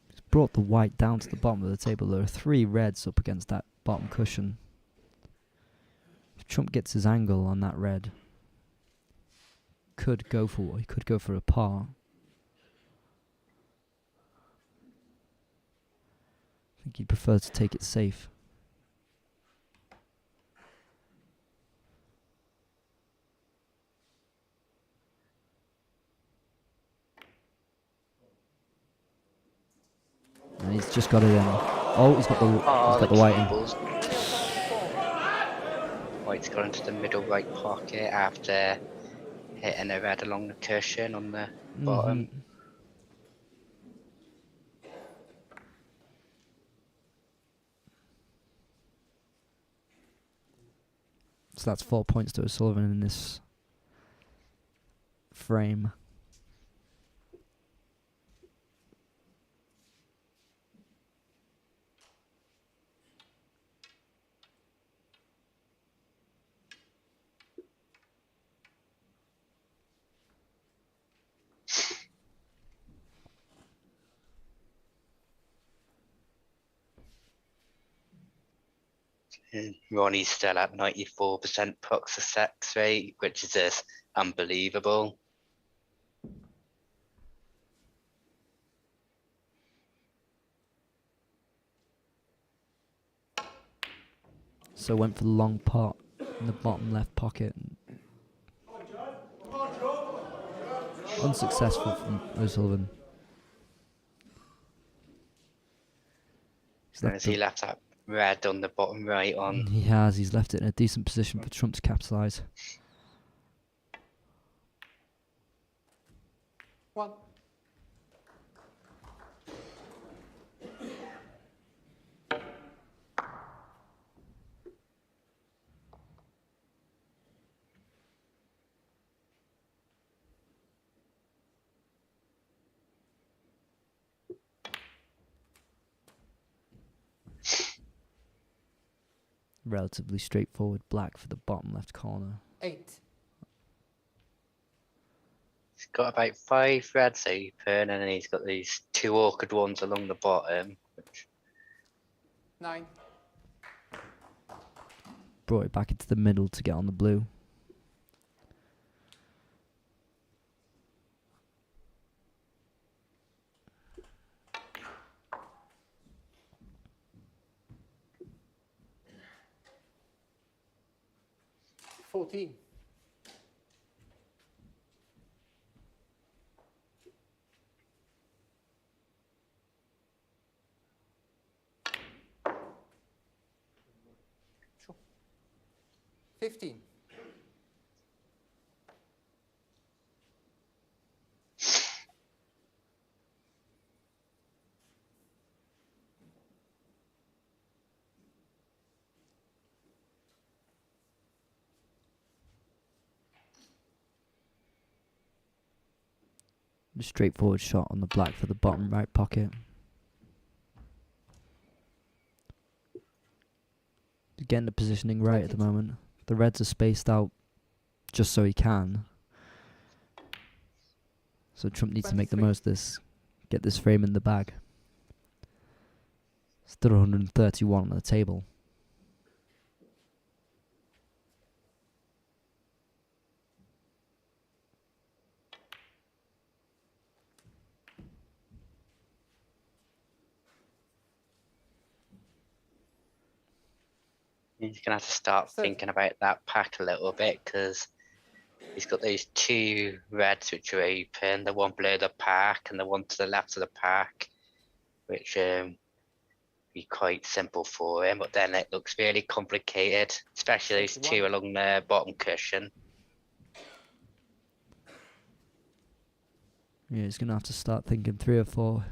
Speaker 1: It's brought the white down to the bottom of the table. There are 3 reds up against that bottom cushion. If Trump gets his angle on that red, he could go for a par. I think he'd prefer to take it safe. And he's just got it in. Oh, he's got the white in.
Speaker 2: White's gone into the middle right pocket after hitting a red along the cushion on the bottom.
Speaker 1: So that's 4 points to O'Sullivan in this frame.
Speaker 2: Ronnie's still at 94% puck success rate, which is just unbelievable.
Speaker 1: So went for the long pot in the bottom left pocket. Unsuccessful from O'Sullivan.
Speaker 2: He left that red on the bottom right on.
Speaker 1: He has. He's left it in a decent position for Trump to capitalise.
Speaker 3: 1.
Speaker 1: Relatively straightforward black for the bottom left corner.
Speaker 3: 8.
Speaker 2: He's got about 5 reds open, and then he's got these 2 awkward ones along the bottom.
Speaker 3: 9.
Speaker 1: Brought it back into the middle to get on the blue.
Speaker 3: $14. 15.
Speaker 1: Straightforward shot on the black for the bottom right pocket. Getting the positioning right at the moment. The reds are spaced out just so he can. So Trump needs to make the most of this. Get this frame in the bag. Still 131 on the table.
Speaker 2: He's going to have to start thinking about that pack a little bit, because he's got those two reds which are open, the one below the pack and the one to the left of the pack, which be quite simple for him, but then it looks really complicated, especially those two along the bottom cushion.
Speaker 1: Yeah, he's going to have to start thinking 3 or 4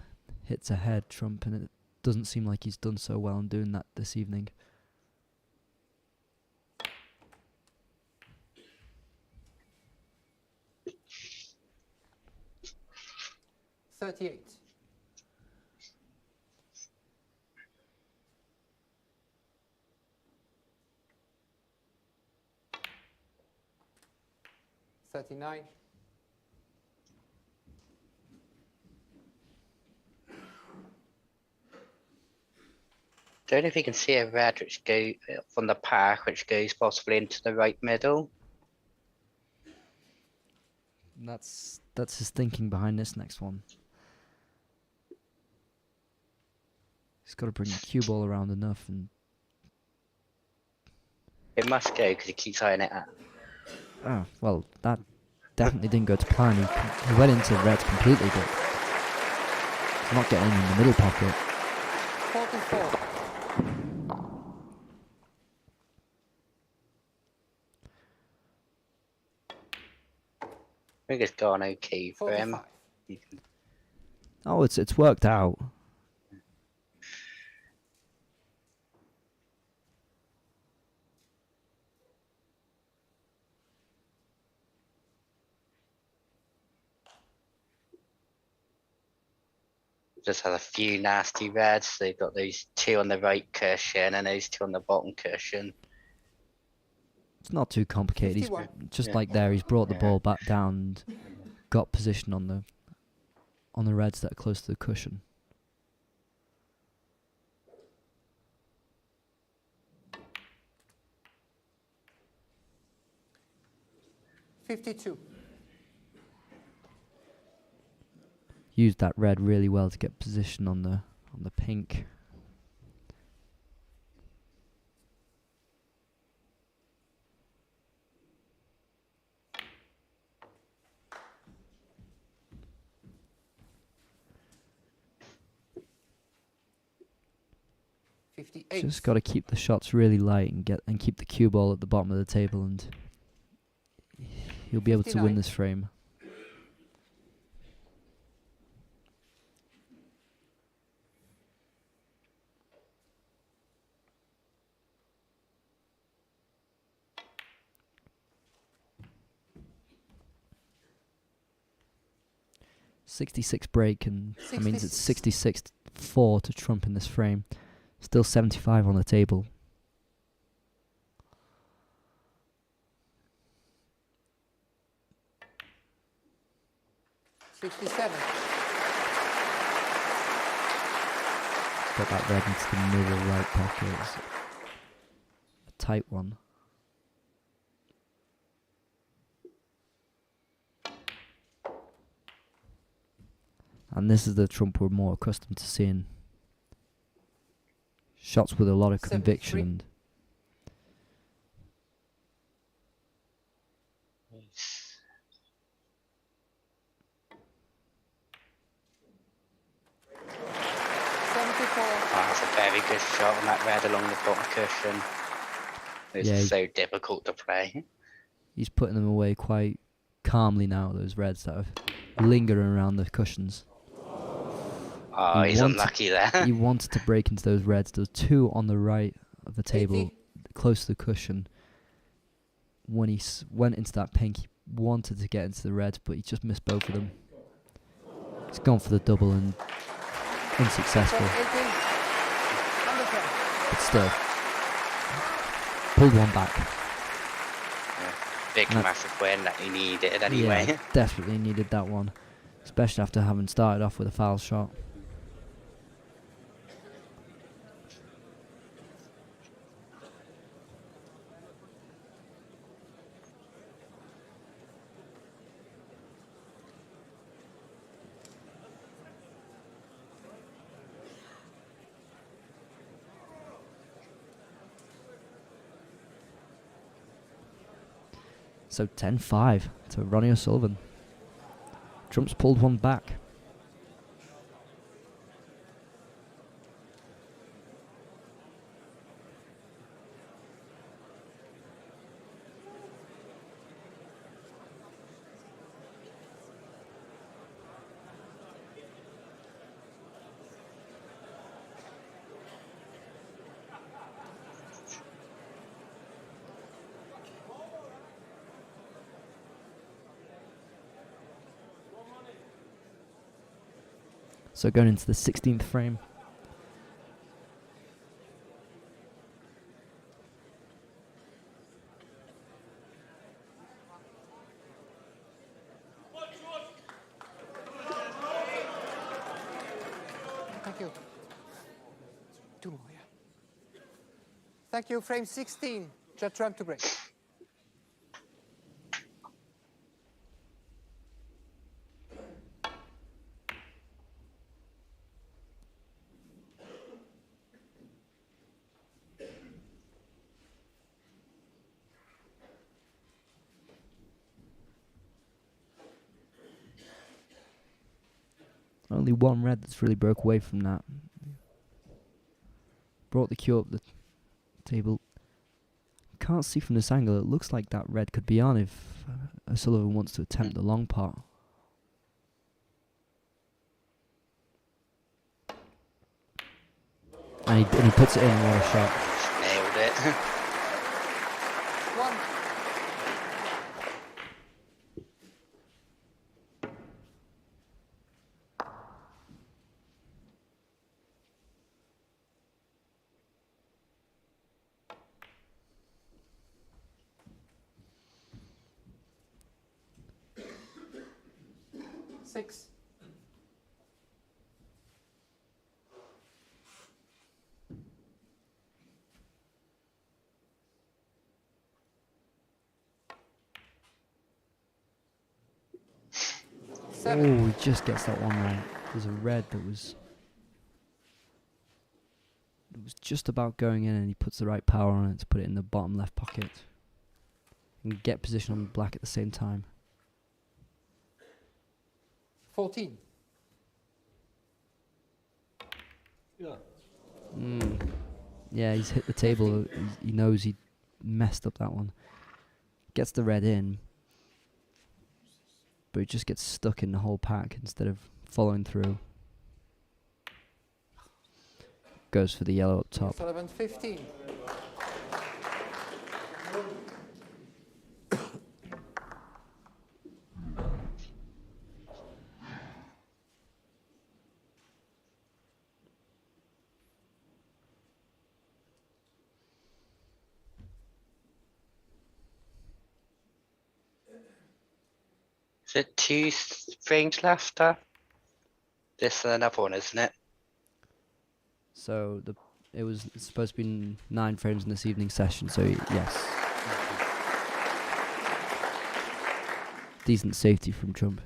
Speaker 1: hits ahead, Trump, and it doesn't seem like he's done so well in doing that this evening.
Speaker 3: $38. $39.
Speaker 2: Don't know if you can see a red which goes from the pack, which goes possibly into the right middle.
Speaker 1: That's his thinking behind this next one. He's got to bring the cue ball around enough, and
Speaker 2: It must go because he keeps eyeing it at.
Speaker 1: oh well, that definitely didn't go to plan. He went into reds completely, but he's not getting in the middle pocket.
Speaker 3: 44.
Speaker 2: I think it's gone okay for him.
Speaker 3: 45.
Speaker 1: Oh, it's worked out.
Speaker 2: Just has a few nasty reds. They've got those two on the right cushion and those two on the bottom cushion.
Speaker 1: It's not too complicated. He's
Speaker 3: 51.
Speaker 1: just
Speaker 2: Yeah.
Speaker 1: like there. He's brought the ball back down and got position on the reds that are close to the cushion.
Speaker 3: $52.
Speaker 1: Used that red really well to get position on the pink.
Speaker 3: $58.
Speaker 1: Just got to keep the shots really light and keep the cue ball at the bottom of the table, and he'll be able to
Speaker 3: 59.
Speaker 1: win this frame. .66 break, and that means it's 66-4 to Trump in this frame. Still 75 on the table.
Speaker 3: $67.
Speaker 1: Got that red into the middle right pocket. It's a tight one. And this is the Trump we're more accustomed to seeing. Shots with a lot of
Speaker 3: 73.
Speaker 1: conviction.
Speaker 3: $74.
Speaker 2: That's a very good shot on that red along the bottom cushion. It's
Speaker 1: Yeah,
Speaker 2: so difficult to play.
Speaker 1: he's putting them away quite calmly now, those reds that are lingering around the cushions.
Speaker 2: Oh, he's
Speaker 1: wanted-
Speaker 2: unlucky there.
Speaker 1: He wanted to break into those reds. There was two on the right of the table,
Speaker 3: 80.
Speaker 1: close to the cushion. When he went into that pink, he wanted to get into the red, but he just missed both of them. He's gone for the double and unsuccessful.
Speaker 3: 80. Under 10.
Speaker 1: But still, pulled one back.
Speaker 2: Big,
Speaker 1: And
Speaker 2: massive win that he needed anyway.
Speaker 1: Yeah, definitely needed that one, especially after having started off with a foul shot. So 10-5 to Ronnie O'Sullivan. Trump's pulled one back. So going into the 16th frame.
Speaker 3: Thank you. Two more, yeah. Thank you. Frame 16. Judd Trump to break.
Speaker 1: Only one red that's really broke away from that. Brought the cue up the table. Can't see from this angle. It looks like that red could be on if O'Sullivan wants to attempt the long part. And he puts it in. What a shot.
Speaker 2: Nailed it.
Speaker 3: 1. Six. Seven.
Speaker 1: Oh, he just gets that one right. There's a red that was just about going in, and he puts the right power on it to put it in the bottom left pocket and get position on the black at the same time.
Speaker 3: 14.
Speaker 1: Yeah, he's hit the table. He knows he messed up that one. Gets the red in, but he just gets stuck in the whole pack instead of following through. Goes for the yellow up top.
Speaker 3: O'Sullivan 15.
Speaker 2: Is it two frames left? This and another one, isn't it?
Speaker 1: So it's supposed to be 9 frames in this evening session. So yes, decent safety from Trump.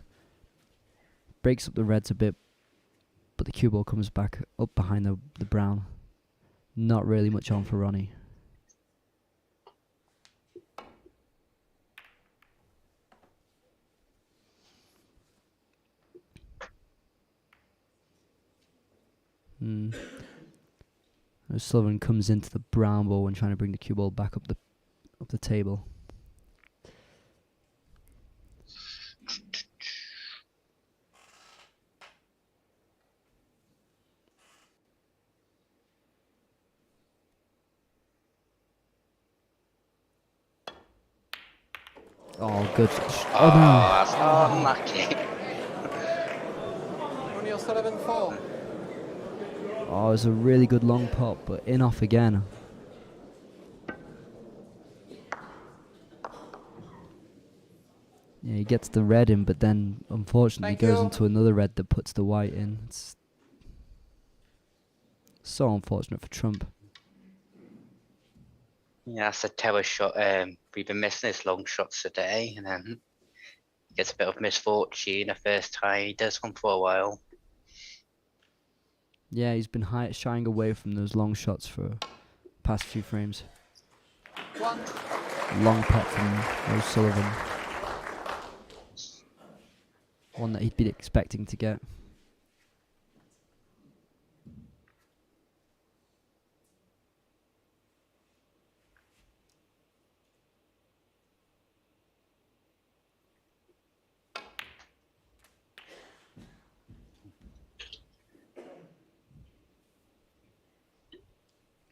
Speaker 1: Breaks up the reds a bit, but the cue ball comes back up behind the brown. Not really much on for Ronnie. O'Sullivan comes into the brown ball when trying to bring the cue ball back up the of the table. Oh, good. Oh,
Speaker 2: That's unlucky.
Speaker 3: Ronnie O'Sullivan 4.
Speaker 1: no. Oh, it was a really good long pop, but in off again. Yeah, he gets the red in, but then unfortunately
Speaker 3: Thank
Speaker 1: goes
Speaker 3: you.
Speaker 1: into another red that puts the white in. It's so unfortunate for Trump.
Speaker 2: Yeah, that's a terror shot. We've been missing his long shots today, and then he gets a bit of misfortune the first time he does one for a while.
Speaker 1: Yeah, he's been shying away from those long shots for past few frames.
Speaker 3: 1.
Speaker 1: Long pop from O'Sullivan. One that he'd been expecting to get.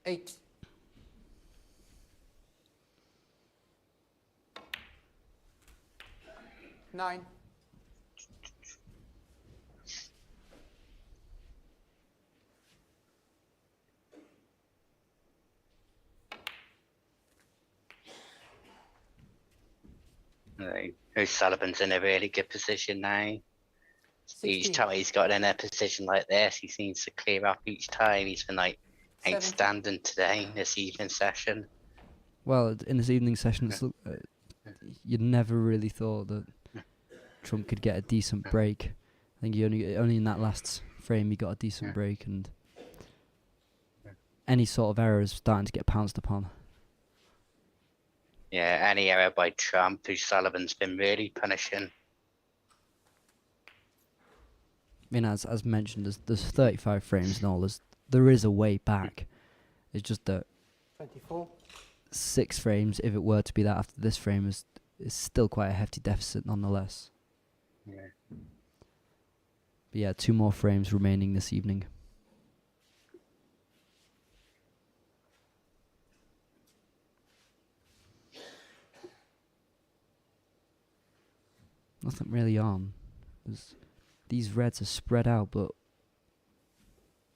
Speaker 3: Eight. 9.
Speaker 2: O'Sullivan's in a really good position now. Each
Speaker 3: 16.
Speaker 2: time he's got in a position like this, he seems to clear up each time. He's been like
Speaker 3: 17.
Speaker 2: outstanding today, this evening session.
Speaker 1: Well, in this evening session, you'd never really thought that Trump could get a decent break. I think he only in that last frame he got a decent break, and any sort of error is starting to get pounced upon.
Speaker 2: Yeah, any error by Trump, O'Sullivan's been really punishing.
Speaker 1: I mean, as mentioned, there's 35 frames and all. There is a way back. It's just that
Speaker 3: 24.
Speaker 1: 6 frames, if it were to be that after this frame, is still quite a hefty deficit nonetheless.
Speaker 2: Yeah.
Speaker 1: But yeah, 2 more frames remaining this evening. Nothing really on. These reds are spread out, but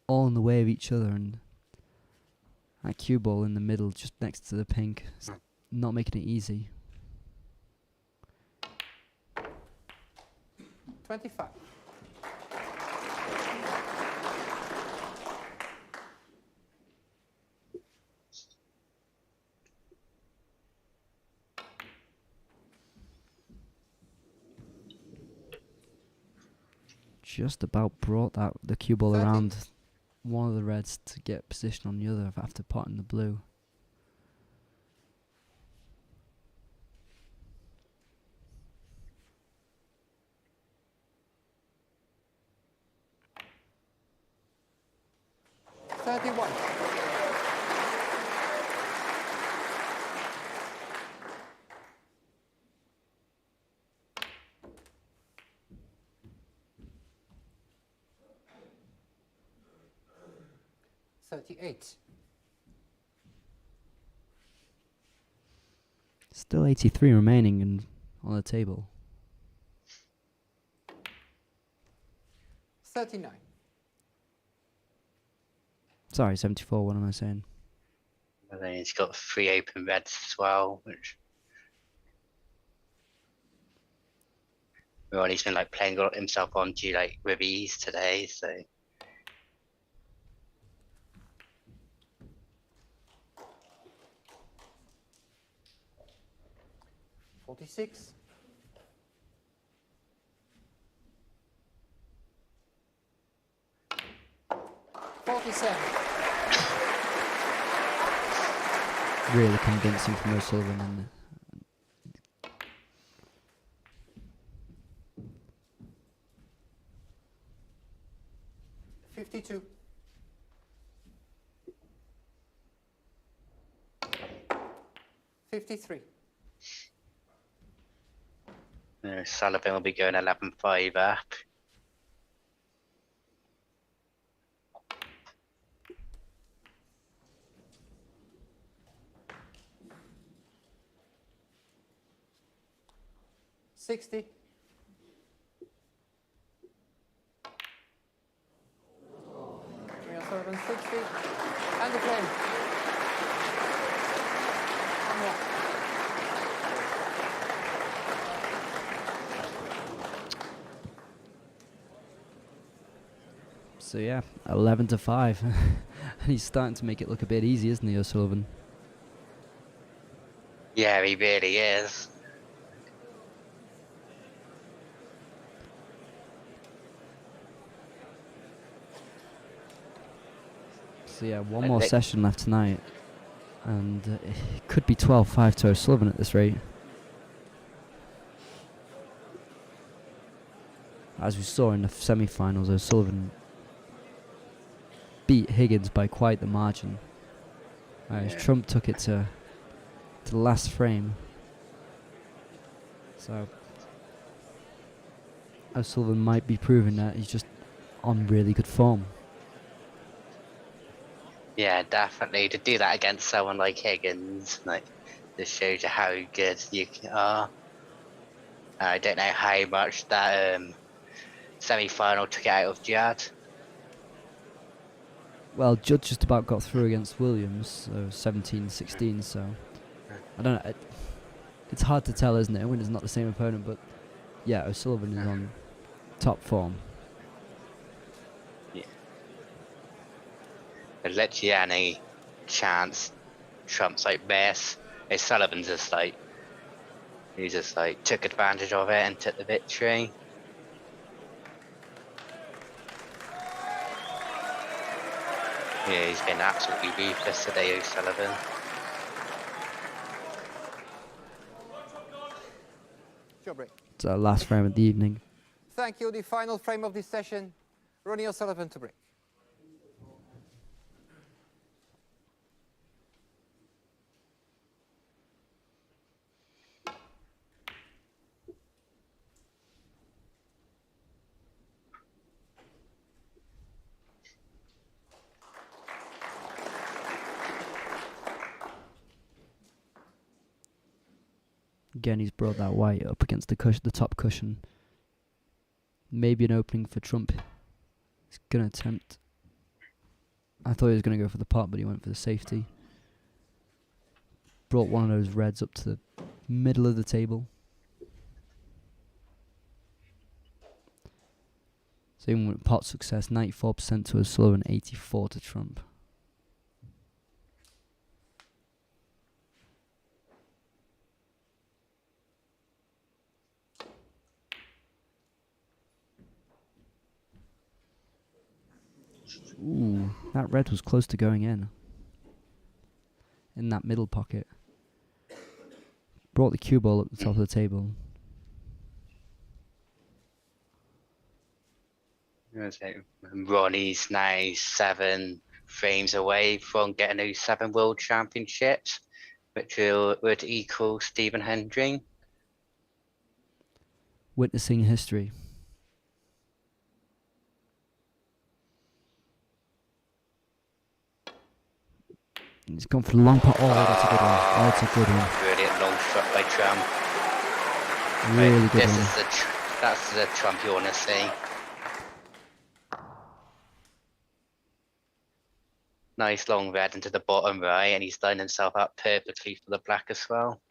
Speaker 1: all in the way of each other, and that cue ball in the middle, just next to the pink, is not making it easy.
Speaker 3: 25.
Speaker 1: Just about brought the cue ball
Speaker 3: 30.
Speaker 1: around one of the reds to get position on the other after potting the blue.
Speaker 3: Thirty-one. $38.
Speaker 1: Still 83 remaining and on the table.
Speaker 3: 39.
Speaker 1: Sorry, 74, what am I saying?
Speaker 2: And then he's got 3 open reds as well, which Ronnie's been like playing himself onto like with ease today, so
Speaker 3: 46. 47.
Speaker 1: Really convincing from O'Sullivan. And
Speaker 3: 52. 53.
Speaker 2: Sullivan will be going 11-5 up.
Speaker 3: $60. Ronnie O'Sullivan, 60. And the claim. One more.
Speaker 1: So yeah, 11-5. And he's starting to make it look a bit easy, isn't he, O'Sullivan?
Speaker 2: Yeah, he really is.
Speaker 1: So yeah, one more session left tonight. And it could be 12-5 to O'Sullivan at this rate. As we saw in the semi-finals, O'Sullivan beat Higgins by quite the margin. Whereas Trump took it to the last frame. So O'Sullivan might be proving that he's just on really good form.
Speaker 2: Yeah, definitely. To do that against someone like Higgins, like, this shows you how good you are. I don't know how much that semi-final took it out of Judd.
Speaker 1: Well, Judd just about got through against Williams, so 17-16, so I don't know. It's hard to tell, isn't it? When it's not the same opponent, but yeah, O'Sullivan is on top form.
Speaker 2: Yeah. There's literally any chance Trump's like this. O'Sullivan just like, he just like took advantage of it and took the victory. Yeah, he's been absolutely ruthless today, O'Sullivan.
Speaker 3: Job break.
Speaker 1: It's our last frame of the evening.
Speaker 3: Thank you. The final frame of this session, Ronnie O'Sullivan to break.
Speaker 1: Again, he's brought that white up against the top cushion. Maybe an opening for Trump. He's going to attempt. I thought he was going to go for the pot, but he went for the safety. Brought one of those reds up to the middle of the table. So even with pot success, 94% to O'Sullivan, 84% to Trump. Ooh, that red was close to going in that middle pocket. Brought the cue ball up the top of the table.
Speaker 2: Ronnie's now 7 frames away from getting those 7 World Championships, which would equal Stephen Hendry.
Speaker 1: Witnessing history. He's gone for the long pot. Oh, that's a good one. That's a good one.
Speaker 2: Brilliant long shot by Trump.
Speaker 1: Really good
Speaker 2: This
Speaker 1: one.
Speaker 2: is that's the Trump you want to see. Nice long red into the bottom right, and he's lined himself up perfectly for the black as well.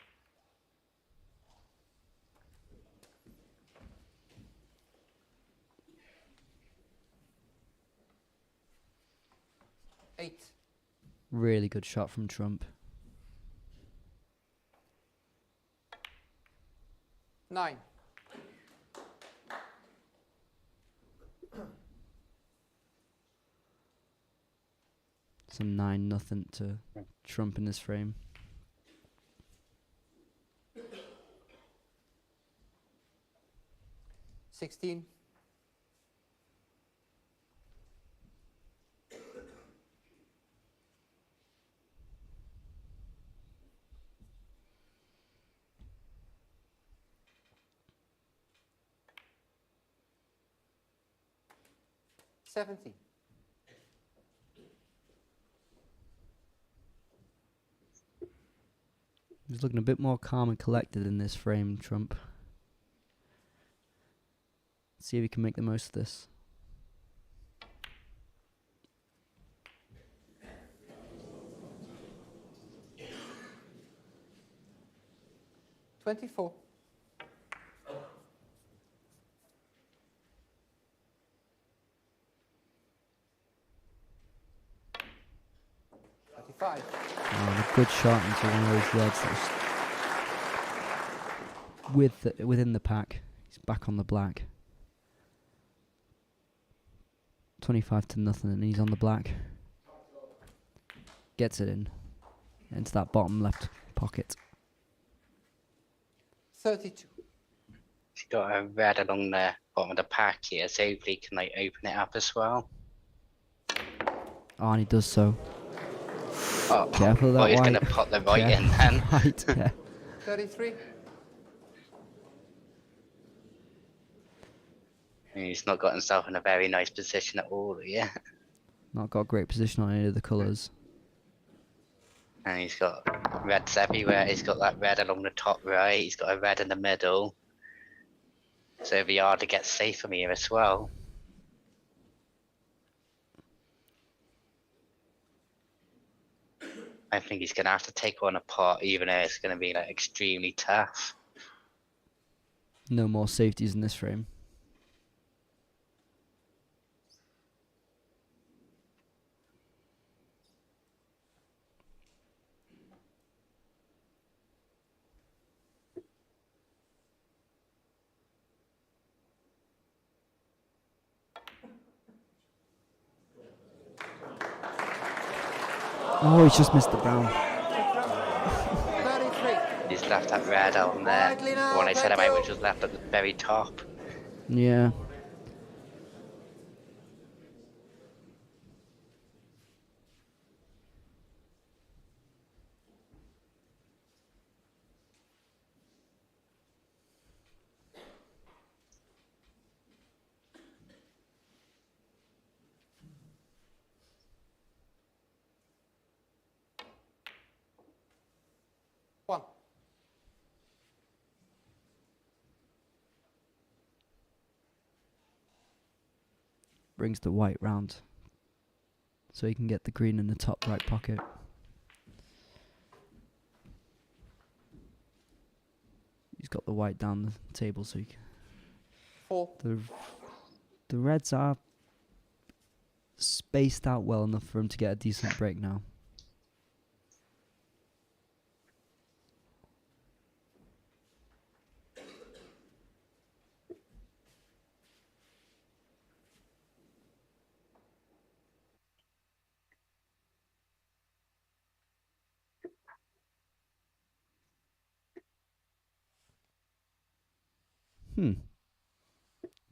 Speaker 3: Eight.
Speaker 1: Really good shot from Trump.
Speaker 3: 9.
Speaker 1: It's a 9-0 to Trump in this frame.
Speaker 3: $16. 70.
Speaker 1: He's looking a bit more calm and collected in this frame, Trump. See if he can make the most of this.
Speaker 3: $24. $35.
Speaker 1: A good shot into one of those reds that's within the pack. He's back on the black. 25-0, and he's on the black. Gets it in into that bottom left pocket.
Speaker 3: 32.
Speaker 2: He's got a red along the bottom of the pack here, so hopefully he can like open it up as well.
Speaker 1: Oh, and he does so.
Speaker 2: Oh,
Speaker 1: Careful of that
Speaker 2: he's
Speaker 1: white.
Speaker 2: going to pop the right in then.
Speaker 1: Right, yeah.
Speaker 3: 33.
Speaker 2: He's not got himself in a very nice position at all yet.
Speaker 1: Not got a great position on any of the colours.
Speaker 2: And he's got reds everywhere. He's got that red along the top right. He's got a red in the middle. So it'll be hard to get safe from here as well. I think he's going to have to take one apart, even though it's going to be like extremely tough.
Speaker 1: No more safeties in this frame. Oh, he's just missed the brown.
Speaker 3: 33.
Speaker 2: He's left that red on there. The one I said about, which was left at the very top.
Speaker 1: Yeah.
Speaker 3: One.
Speaker 1: Brings the white round so he can get the green in the top right pocket. He's got the white down the table so he can.
Speaker 3: 4.
Speaker 1: The reds are spaced out well enough for him to get a decent break now.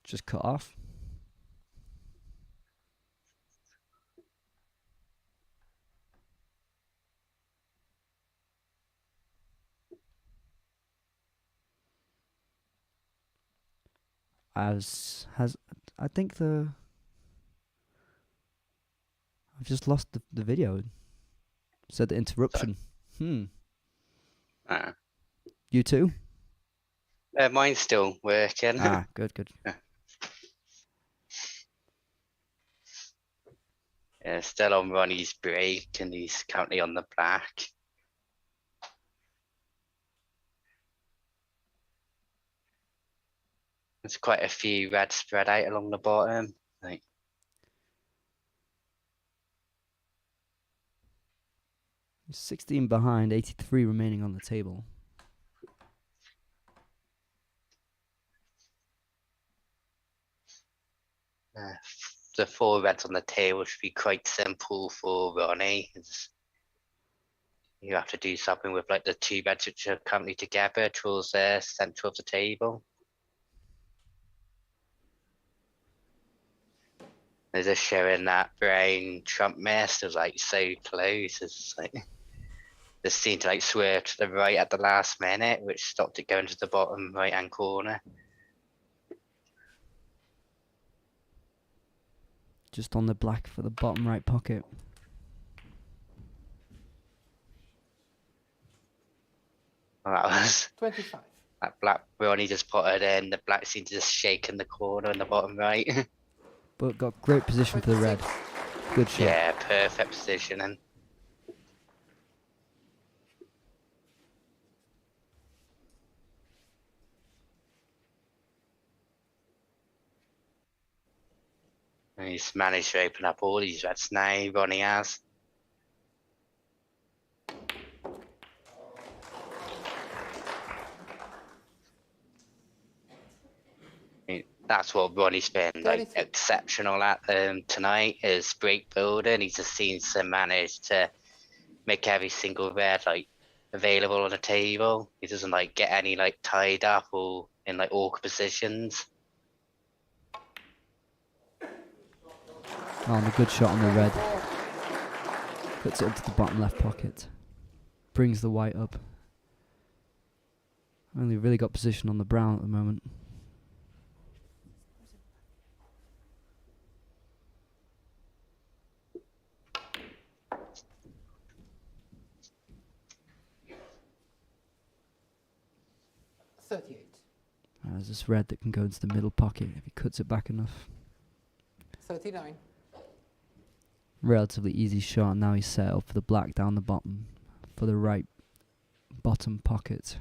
Speaker 1: Just cut off. I think I've just lost the video. Said the interruption. You too?
Speaker 2: Mine's still working.
Speaker 1: Good.
Speaker 2: Yeah, still on Ronnie's break, and he's currently on the black. There's quite a few red spread out along the bottom. Like,
Speaker 1: 16 behind, 83 remaining on the table.
Speaker 2: the 4 reds on the table should be quite simple for Ronnie. You have to do something with like the 2 reds which are currently together towards the centre of the table. They're just showing that brown Trump mist was like so close. It's like this seemed to like swerve to the right at the last minute, which stopped it going to the bottom right hand corner.
Speaker 1: just on the black for the bottom right pocket.
Speaker 2: That was
Speaker 3: 25.
Speaker 2: that black Ronnie just put it in. The black seemed to just shake in the corner in the bottom right.
Speaker 1: But got great position for the red. Good shot.
Speaker 2: Yeah, perfect positioning. And he's managed to open up all these reds now, Ronnie has. That's what Ronnie's been like exceptional at tonight, is break building. He just seems to manage to make every single red like available on the table. He doesn't like get any like tied up or in like awkward positions.
Speaker 1: Oh, and a good shot on the red. Puts it into the bottom left pocket. Brings the white up. Only really got position on the brown at the moment. There's this red that can go into the middle pocket if he cuts it back enough.
Speaker 3: 39.
Speaker 1: Relatively easy shot, and now he's set up for the black down the bottom for the right bottom pocket.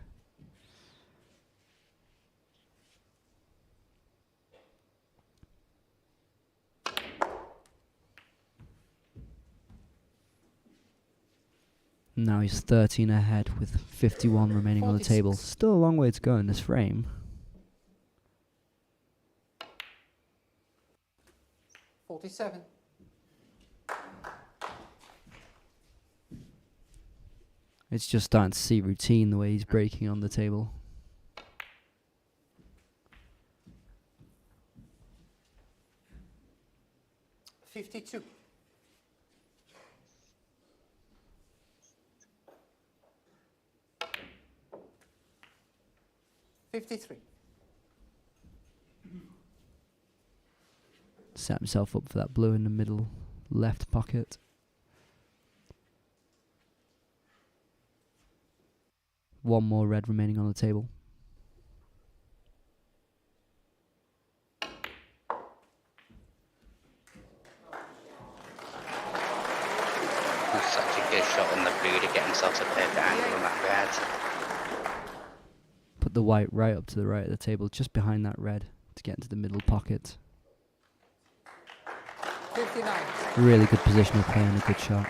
Speaker 1: Now he's 13 ahead with 51 remaining on the table. Still a long way to go in this frame.
Speaker 3: 47.
Speaker 1: It's just starting to see routine the way he's breaking on the table.
Speaker 3: $52. $53.
Speaker 1: Set himself up for that blue in the middle left pocket. One more red remaining on the table.
Speaker 2: That's such a good shot on the blue to get himself a perfect angle on that red.
Speaker 1: Put the white right up to the right of the table, just behind that red, to get into the middle pocket.
Speaker 3: 59.
Speaker 1: Really good positional play and a good shot.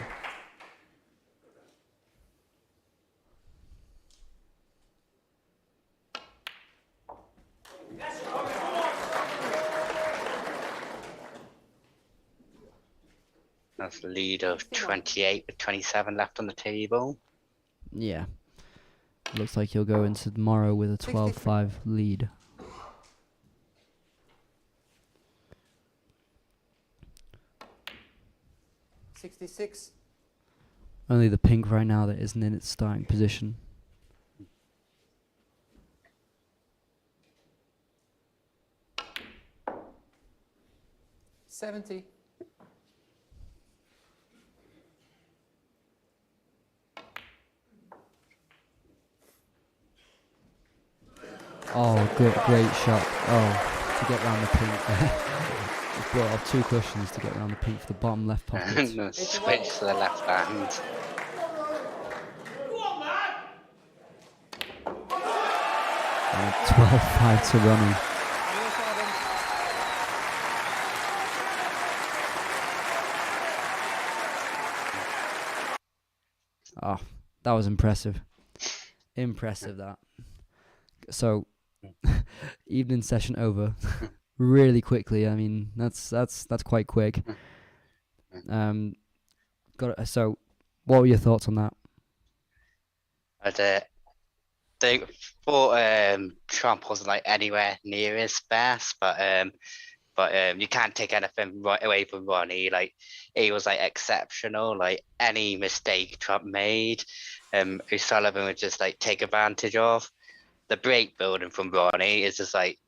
Speaker 2: That's the lead of 28 with 27 left on the table.
Speaker 1: Yeah. Looks like he'll go into tomorrow with a 12-5 lead.
Speaker 3: $66.
Speaker 1: Only the pink right now that isn't in its starting position.
Speaker 3: $70.
Speaker 1: Oh, great shot. Oh, to get round the pink. He's brought off two cushions to get around the pink for the bottom left pocket.
Speaker 2: And switch to the left hand.
Speaker 1: And 12-5 to Ronnie. Oh, that was impressive. Impressive, that. So, evening session over really quickly. I mean, that's quite quick. So, what were your thoughts on that?
Speaker 2: I thought Trump wasn't like anywhere near his best, but you can't take anything right away from Ronnie. Like, he was like exceptional. Like, any mistake Trump made, O'Sullivan would just like take advantage of. The break building from Ronnie is just like,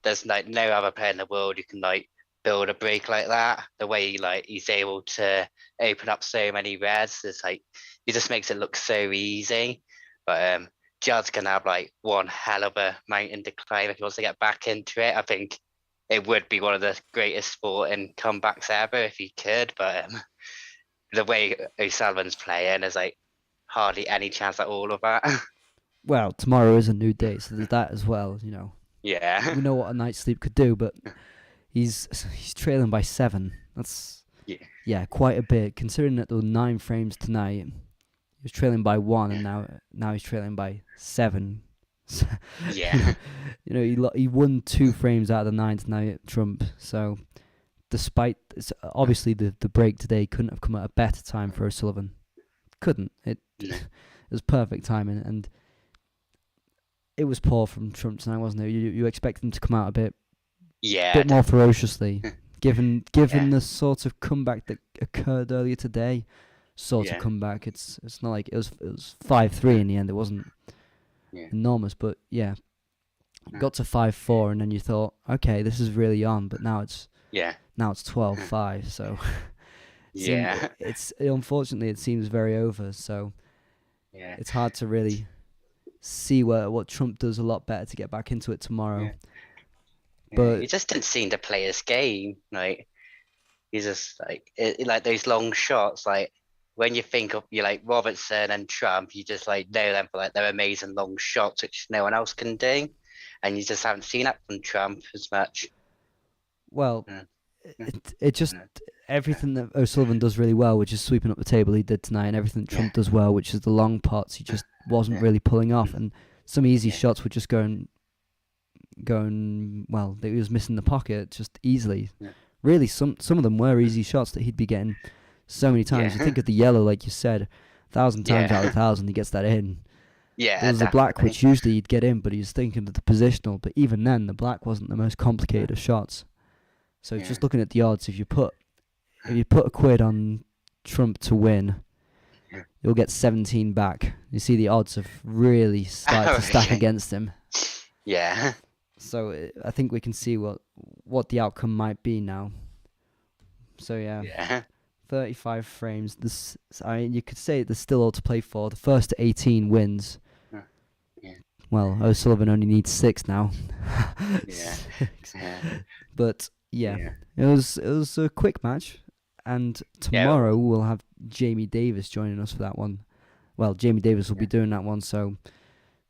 Speaker 2: there's like no other player in the world who can like build a break like that. The way like he's able to open up so many reds, it's like it just makes it look so easy. But Judd's gonna have like one hell of a mountain to climb if he wants to get back into it. I think it would be one of the greatest sporting comebacks ever if he could. But the way O'Sullivan's playing, there's like hardly any chance at all of that.
Speaker 1: Well, tomorrow is a new day, so there's that as well. You know,
Speaker 2: Yeah.
Speaker 1: we know what a night's sleep could do, but he's trailing by 7. That's quite a bit considering that there were 9 frames tonight. He was trailing by 1, and now he's trailing by 7.
Speaker 2: Yeah.
Speaker 1: You know, he won 2 frames out of the 9 tonight, Trump. So, despite obviously the break today couldn't have come at a better time for O'Sullivan. Couldn't it?
Speaker 2: No.
Speaker 1: It was perfect timing, and it was poor from Trump tonight, wasn't it? You expect him to come out a bit more ferociously, given the sort of comeback that occurred earlier today. Of comeback. It's not like it was 5-3 in the end. It wasn't enormous, but yeah, got to 5-4, and then you thought, okay, this is really on. But now it's 12-5. So it's unfortunately it seems very over. So it's hard to really see what Trump does a lot better to get back into it tomorrow. But
Speaker 2: he just didn't seem to play his game. Like he's just like those long shots. Like when you think of like Robertson and Trump, you just like know them for like their amazing long shots, which no one else can do, and you just haven't seen that from Trump as much.
Speaker 1: Well, it just everything that O'Sullivan does really well, which is sweeping up the table, he did tonight, and everything Trump does well, which is the long pots, he just wasn't really pulling off, and some easy shots were just going. Well, he was missing the pocket just easily. Really, some of them were easy shots that he'd be getting so many times. You think of the yellow, like you said, 1,000 times out of 1,000 he gets that in. There's the black, which usually he'd get in, but he was thinking of the positional. But even then, the black wasn't the most complicated of shots. So just looking at the odds, if you put a quid on Trump to win, you'll get 17 back. You see the odds have really started to stack against him.
Speaker 2: Yeah.
Speaker 1: So I think we can see what the outcome might be now. So 35 frames. You could say there's still all to play for. The first to 18 wins. Well, O'Sullivan only needs 6 now. 6. But it was a quick match, and tomorrow we'll have Jamie Davies joining us for that one. Well, Jamie Davies will be doing that one. So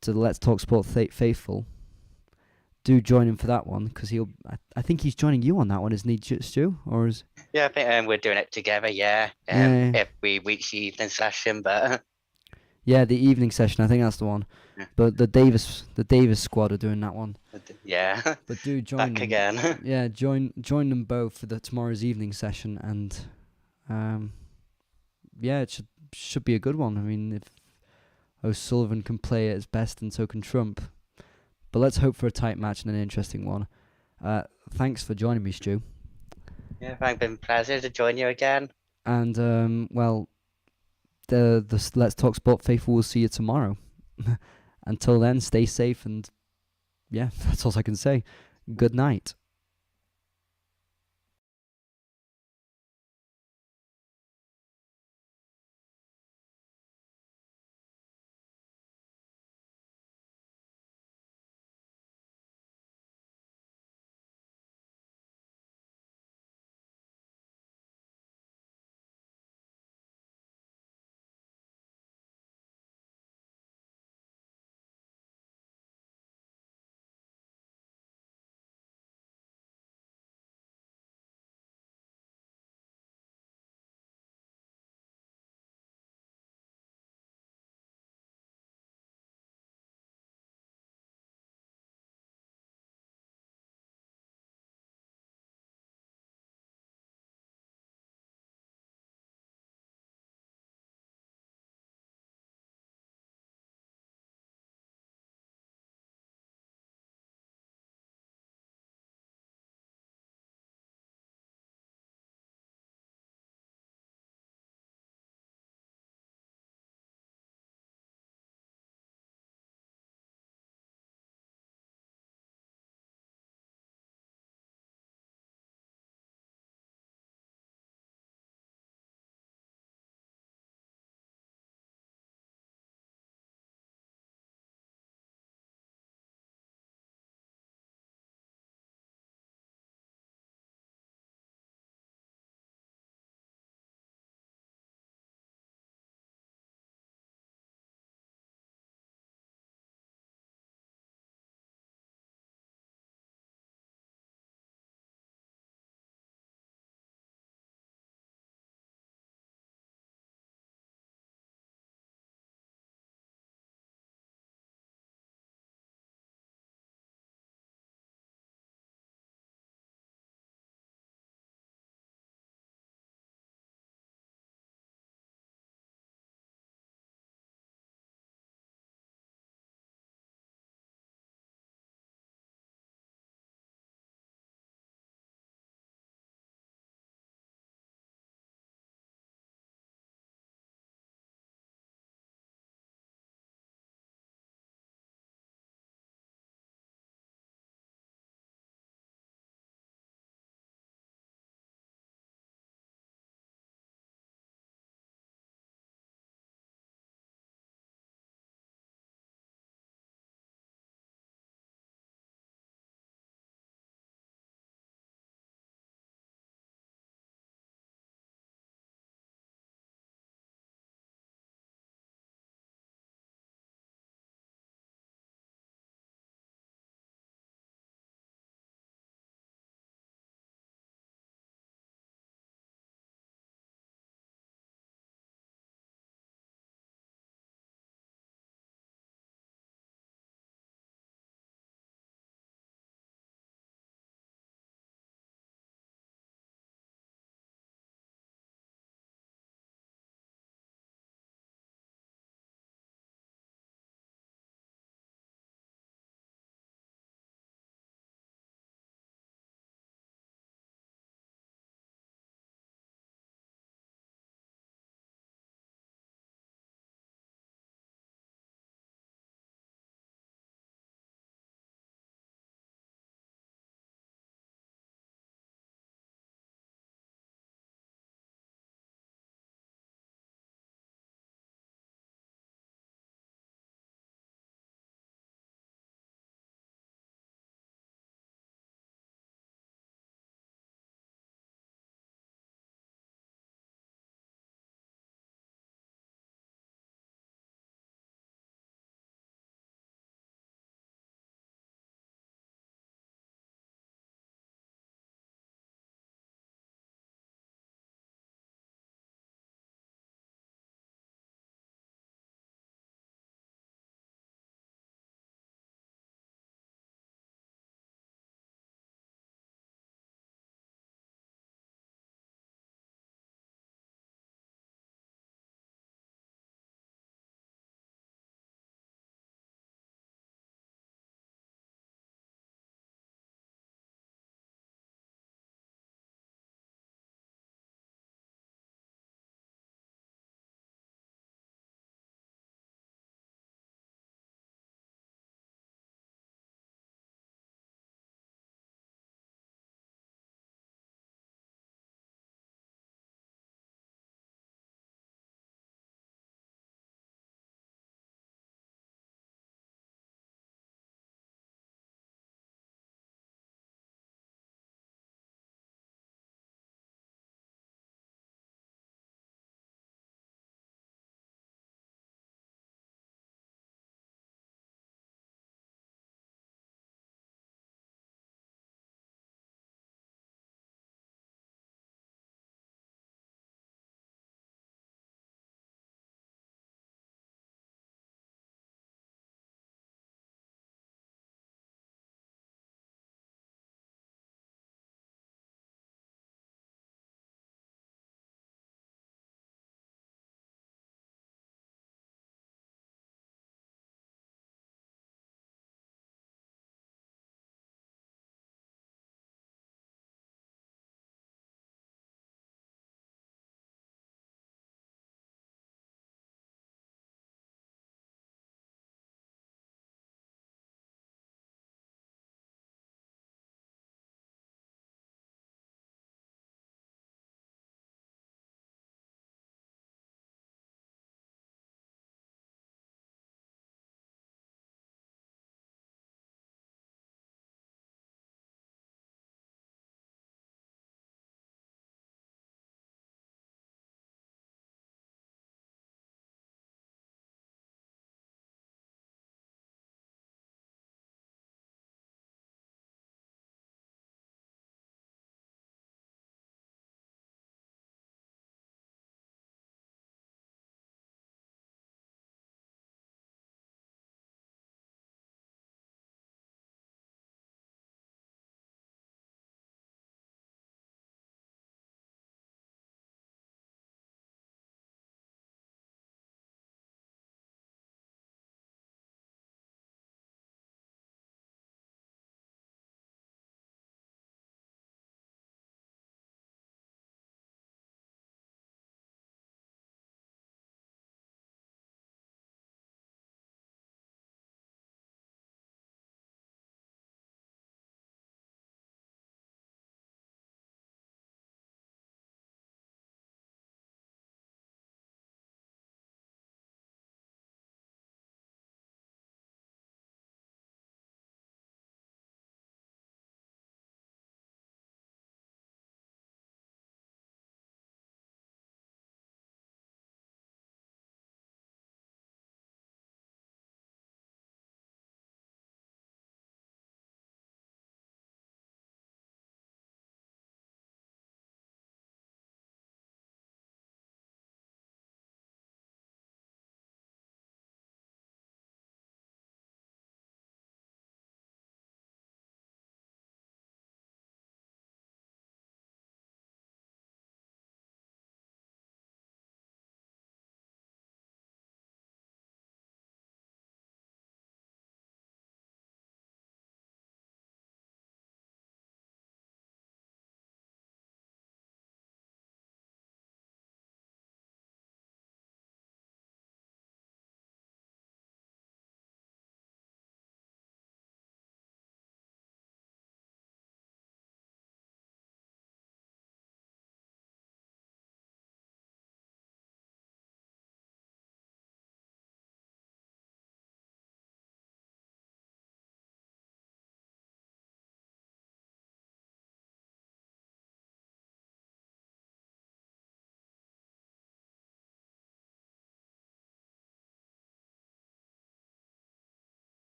Speaker 1: to the Let's Talk Sport faithful, do join him for that one, because I think he's joining you on that one, isn't he, Stu? Or is?
Speaker 2: Yeah, I think we're doing it together. If we reach the evening session, but
Speaker 1: the evening session, I think that's the one. But the Davis squad are doing that one.
Speaker 2: Yeah.
Speaker 1: But do join
Speaker 2: back
Speaker 1: them.
Speaker 2: again.
Speaker 1: Yeah, join them both for tomorrow's evening session, and it should be a good one. I mean, if O'Sullivan can play at his best, and so can Trump. But let's hope for a tight match and an interesting one. Thanks for joining me, Stu.
Speaker 2: Yeah, it's been a pleasure to join you again.
Speaker 1: And, the Let's Talk Sport faithful will see you tomorrow. Until then, stay safe, and that's all I can say. Good night.